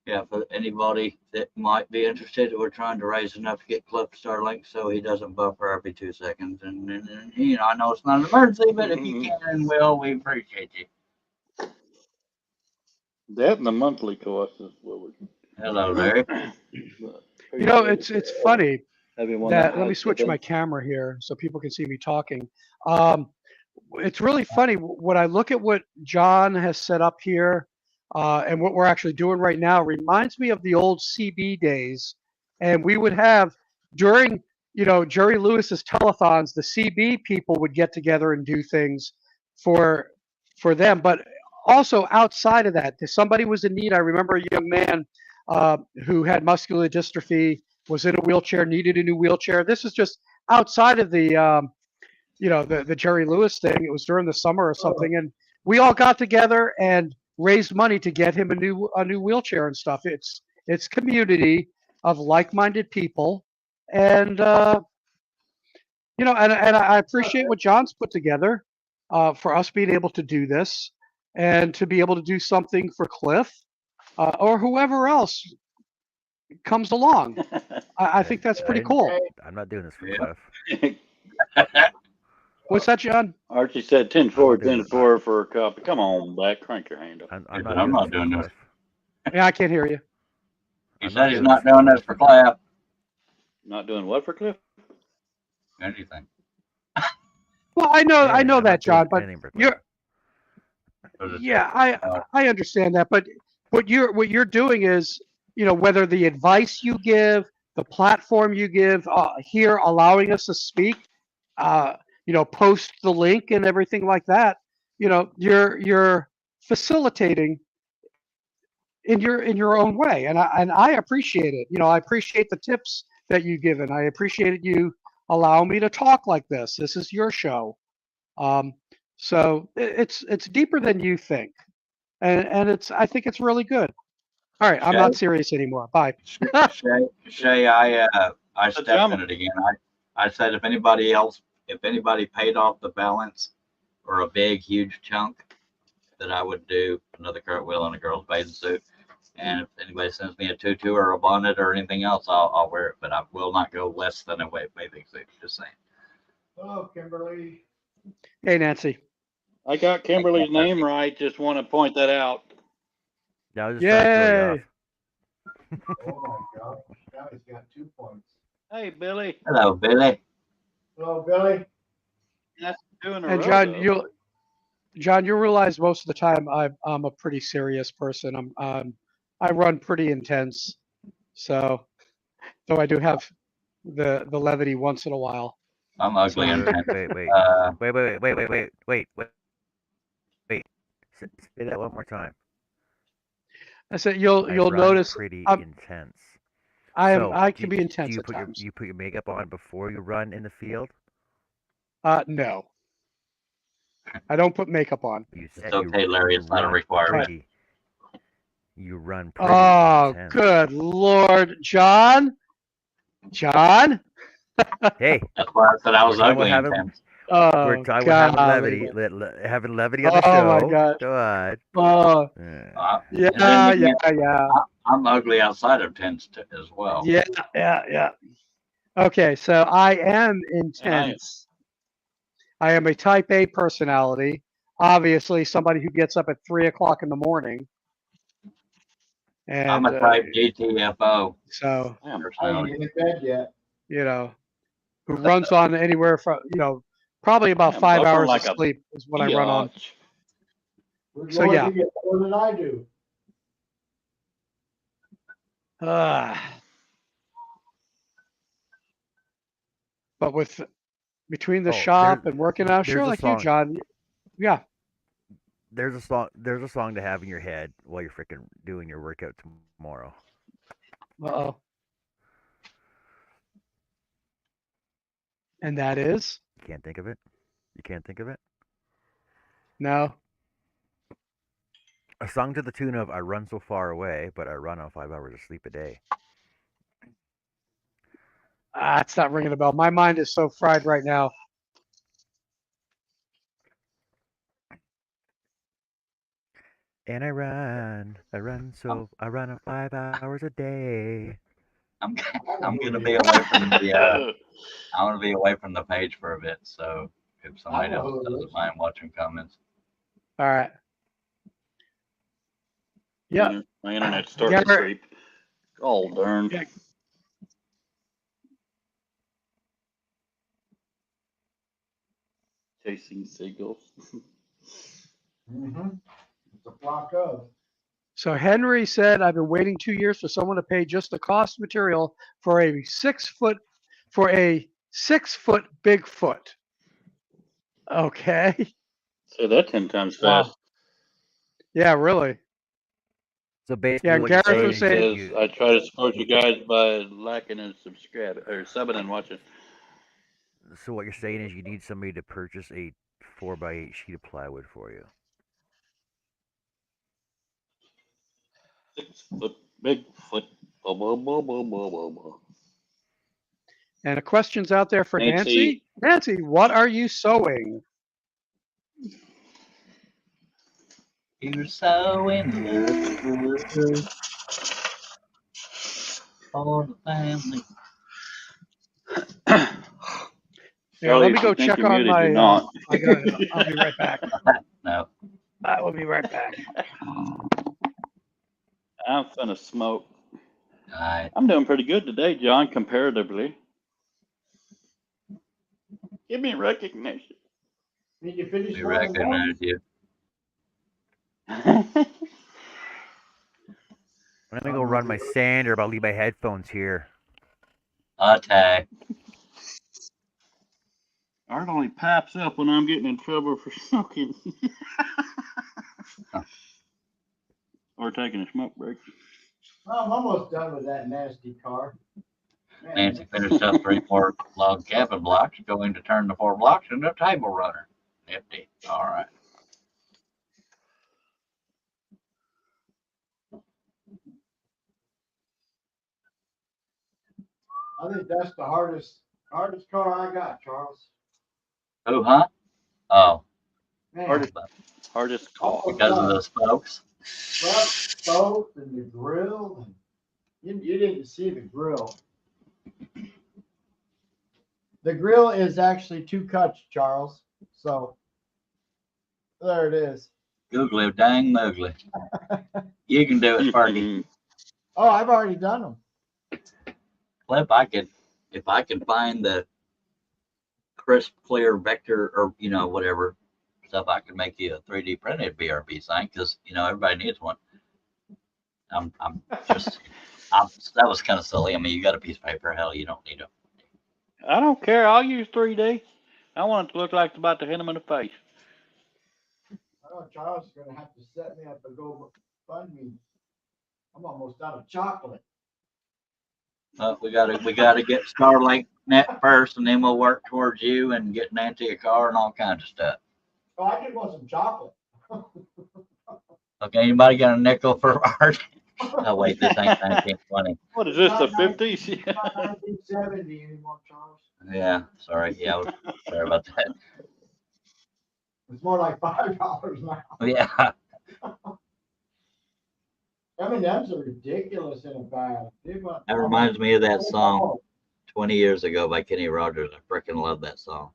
yeah, for anybody that might be interested, we're trying to raise enough to get Cliff Starlink so he doesn't buffer every 2 seconds. And you know, I know it's not an emergency, but if you can and will, we appreciate you. That and the monthly cost is what we. Hello, Larry. You know, it's funny Everyone that let me switch my camera here so people can see me talking. It's really funny when I look at what John has set up here and what we're actually doing right now. Reminds me of the old CB days, and we would have during Jerry Lewis's telethons, the CB people would get together and do things for them, but also outside of that, if somebody was in need. I remember a young man who had muscular dystrophy, was in a wheelchair, needed a new wheelchair. This is just outside of the the Jerry Lewis thing. It was during the summer or something, and we all got together and raised money to get him a new wheelchair and stuff. It's community of like-minded people, and and I appreciate what John's put together for us being able to do this and to be able to do something for Cliff or whoever else comes along. I think that's pretty cool. I'm not doing this for Yeah. Cliff. What's that, John? Archie said 10-4, 10-4 for a copy. Come on back, crank your hand up. I'm not doing this. Yeah, I can't hear you. He said he's not doing this for Cliff. Not doing what for Cliff? Anything. Well, I know I'm that, not doing John, but anything for Cliff. I understand that, but what you're doing is, whether the advice you give, the platform you give here, allowing us to speak, post the link and everything like that, you're facilitating in your own way, and I appreciate it. I appreciate the tips that you've given. I appreciate you allow me to talk like this. This is your show. So it's deeper than you think, and I think it's really good. All right, I'm not serious anymore. Bye. Shay, I stepped in it again. I said if anybody paid off the balance or a big huge chunk, that I would do another cartwheel in a girl's bathing suit. And if anybody sends me a tutu or a bonnet or anything else, I'll wear it, but I will not go less than a bathing suit. Just saying. Oh, Kimberly. Hey, Nancy. I got Kimberly's name right. Just want to point that out. Yeah, I was just trying to throw you off. Oh my gosh. Now he's got 2 points. Hey, Billy. Hello, Billy. Hello, Billy. That's doing a And John, you'll realize most of the time I'm a pretty serious person. I run pretty intense, so though I do have the levity once in a while. I'm ugly and Wait. Say that one more time. I said you'll notice pretty I'm intense. I can be intense at times. Do you put your makeup on before you run in the field? No. I don't put makeup on. It's okay, Larry. It's not a requirement. You run pretty intense. Good Lord, John. Hey, that's why I said I was ugly and intense. We're talking about having levity on the show. Oh my God. Go on. Yeah. I'm ugly outside of tense as well. Yeah. Okay, so I am intense. I am a type A personality. Obviously, somebody who gets up at 3 o'clock in the morning. And I'm a type GTFO. So I ain't in bed yet. Who runs on anywhere from probably about 5 hours of sleep is what I run on. So yeah. More than I do. But between the Oh, shop and working out, sure, there's a like you, song. John. Yeah. There's a song. There's a song to have in your head while you're freaking doing your workout tomorrow. Uh-oh. And that is? You can't think of it. You can't think of it. No. A song to the tune of "I run so far away, but I run on 5 hours of sleep a day." It's not ringing a bell. My mind is so fried right now. And I run on 5 hours a day. I'm gonna be away from the I want to be away from the page for a bit. So if somebody else doesn't mind watching comments, All right. Yeah. My internet's starting to creep. Oh darn. Yeah. Chasing seagulls. Mm-hmm. It's a flock of. So Henry said, I've been waiting 2 years for someone to pay just the cost of material for a 6 foot Bigfoot. Okay. Say that 10 times Wow. fast. Yeah, really. So basically, Yeah, what you're Gareth saying was is saying. Says, I try to support you guys by liking and subscribing or subbing and watching. so what you're saying is you need somebody to purchase a 4x8 sheet of plywood for you. 6 foot Bigfoot. Blah, blah, blah, blah, blah, blah, blah. And a question's out there for Nancy. Nancy, what are you sewing? you're so in love. For the family. Yeah, let Charlie, me if you go think check you're on muted, you're my. not. I'll be right back. No. I will be right back. I'm finna smoke. All right. I'm doing pretty good today, John, comparatively. Give me recognition. Did you finish We one of them? recognize you. I'm gonna go run my sander, but I'll leave my headphones here. Attack. Art only pipes up when I'm getting in trouble for smoking. Or taking a smoke break. I'm almost done with that nasty car. Man, Nancy finished up 3 more log cabin blocks, going to turn the 4 blocks into a table runner. Nifty. All right. I think that's the hardest car I got, Charles. Who, huh? Oh, Man, Hardest call. because of those folks. well, both and the grill, and you didn't see the grill. The grill is actually 2 cuts, Charles. So there it is. Googly dang mugly. You can do it, Sparky. Oh, I've already done them. Well, if I could find the crisp, clear vector or whatever stuff, I could make you a 3D printed BRB sign because everybody needs one. I'm just that was kind of silly. I mean, you got a piece of paper. Hell, you don't need them. I don't care. I'll use 3D. I want it to look like it's about to hit him in the face. Oh, Charles is going to have to set me up a go fund me. I'm almost out of chocolate. We gotta get Starlink net first, and then we'll work towards you and get Nancy a car and all kinds of stuff. Oh, I just want some chocolate. Okay, anybody got a nickel for art? Oh wait, this ain't 1920. What is this, the 50s? It's not 1970 anymore, Charles. Yeah, sorry. Yeah, sorry about that. It's more like $5 now. Yeah, M&M's are ridiculous in a bag. that reminds me of that song 20 years ago by Kenny Rogers. I freaking love that song.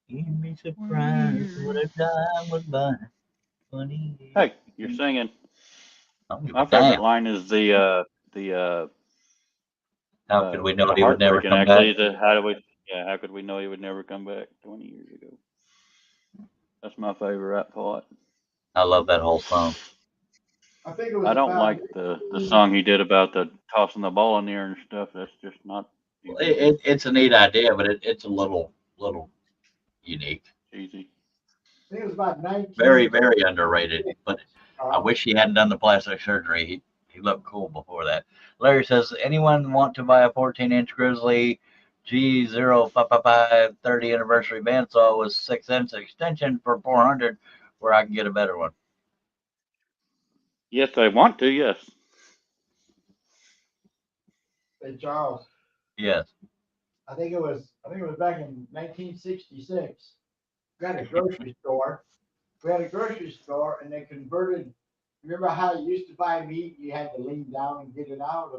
You'd be surprised what a time would buy. 20 years. Hey, you're singing. My Damn. favorite line is the How could we know the he would never heartbreaking, come actually. back? How could we know he would never come back 20 years ago? That's my favorite part. I love that whole song. I think it was I don't about like the song he did about the tossing the ball in the air and stuff. That's just not It's a neat idea, but it's a little unique. easy. I think it was about Very 19. very underrated. But I wish he hadn't done the plastic surgery. He looked cool before that. Larry says, anyone want to buy a 14-inch Grizzly G0555 30 anniversary bandsaw with 6-inch extension for 400, where I can get a better one? Yes, I want to. Yes. Hey Charles, Yes. I think it was back in 1966. We had a grocery store. And they converted. Remember how you used to buy meat? You had to lean down and get it out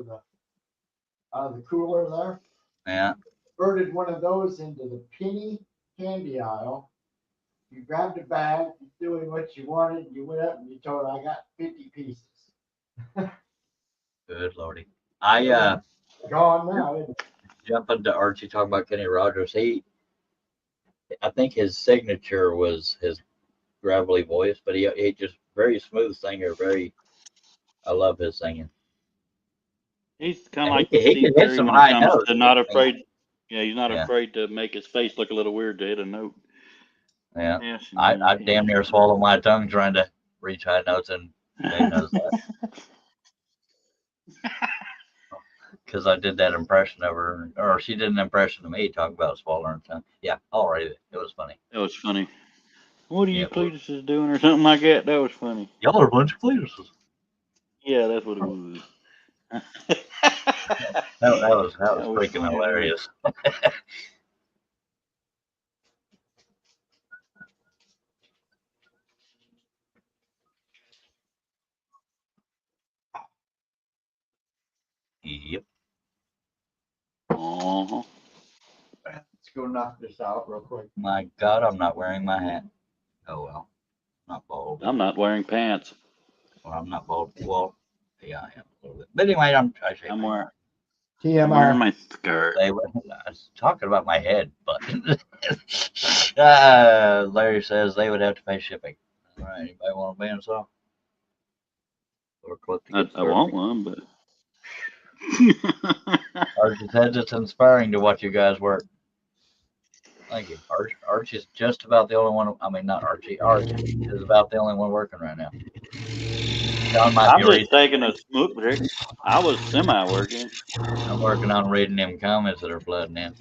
of the cooler there. Yeah. Converted one of those into the penny candy aisle. You grabbed a bag, you doing what you wanted. You went up and you told, I got 50 pieces. Good lordy. I Gone now. Isn't it? jumping to Archie talking about Kenny Rogers. I think his signature was his gravelly voice, but he just very smooth singer. I love his singing. He's kind of And like the he Steve can hit Perry some when it high comes notes. to not afraid. Yeah, he's not Yeah. afraid to make his face look a little weird to hit a note. Yeah. Yes, I damn near swallow my tongue trying to reach high notes, and Dave knows that because I did that impression of her, or she did an impression of me talking about swallowing her tongue. Yeah, all right, it was funny. That was funny. What are you Yeah, Cletuses doing or something like that? That was funny. y'all are a bunch of Cletuses. Yeah, that's what it was. That was That was freaking funny though. hilarious. Yep. Uh-huh. Let's go knock this out real quick. My God, I'm not wearing my hat. Oh well, not bald. I'm not wearing pants. Well, I'm not bald. Well, yeah, I am a little bit. But anyway, I shave I'm my head. wearing I'm wearing TMI. my skirt. I was talking about my head, but Larry says they would have to pay shipping. All right, anybody want a bandsaw or clip to get I want started? one, but Archie says it's inspiring to watch you guys work. Thank you. Archie's just about the only one. I mean, not Archie. Arch is about the only one working right now. John might be I'm just reading. taking a smoke break. I was semi working. I'm working on reading them comments that are flooding in.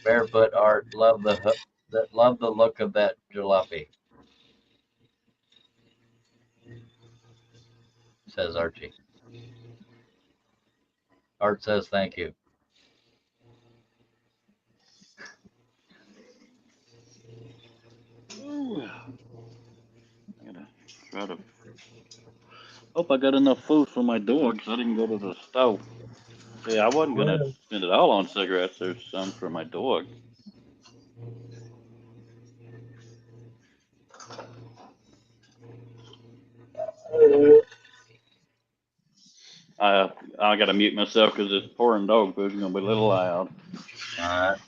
Barefoot Art, love the look of that jalopy, says Archie. Art says thank you. Ooh. I gotta try to. Hope I got enough food for my dog because I didn't go to the stove. See, I wasn't gonna spend it all on cigarettes. There's some for my dog. I I gotta mute myself because this pouring dog food's gonna be a little loud. All right.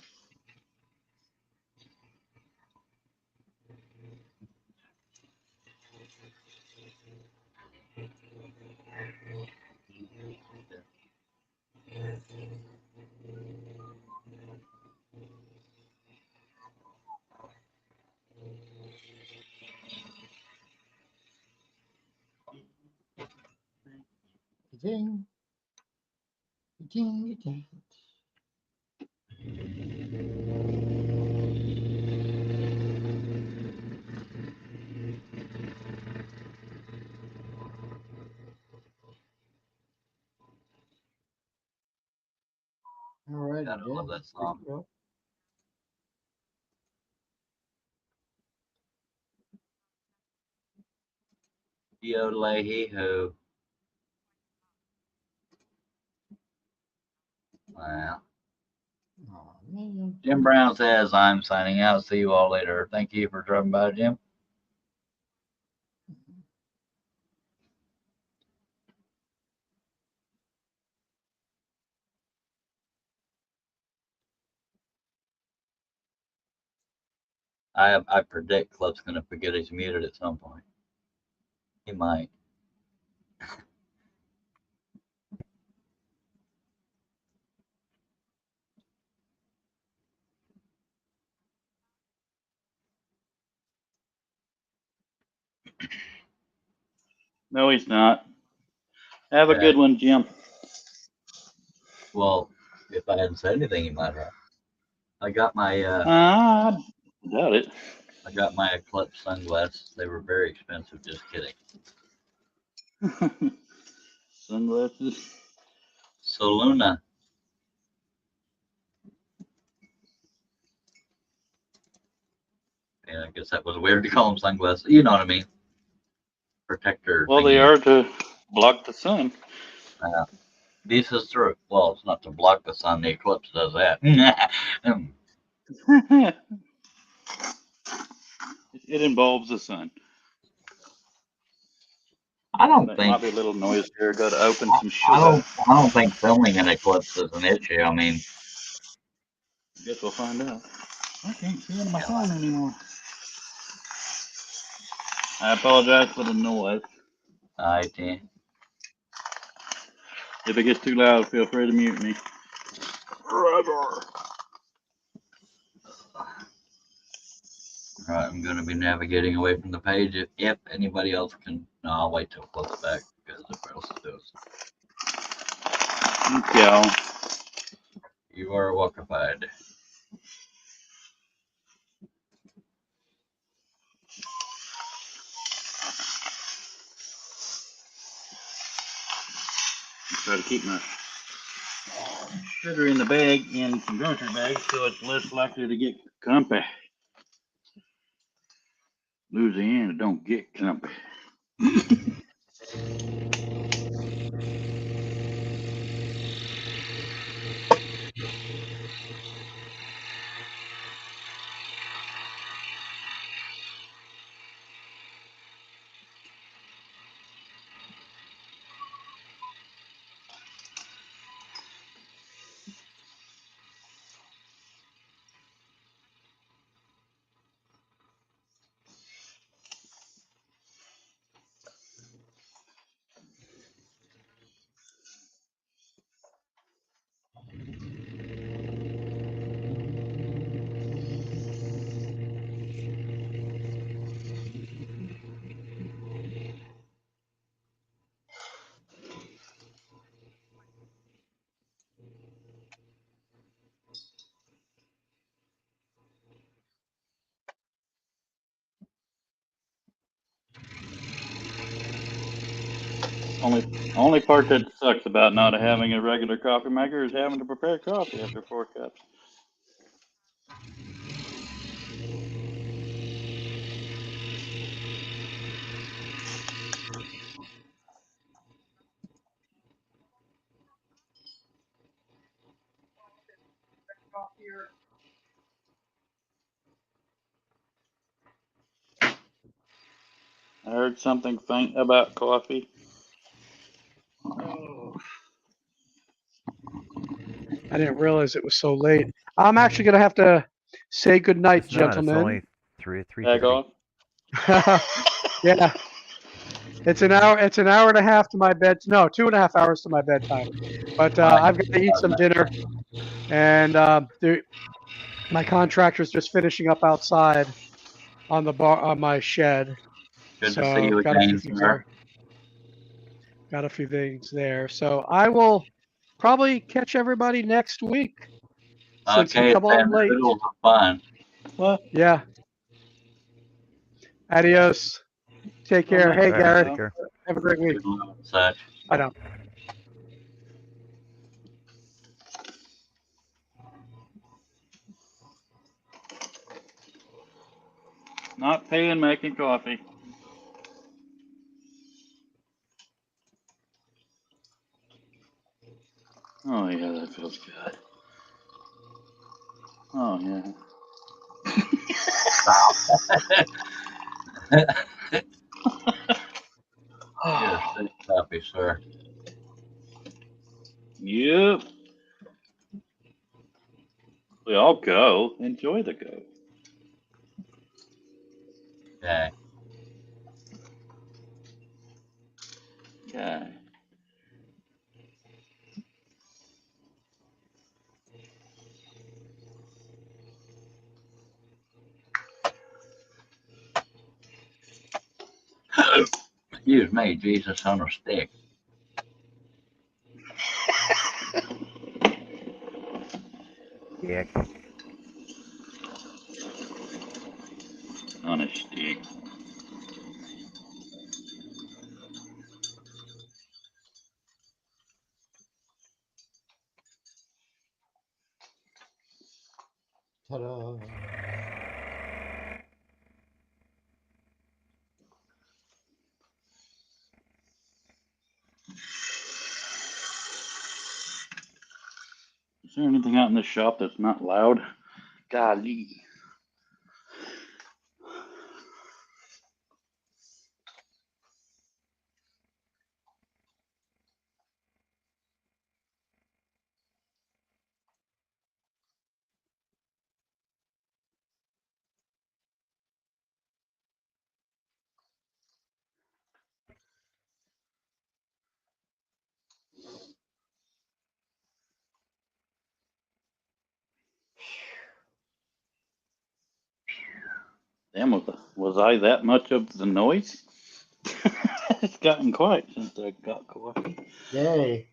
Ding. Ding, ding. All right. God, I love that song. Yodelay hee ho. Wow. Oh, man. Jim Brown says I'm signing out. See you all later. Thank you for dropping by, Jim. I predict Club's gonna forget he's muted at some point. He might. No, he's not. Have a Okay. good one, Jim. Well, if I hadn't said anything, you might have. I got my I doubt it. Eclipse sunglasses. They were very expensive. Just kidding. Sunglasses. Soluna. And I guess that was weird to call them sunglasses. You know what I mean? Protector. Well, they thingy. are to block the sun. This is true. Well, it's not to block the sun. The eclipse does that. It involves the sun. I don't That think. might be a little noise here. Got to open some I sugar. don't think filming an eclipse is an issue. I mean, Guess we'll find out. I can't see into my phone anymore. I apologize for the noise. I think. If it gets too loud, feel free to mute me. Forever. All right, I'm going to be navigating away from the page. If anybody else can, no, I'll wait till it close back because everybody else does. Thank y'all. You are welcomed. Try to keep my sugar in the bag in some grocery bags so it's less likely to get clumpy. Louisiana don't get clumpy. Only part that sucks about not having a regular coffee maker is having to prepare coffee after 4 cups. I heard something faint about coffee. I didn't realize it was so late. I'm actually gonna have to say good night, It's not. It's gentlemen. only 3:30. Tag off. Yeah, it's an hour. It's an hour and a half to my bed. No, 2.5 hours to my bedtime. But I've got to eat some dinner, and my contractor's just finishing up outside on the bar on my shed. Good to see So you got a few again, things sir. there. Got a few things there. So I will probably catch everybody next week since Okay, we come on Sam, late. noodles are fun. What? Yeah. Adios. Take care. Hey, All right. Gary. Take care. Have a great week. Good luck and such. Bye now. Not paying making coffee. Oh yeah, that feels good. Oh yeah. Yes, good copy, sir. Yep. We all go. Enjoy the go. Okay. Okay. Excuse me, Jesus on a stick. Yeah. On a stick. Ta-da. Is there anything out in this shop that's not loud? Golly. Damn, was I that much of the noise? It's gotten quiet since I got coffee. Yay.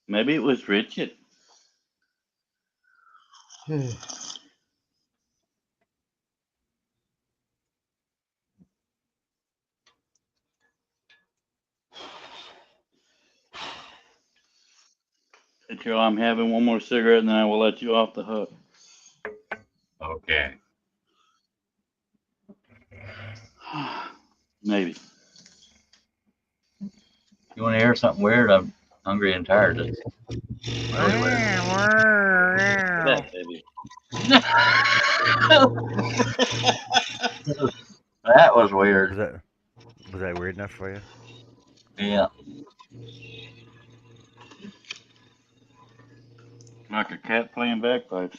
Maybe it was Richard. Until I'm having one more cigarette and then I will let you off the hook. Okay. Maybe. You want to hear something weird? I'm hungry and tired. It's really weird. That baby. That was weird. Was that weird enough for you? Yeah. Like a cat playing bagpipes.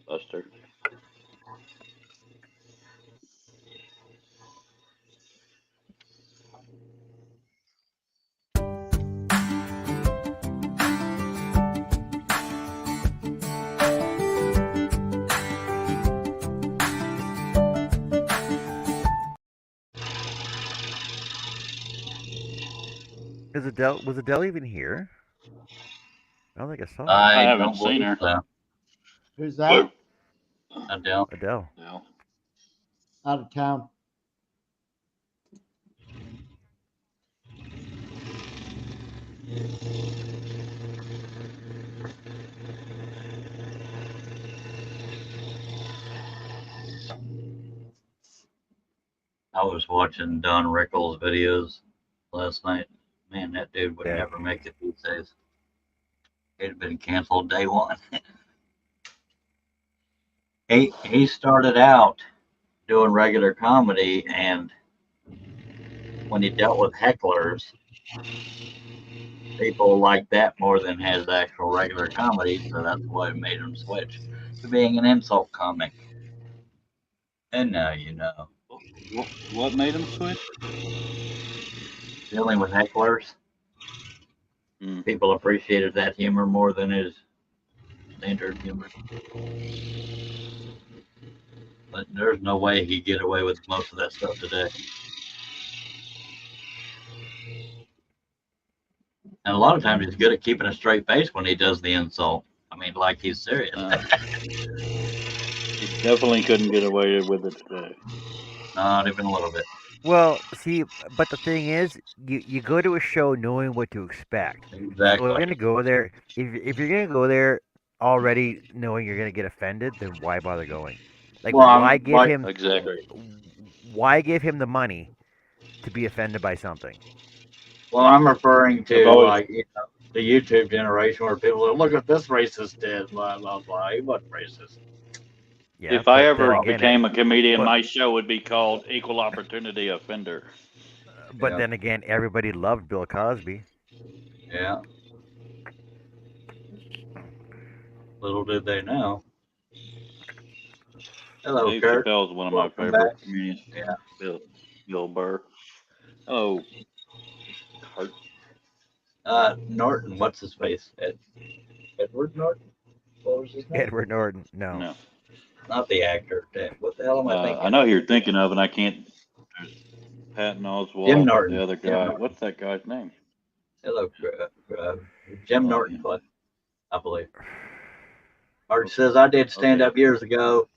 Buster. Was Adele even here? I don't think I saw her. I I haven't don't seen believe her. so. Who's that? Adele. Adele. No. Out of town. I was watching Don Rickles videos last night. Man, that dude would Yeah. never make it these days. He'd have been canceled day one. He started out doing regular comedy, and when he dealt with hecklers, people liked that more than his actual regular comedy, so that's what made him switch to being an insult comic. And now you know. What made him switch? Dealing with hecklers, people appreciated that humor more than his standard humor. But there's no way he'd get away with most of that stuff today. And a lot of times he's good at keeping a straight face when he does the insult. I mean, like he's serious. He definitely couldn't get away with it today. Not even a little bit. Well, see, but the thing is, you go to a show knowing what to expect. So Exactly. we're gonna go there. If you're gonna go there already knowing you're gonna get offended, then why bother going? Like, Well, I'm like, Exactly. why give him the money to be offended by something? well, I'm referring to I've always- like the YouTube generation where people are, look at this racist did, blah blah blah. He wasn't racist. Yeah, If I but ever then again, became a comedian, but- my show would be called Equal Opportunity Offender. but Yeah. then again, everybody loved Bill Cosby. Yeah. Little did they know. Hello, Dave Kurt. Chappelle's one of my Welcome favorite back. comedians. Yeah. Bill Burr. Oh, Kurt. Norton, what's his face? Edward Norton? What was his name? Edward Norton. No. No. Not the actor. What the hell am I thinking? I know who you're thinking of, and I can't. There's Patton Jim Oswalt, Norton. the other Jim guy. Norton. What's that guy's name? Hello, Jim Oh, Norton, yeah. Cliff, I believe. Art says, I did stand up years ago,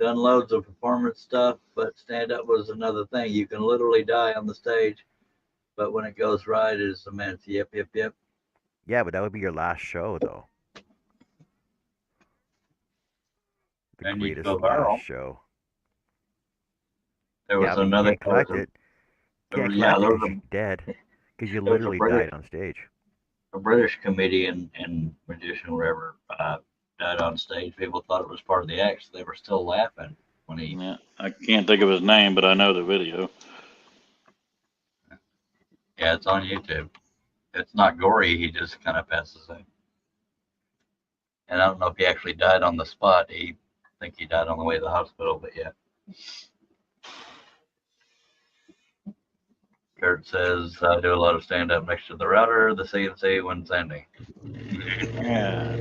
done loads of performance stuff, but stand up was another thing. You can literally die on the stage, but when it goes right, it's immense. Yep. Yeah, but that would be your last show, though. The And you'd greatest go last viral. show. There Yeah, was but you another. can't collect it. Can't Yeah, collect there it was because you're dead. Because you there was literally died on stage. a British comedian and magician, whatever, died on stage. People thought it was part of the act, so they were still laughing when he. Yeah, I can't think of his name, but I know the video. Yeah, it's on YouTube. It's not gory. He just kind of passes out. And I don't know if he actually died on the spot. I think he died on the way to the hospital, but yeah. Kurt says, I do a lot of stand up next to the router, the CNC when sending. Yeah.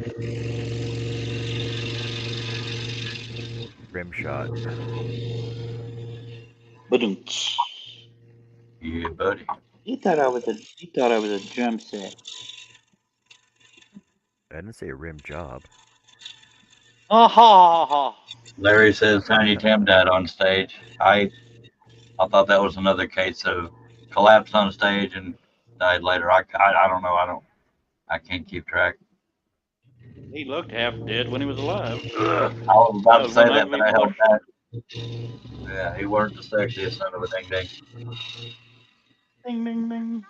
Rim shot. But Yeah, buddy. he thought I was a drum set. I didn't say rim job. Ha ha ha. Larry says Tiny Tim died on stage. I thought that was another case of collapsed on stage and died later. I don't know. I can't keep track. He looked half dead when he was alive. I was about That to was say one night that, but we I held watched. back. Yeah, he weren't the sexiest son of a ding ding. Ding ding ding.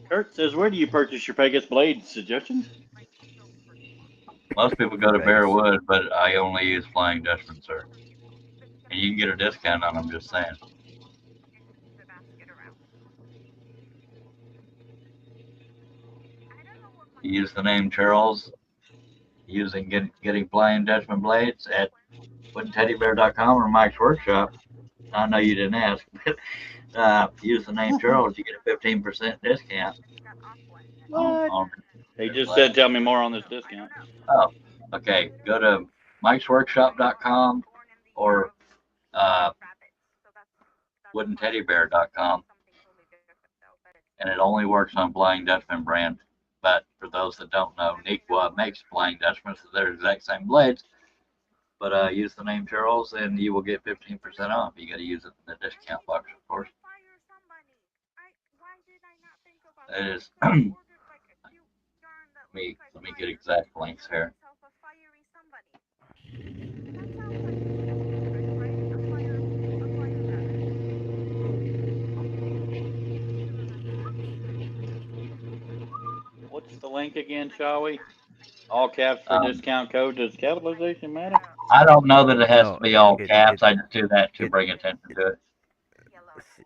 Kurt says, "Where do you purchase your Pegasus blades?" Suggestions? Most people go to Vegas. Bearwood, but I only use Flying Dutchman, sir. And you can get a discount on them, just saying. You use the name Charles using getting Flying Dutchman blades at woodenTeddybear.com or Mike's Workshop. I know you didn't ask, but use the name Charles, you get a 15% discount. On He just said, "Tell me more on this discount." Oh, okay. Go to mikesworkshop.com or woodenTeddybear.com, and it only works on Flying Dutchman brand. But for those that don't know, Nequa makes Flying Dutchman, so they're the exact same blades. But use the name Charles, and you will get 15% off. You got to use it in the discount box, of course. It is. let me get exact links here. What's the link again, shall we? All caps for discount code. Does capitalization matter? I don't know that it has No, to be all caps. it I just do that to it, bring attention to it.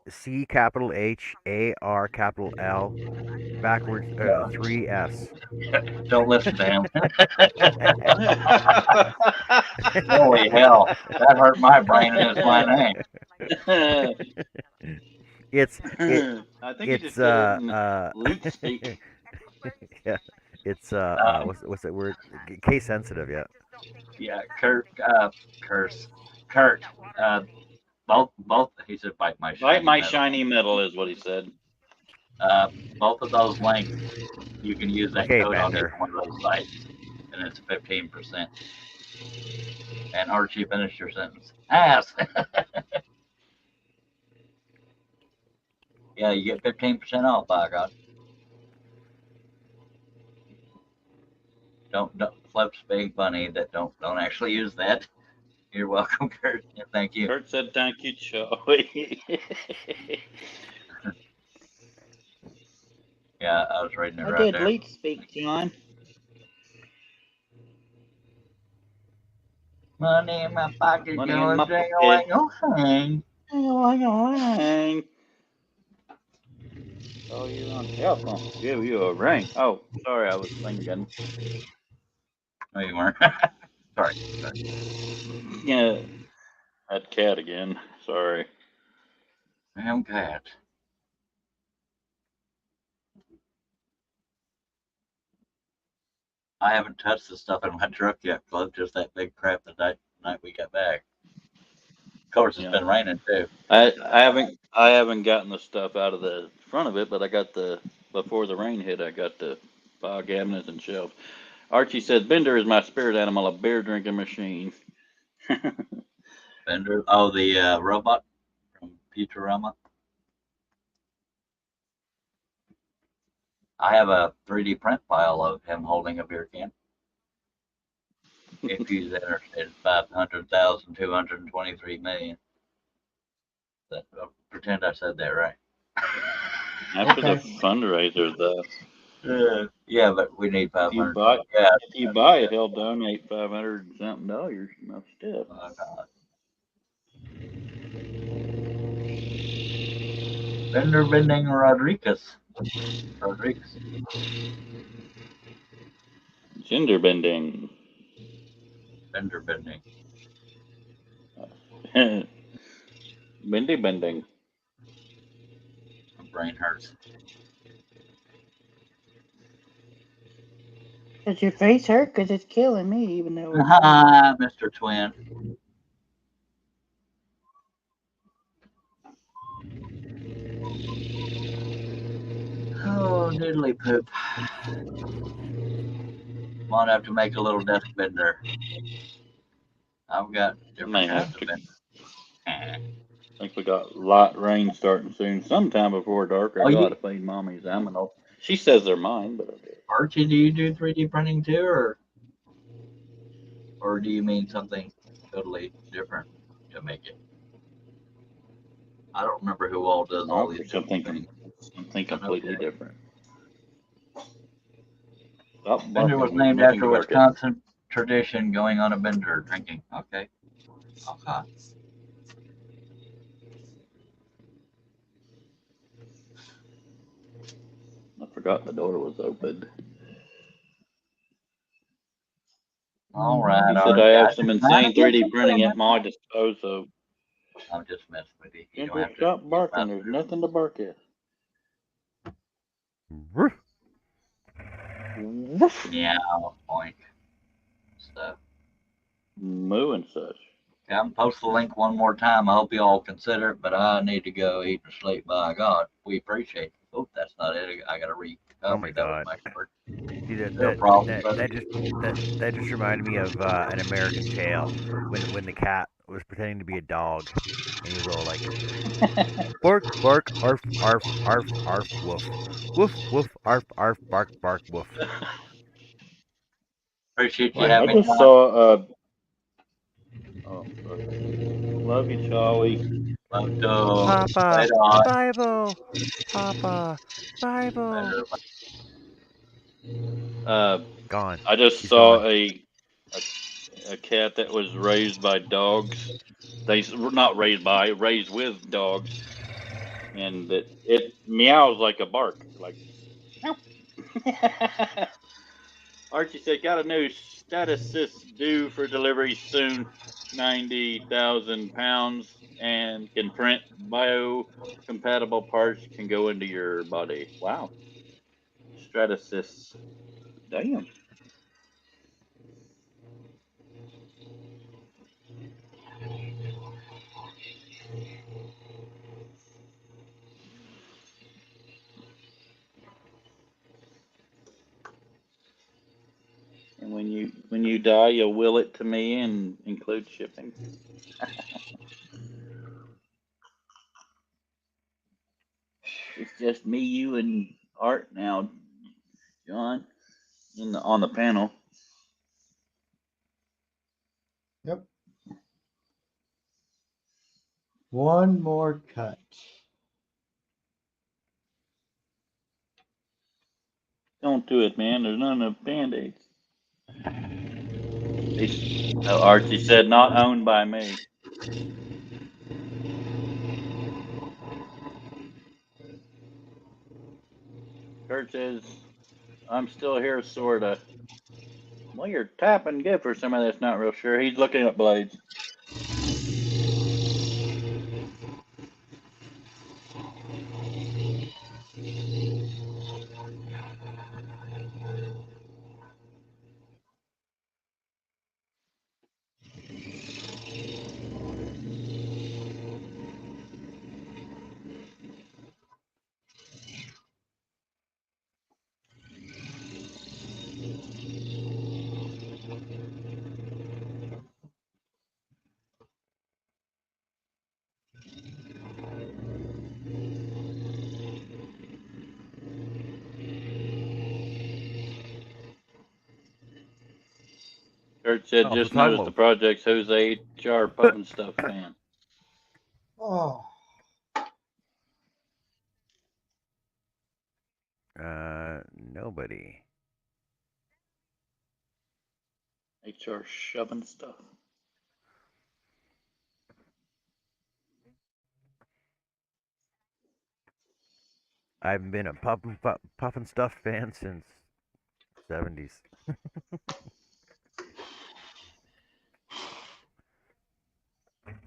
C capital H A R capital L backwards 3S. Don't listen to him. Holy hell, that hurt my brain and it's my name. It's I think you just did it in leak speak. yeah, it's what's that word? Case sensitive, yeah. Yeah, Kurt, both. He said, "Bite my shiny Bite my metal." shiny metal is what he said. Both of those links, you can use that Okay, code on Bender. either one of those sites, and it's 15%. And Archie, finish your sentence. Ass. Yeah, you get 15% off. By God. Don't Flips being funny that don't actually use that. You're welcome, Kurt. Yeah, thank you. Kurt said, "Thank you, Joey." Yeah, I was reading it I right did there. leak speak, John. Money in my pocket, Money in going my ding pocket. a hang. Ding-a-ling-a-lang. Oh, you on telephone? Give you a ring. Oh, sorry, I was thinking. No, you weren't. Sorry. Yeah, that cat again. Sorry. Damn cat. I haven't touched the stuff in my truck yet, Cliff. Just that big crap the night we got back. Of course, it's Yeah. been raining too. I haven't gotten the stuff out of the front of it, but I got the before the rain hit. I got the file cabinets and shelves. Archie said Bender is my spirit animal, a beer drinking machine. Bender. Oh, the robot from Futurama. I have a 3D print file of him holding a beer can. If he's interested, 500,223 million. Pretend I said that right. After the Okay. fundraiser, though, Yeah, but we need if you 500. buy Yeah. if you buy it, he'll donate $500 and something dollars. Most stuff. Oh, God. Bender Bending Rodriguez. Gender bending. Bender Bending. Bendy bending. My brain hurts. Does your face hurt? Because it's killing me, even though it's Mr. Twin. Oh, diddly poop. Might have to make a little desk bender. I've got May different kinds have of to. benders. I think we got light rain starting soon. Sometime before dark, I Oh, got you, to feed Mommy's aminal. She says they're mine, but I did. Archie, do you do 3D printing too, or do you mean something totally different to make it? I don't remember who all does all No, these something, different things. something completely Okay. different. Stop Bender was barking. There's named nothing after to bark at. Wisconsin tradition going on a bender drinking. Okay. Okay. I forgot the door was open. All right, He said Archie. I I have some just trying to insane get 3D some printing feeling. at my disposal. I'm just messing with you. You don't Ginger, have to stop get barking. There's positive. nothing to bark at. Woof. Woof. Yeah, point. So, Moo and such. I'm post the link one more time. I hope you all consider it, but I need to go eat and sleep. By God, we appreciate it. Oh, that's not it. I got to Oh recover. my That was god. my word. See No problem, that just reminded me of an American Tale when the cat was pretending to be a dog and he was all like bark bark arf arf arf arf woof woof woof arf arf bark bark woof. Appreciate you What? I having me just on. saw. Oh, sorry. Love you, Charlie. Love to Papa later on. Bible Papa Bible. Later. Uh, Gone. I just He's saw gone. a a cat that was raised by dogs. They were not raised by, raised with dogs, and that it meows like a bark, like. Meow. Archie said, "Got a new status due for delivery soon. 90,000 pounds and can print biocompatible parts. Can go into your body. Wow, Stratasys. Damn. And when you die, you'll will it to me and include shipping. It's just me, you, and Art now, John, on the panel. Yep. One more cut. Don't do it, man. There's not enough band-aids. Archie said, not owned by me. Kurt says, I'm still here, sorta. Well, you're tapping good for somebody that's not real sure. He's looking at blades. Kurt said, Oh, so just talking noticed the about projects. Who's a HR Puffin Stuff fan? Oh, nobody. HR Shoving Stuff. I haven't been a puffin stuff fan since '70s.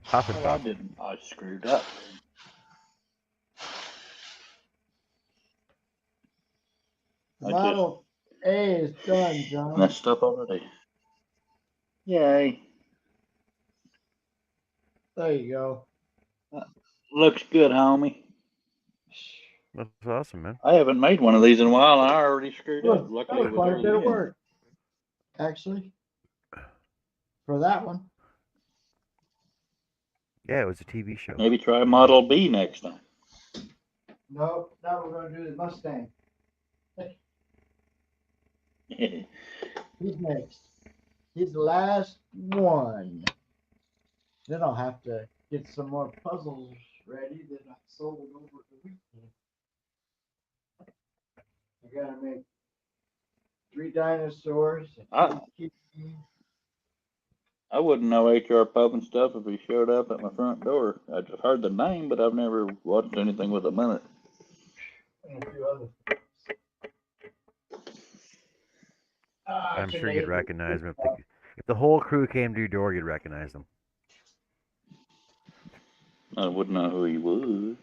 Puffin Oh, I puff. didn't. I screwed up. I just Model A is done, John. messed up already. Yay. There you go. Looks good, homie. That's awesome, man. I haven't made one of these in a while, and I already screwed up. Look, that Luckily, was it was quite a early bit of in. work, actually, for that one. Yeah, it was a TV show. Maybe try Model B next time. No, now we're going to do the Mustang. Who's next? He's the last one. Then I'll have to get some more puzzles ready that I sold over the weekend. I gotta make 3 dinosaurs. I wouldn't know HR Puffin Stuff if he showed up at my front door. I just heard the name, but I've never watched anything with him in it. And a few other things. I'm sure you'd recognize them if the whole crew came to your door. You'd recognize them. I wouldn't know who he was.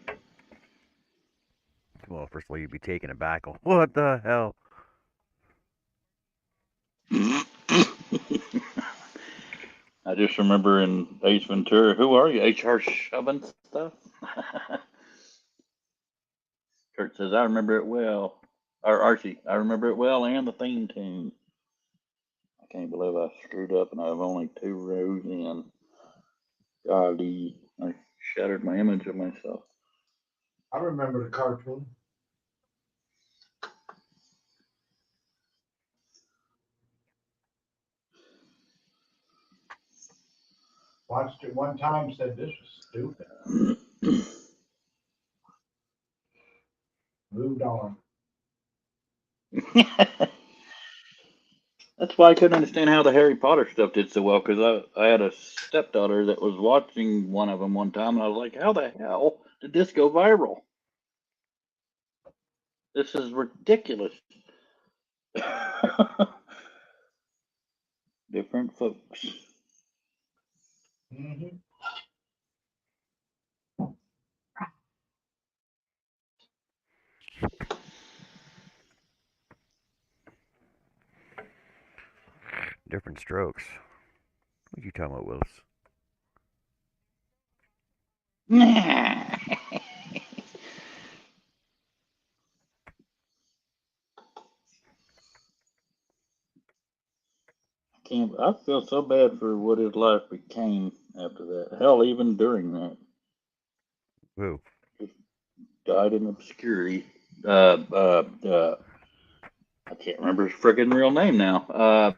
Well, first of all, you'd be taken aback. What the hell? I just remember in Ace Ventura, who are you? HR Shoving Stuff? Kurt says, I remember it well. Or Archie, I remember it well and the theme tune. I can't believe I screwed up and I have only 2 rows in. Golly, I shattered my image of myself. I remember the cartoon. Watched it one time, said this was stupid. Moved on. That's why I couldn't understand how the Harry Potter stuff did so well, because I had a stepdaughter that was watching one of them one time, and I was like, how the hell did this go viral? This is ridiculous. Different folks. Mm-hmm. Different strokes. What are you talking about, Willis? I feel so bad for what his life became after that. Hell, even during that. Who? Just died in obscurity. I can't remember his friggin' real name now.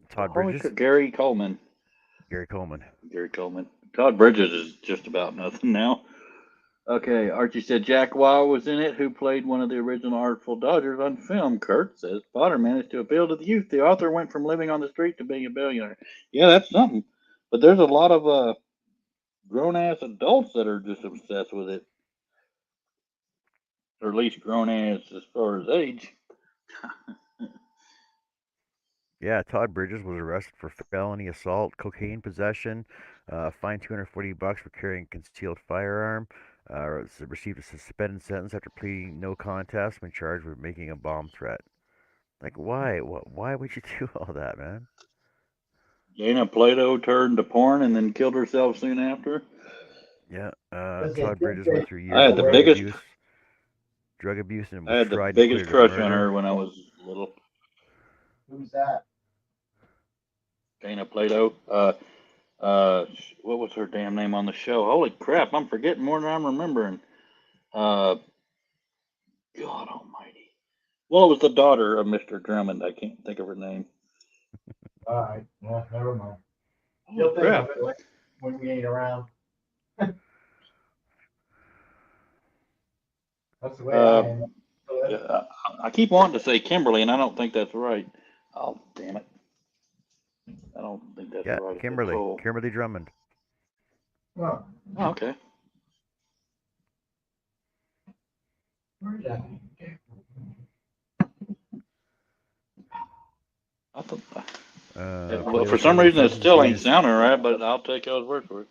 Todd Bridges? Gary Coleman. Gary Coleman. Gary Coleman. Todd Bridges is just about nothing now. Okay, Archie said Jack Wild was in it, who played one of the original Artful Dodgers on film. Kurt says Potter managed to appeal to the youth. The author went from living on the street to being a billionaire. Yeah, that's something. But there's a lot of grown ass adults that are just obsessed with it. or at least grown ass as far as age. Yeah, Todd Bridges was arrested for felony assault, cocaine possession, fined $240 for carrying a concealed firearm. Received a suspended sentence after pleading no contest when charged with making a bomb threat. Like, why? Why would you do all that, man? Dana Plato turned to porn and then killed herself soon after. Yeah, Because they Todd think Bridges they went through I years had of the away. drug abuse, and I was had the tried and biggest acquitted of crush on her murder. when I was little. Who's that? Dana Plato. What was her damn name on the show? Holy crap, I'm forgetting more than I'm remembering. Uh, God Almighty. Well, it was the daughter of Mr. Drummond. I can't think of her name. All right. Yeah, never mind. Holy You'll think of crap. it when we ain't around. That's the way I am. Yeah, I keep wanting to say Kimberly, and I don't think that's right. Oh, damn it. I don't think that's Yeah, right. Nicole. Kimberly Drummond. Oh, Oh, okay. where's that? I thought, well, Plato for some struggled with reason, it substance still ain't abuse. sounding right, but I'll take y'all's word for it.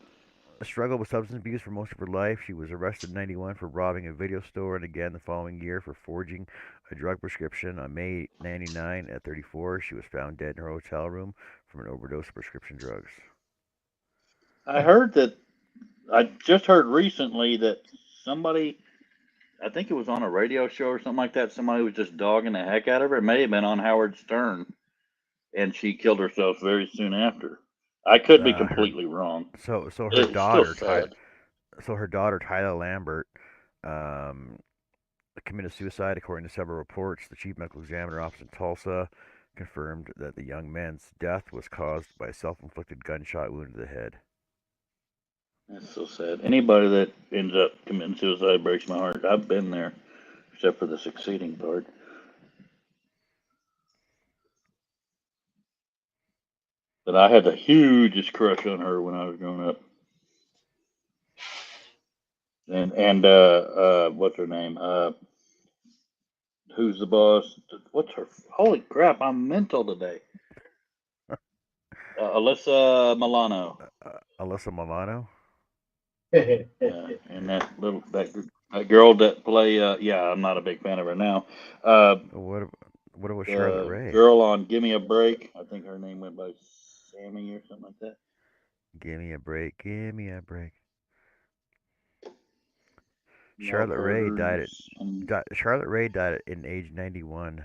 Struggled with substance abuse for most of her life. She was arrested in '91 for robbing a video store, and again the following year for forging a drug prescription. On May '99, at 34, she was found dead in her hotel room from an overdose of prescription drugs. I heard that, I just heard recently that somebody, I think it was on a radio show or something like that, somebody was just dogging the heck out of her. It may have been on Howard Stern, and she killed herself very soon after. I could be Her completely wrong. so her It's still daughter, Ty, sad. so her daughter Tyler Lambert, um, committed suicide, according to several reports. The chief medical examiner office in Tulsa confirmed that the young man's death was caused by a self-inflicted gunshot wound to the head. That's so sad. Anybody that ends up committing suicide breaks my heart. I've been there, except for the succeeding part. But I had the hugest crush on her when I was growing up. And what's her name? Who's the boss? What's her? Holy crap! I'm mental today. Alyssa Milano. Alyssa Milano. Yeah, and that girl that play. Yeah, I'm not a big fan of her now. Uh, What what about Charlotte the Ray? girl on Give Me a Break. I think her name went by Sammy or something like that. Give me a break. Give me a break. No, Charlotte Ray died at hers. And Charlotte Ray died at in age 91,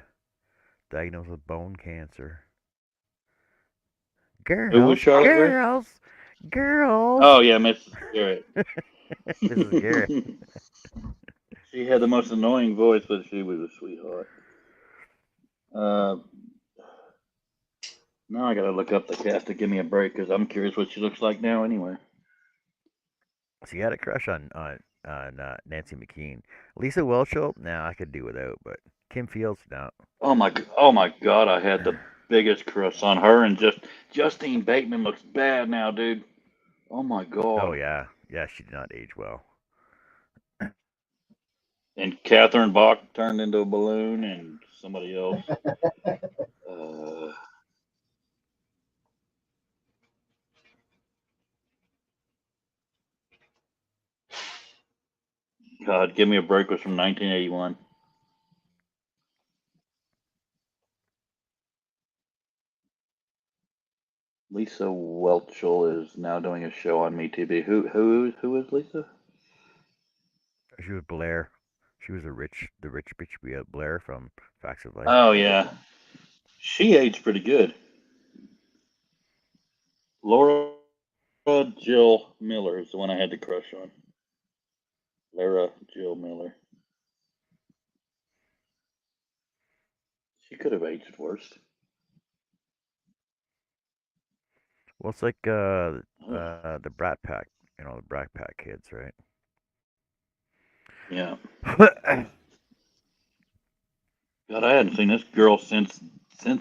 diagnosed with bone cancer. who was Girls, Charlotte Ray? girls, girls. Oh yeah, Mrs. Garrett. Mrs. Garrett. She had the most annoying voice, but she was a sweetheart. Uh, Now I gotta look up the cast to Give Me a Break because I'm curious what she looks like now. Anyway. She had a crush on Nancy McKean. Lisa Whelchel, nah, I could do without, but Kim Fields, no. Oh my God! I had the biggest crush on her, and Justine Bateman looks bad now, dude. Oh my Oh God! yeah, yeah, she did not age well. And Catherine Bach turned into a balloon, and somebody else. Uh, God, Give Me a Break was from 1981. Lisa Whelchel is now doing a show on MeTV. Who is Lisa? She was Blair. She was the rich bitch Blair from Facts of Life. Oh yeah, she aged pretty good. Laura Jill Miller is the one I had to crush on. Lara Jill Miller. She could have aged worse. Well, it's like Ugh. the Brat Pack, the Brat Pack kids, right? Yeah. God, I hadn't seen this girl since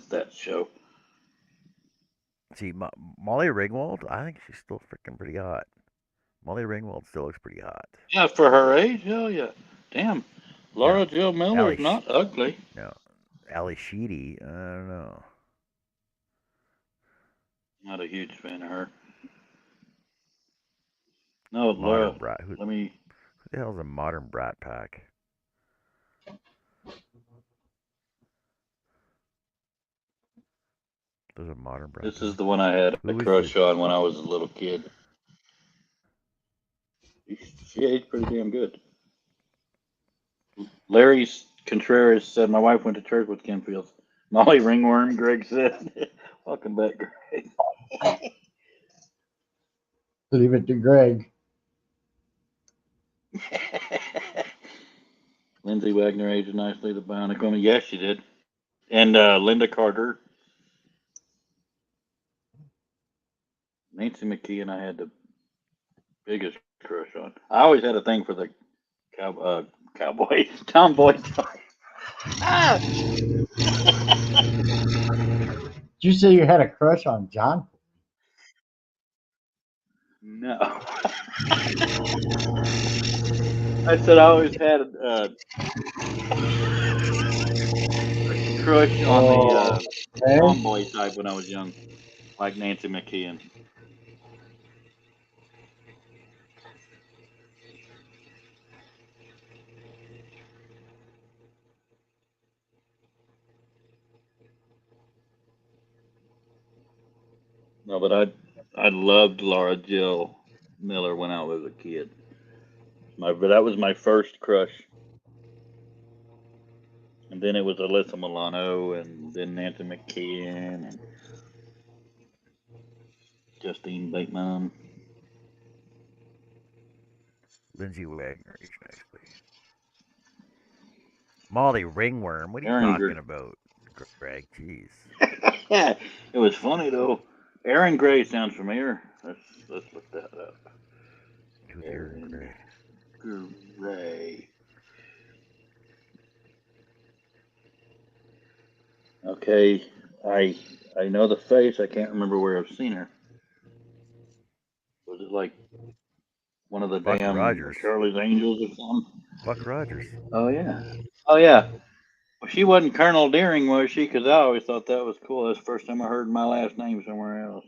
that show. See, Molly Ringwald, I think she's still freaking pretty hot. Molly Ringwald still looks pretty hot. Yeah, for her age, hell yeah. Damn. Laura No, Jill Miller Ali. is not ugly. No, Ali Sheedy. I don't know. Not a huge fan of her. No, Modern Laura. brat. Who Let me. the hell is a modern brat pack? There's a modern brat This is pack. the one I had a Who is crush the? on when I was a little kid. She aged pretty damn good. Larry Contreras said my wife went to church with Ken Fields. Molly Ringworm, Greg said. Welcome back, Greg. Leave it to Greg. Lindsay Wagner aged nicely. The Bionic Woman. Yes, she did. And Linda Carter. Nancy McKee and I had the biggest crush on. I always had a thing for the cowboy, tomboy type. Ah! Did you say you had a crush on John? No. I said I always had a crush on the Okay. tomboy type when I was young, like Nancy McKeon. No, but I loved Laura Jill Miller when I was a kid. But that was my first crush, and then it was Alyssa Milano, and then Nancy McKeon, and Justine Bateman. Lindsay Wagner aged nicely. Molly Ringworm. What are you Aaron talking Gray. about, Greg? Jeez. Yeah, it was funny though. Aaron Gray sounds familiar. Let's look that up. Who's Aaron Aaron Gray? Gray. Okay, I know the face. I can't remember where I've seen her. Was it like one of the Buck damn Rogers. Charlie's Angels or something? Buck Rogers. Oh yeah. Oh yeah. Well, she wasn't Colonel Deering, was she? Because I always thought that was cool. That's the first time I heard my last name somewhere else.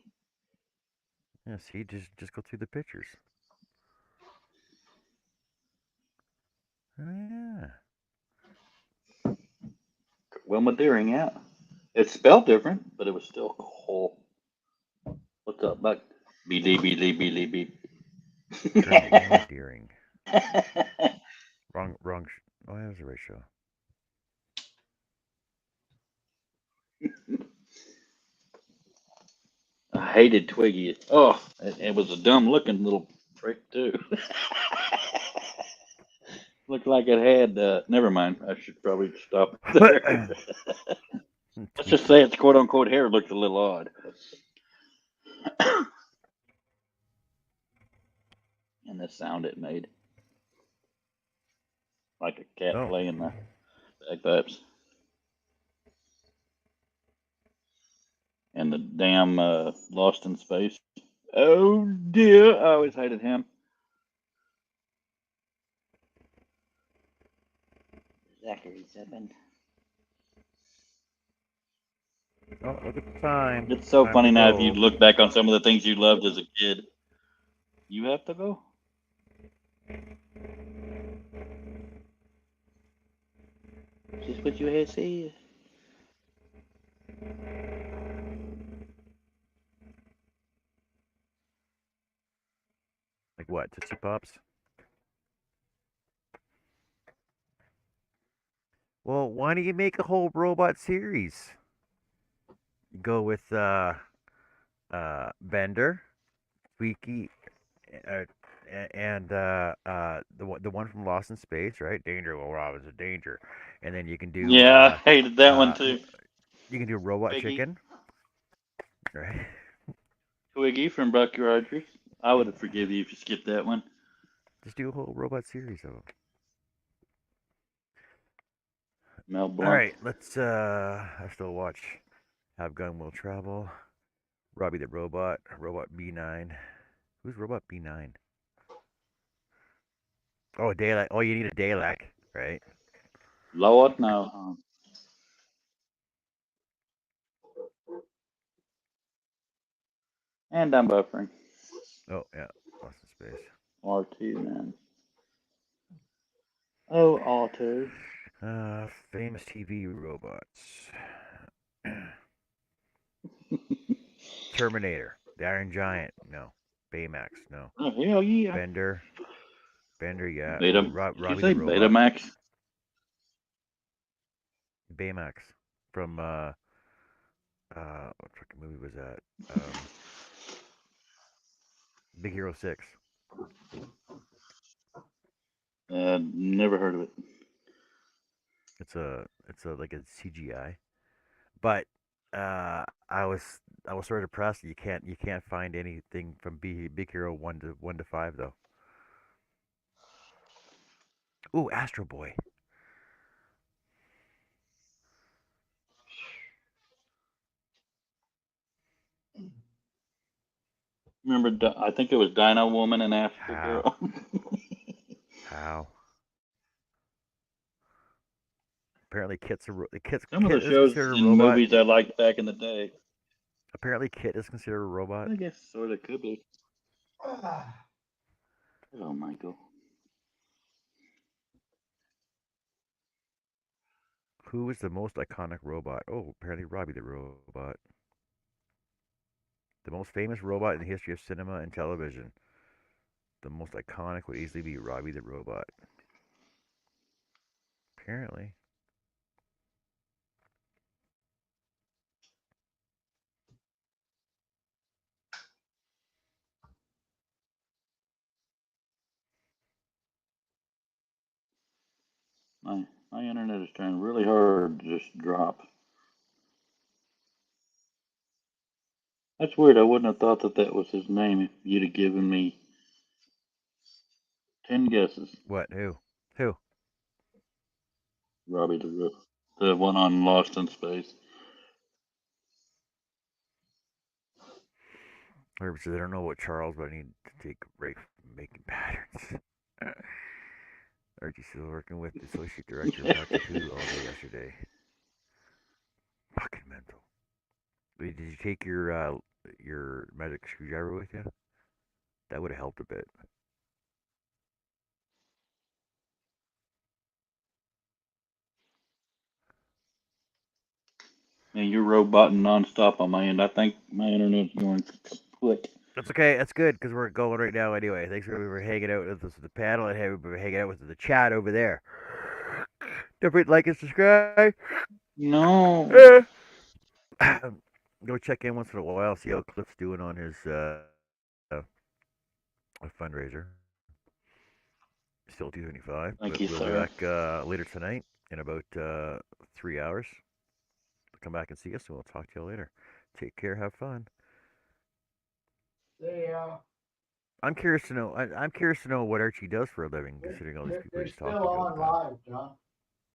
Yeah, see, just go through the pictures. Oh yeah. Wilma Deering, yeah. It's spelled different, but it was still cool. What's up, Buck? BD, BD, BD, BD. Colonel Wilma Deering. Wrong. Oh, that was the right show. I hated Twiggy. Oh, it was a dumb looking little prick, too. Looked like it had, never mind. I should probably stop there. Let's just say its quote unquote hair looked a little odd. And the sound it made. Like a cat Oh, playing the bagpipes. And the damn Lost in Space. Oh dear, I always hated him. Zachary Zebin. oh, look at the time. It's so Time to funny now if you go. look back on some of the things you loved as a kid. You have to go? Just what you had said. Like what? Tootsie Pops? Well, why don't you make a whole robot series? Go with Bender, Squeaky, uh, and the one from Lost in Space, right? Danger, Will Robinson, Danger, and then you can do Yeah, I hated that one too. you can do Robot Piggy. Chicken, right? Twiggy from Bucky Rogers. I would have forgive you if you skipped that one. Just do a whole robot series of them. Mel All Blanc. right, let's. I still watch Have Gun Will Travel, Robbie the Robot, Robot B9. Who's Robot B9? Oh, Dalek. Oh, you need a Dalek, right? Lord, no. And I'm buffering. Oh yeah, lost some space. R2, man. Oh, R2. Famous TV robots. Terminator, the Iron Giant, no. Baymax, no. Oh, hell yeah. Bender, Bender, yeah. Beta. Ooh, Did you Robbie the say Robot. Betamax? Baymax from what fucking movie was that? Big Hero 6. Never heard of it. It's a like a CGI. But I was sort of depressed. You can't find anything from Big Hero 1 to 5 though. Ooh, Astro Boy. Remember, I think it was Dino Woman and Africa How? Girl. How? Apparently Some of Kit the is shows considered a and robot. movies I liked back in the day. Apparently Kit is considered a robot. I guess sort of could be. Oh, Michael. Who is the most iconic robot? Oh, apparently Robbie the Robot. The most famous robot in the history of cinema and television. The most iconic would easily be Robbie the Robot. Apparently. My internet is trying really hard to just drop. That's weird. I wouldn't have thought that that was his name if you'd have given me 10 guesses. What? Who? Who? Robbie the one on Lost in Space. Herbert says, I don't know what Charles, but I need to take a break from making patterns. Archie's still working with the associate director of Doctor Who all day yesterday. Fucking mental. Wait, did you take your magic screwdriver with you? That would have helped a bit. And you're roboting nonstop on my end. I think my internet's going kaput. That's okay. That's good because we're going right now anyway. Thanks for hanging out with us at the panel and for hanging out with the chat over there. Don't forget to like and subscribe. No. Go check in once in a while, see how Cliff's doing on his fundraiser. Still 225, Thank but you, we'll be sir. back later tonight in about 3 hours. Come back and see us, and we'll talk to you later. Take care. Have fun. They uh, I'm curious to know. I'm curious to know what Archie does for a living, they're, considering all these they're, people they're he's talking still to all on the time. live, John.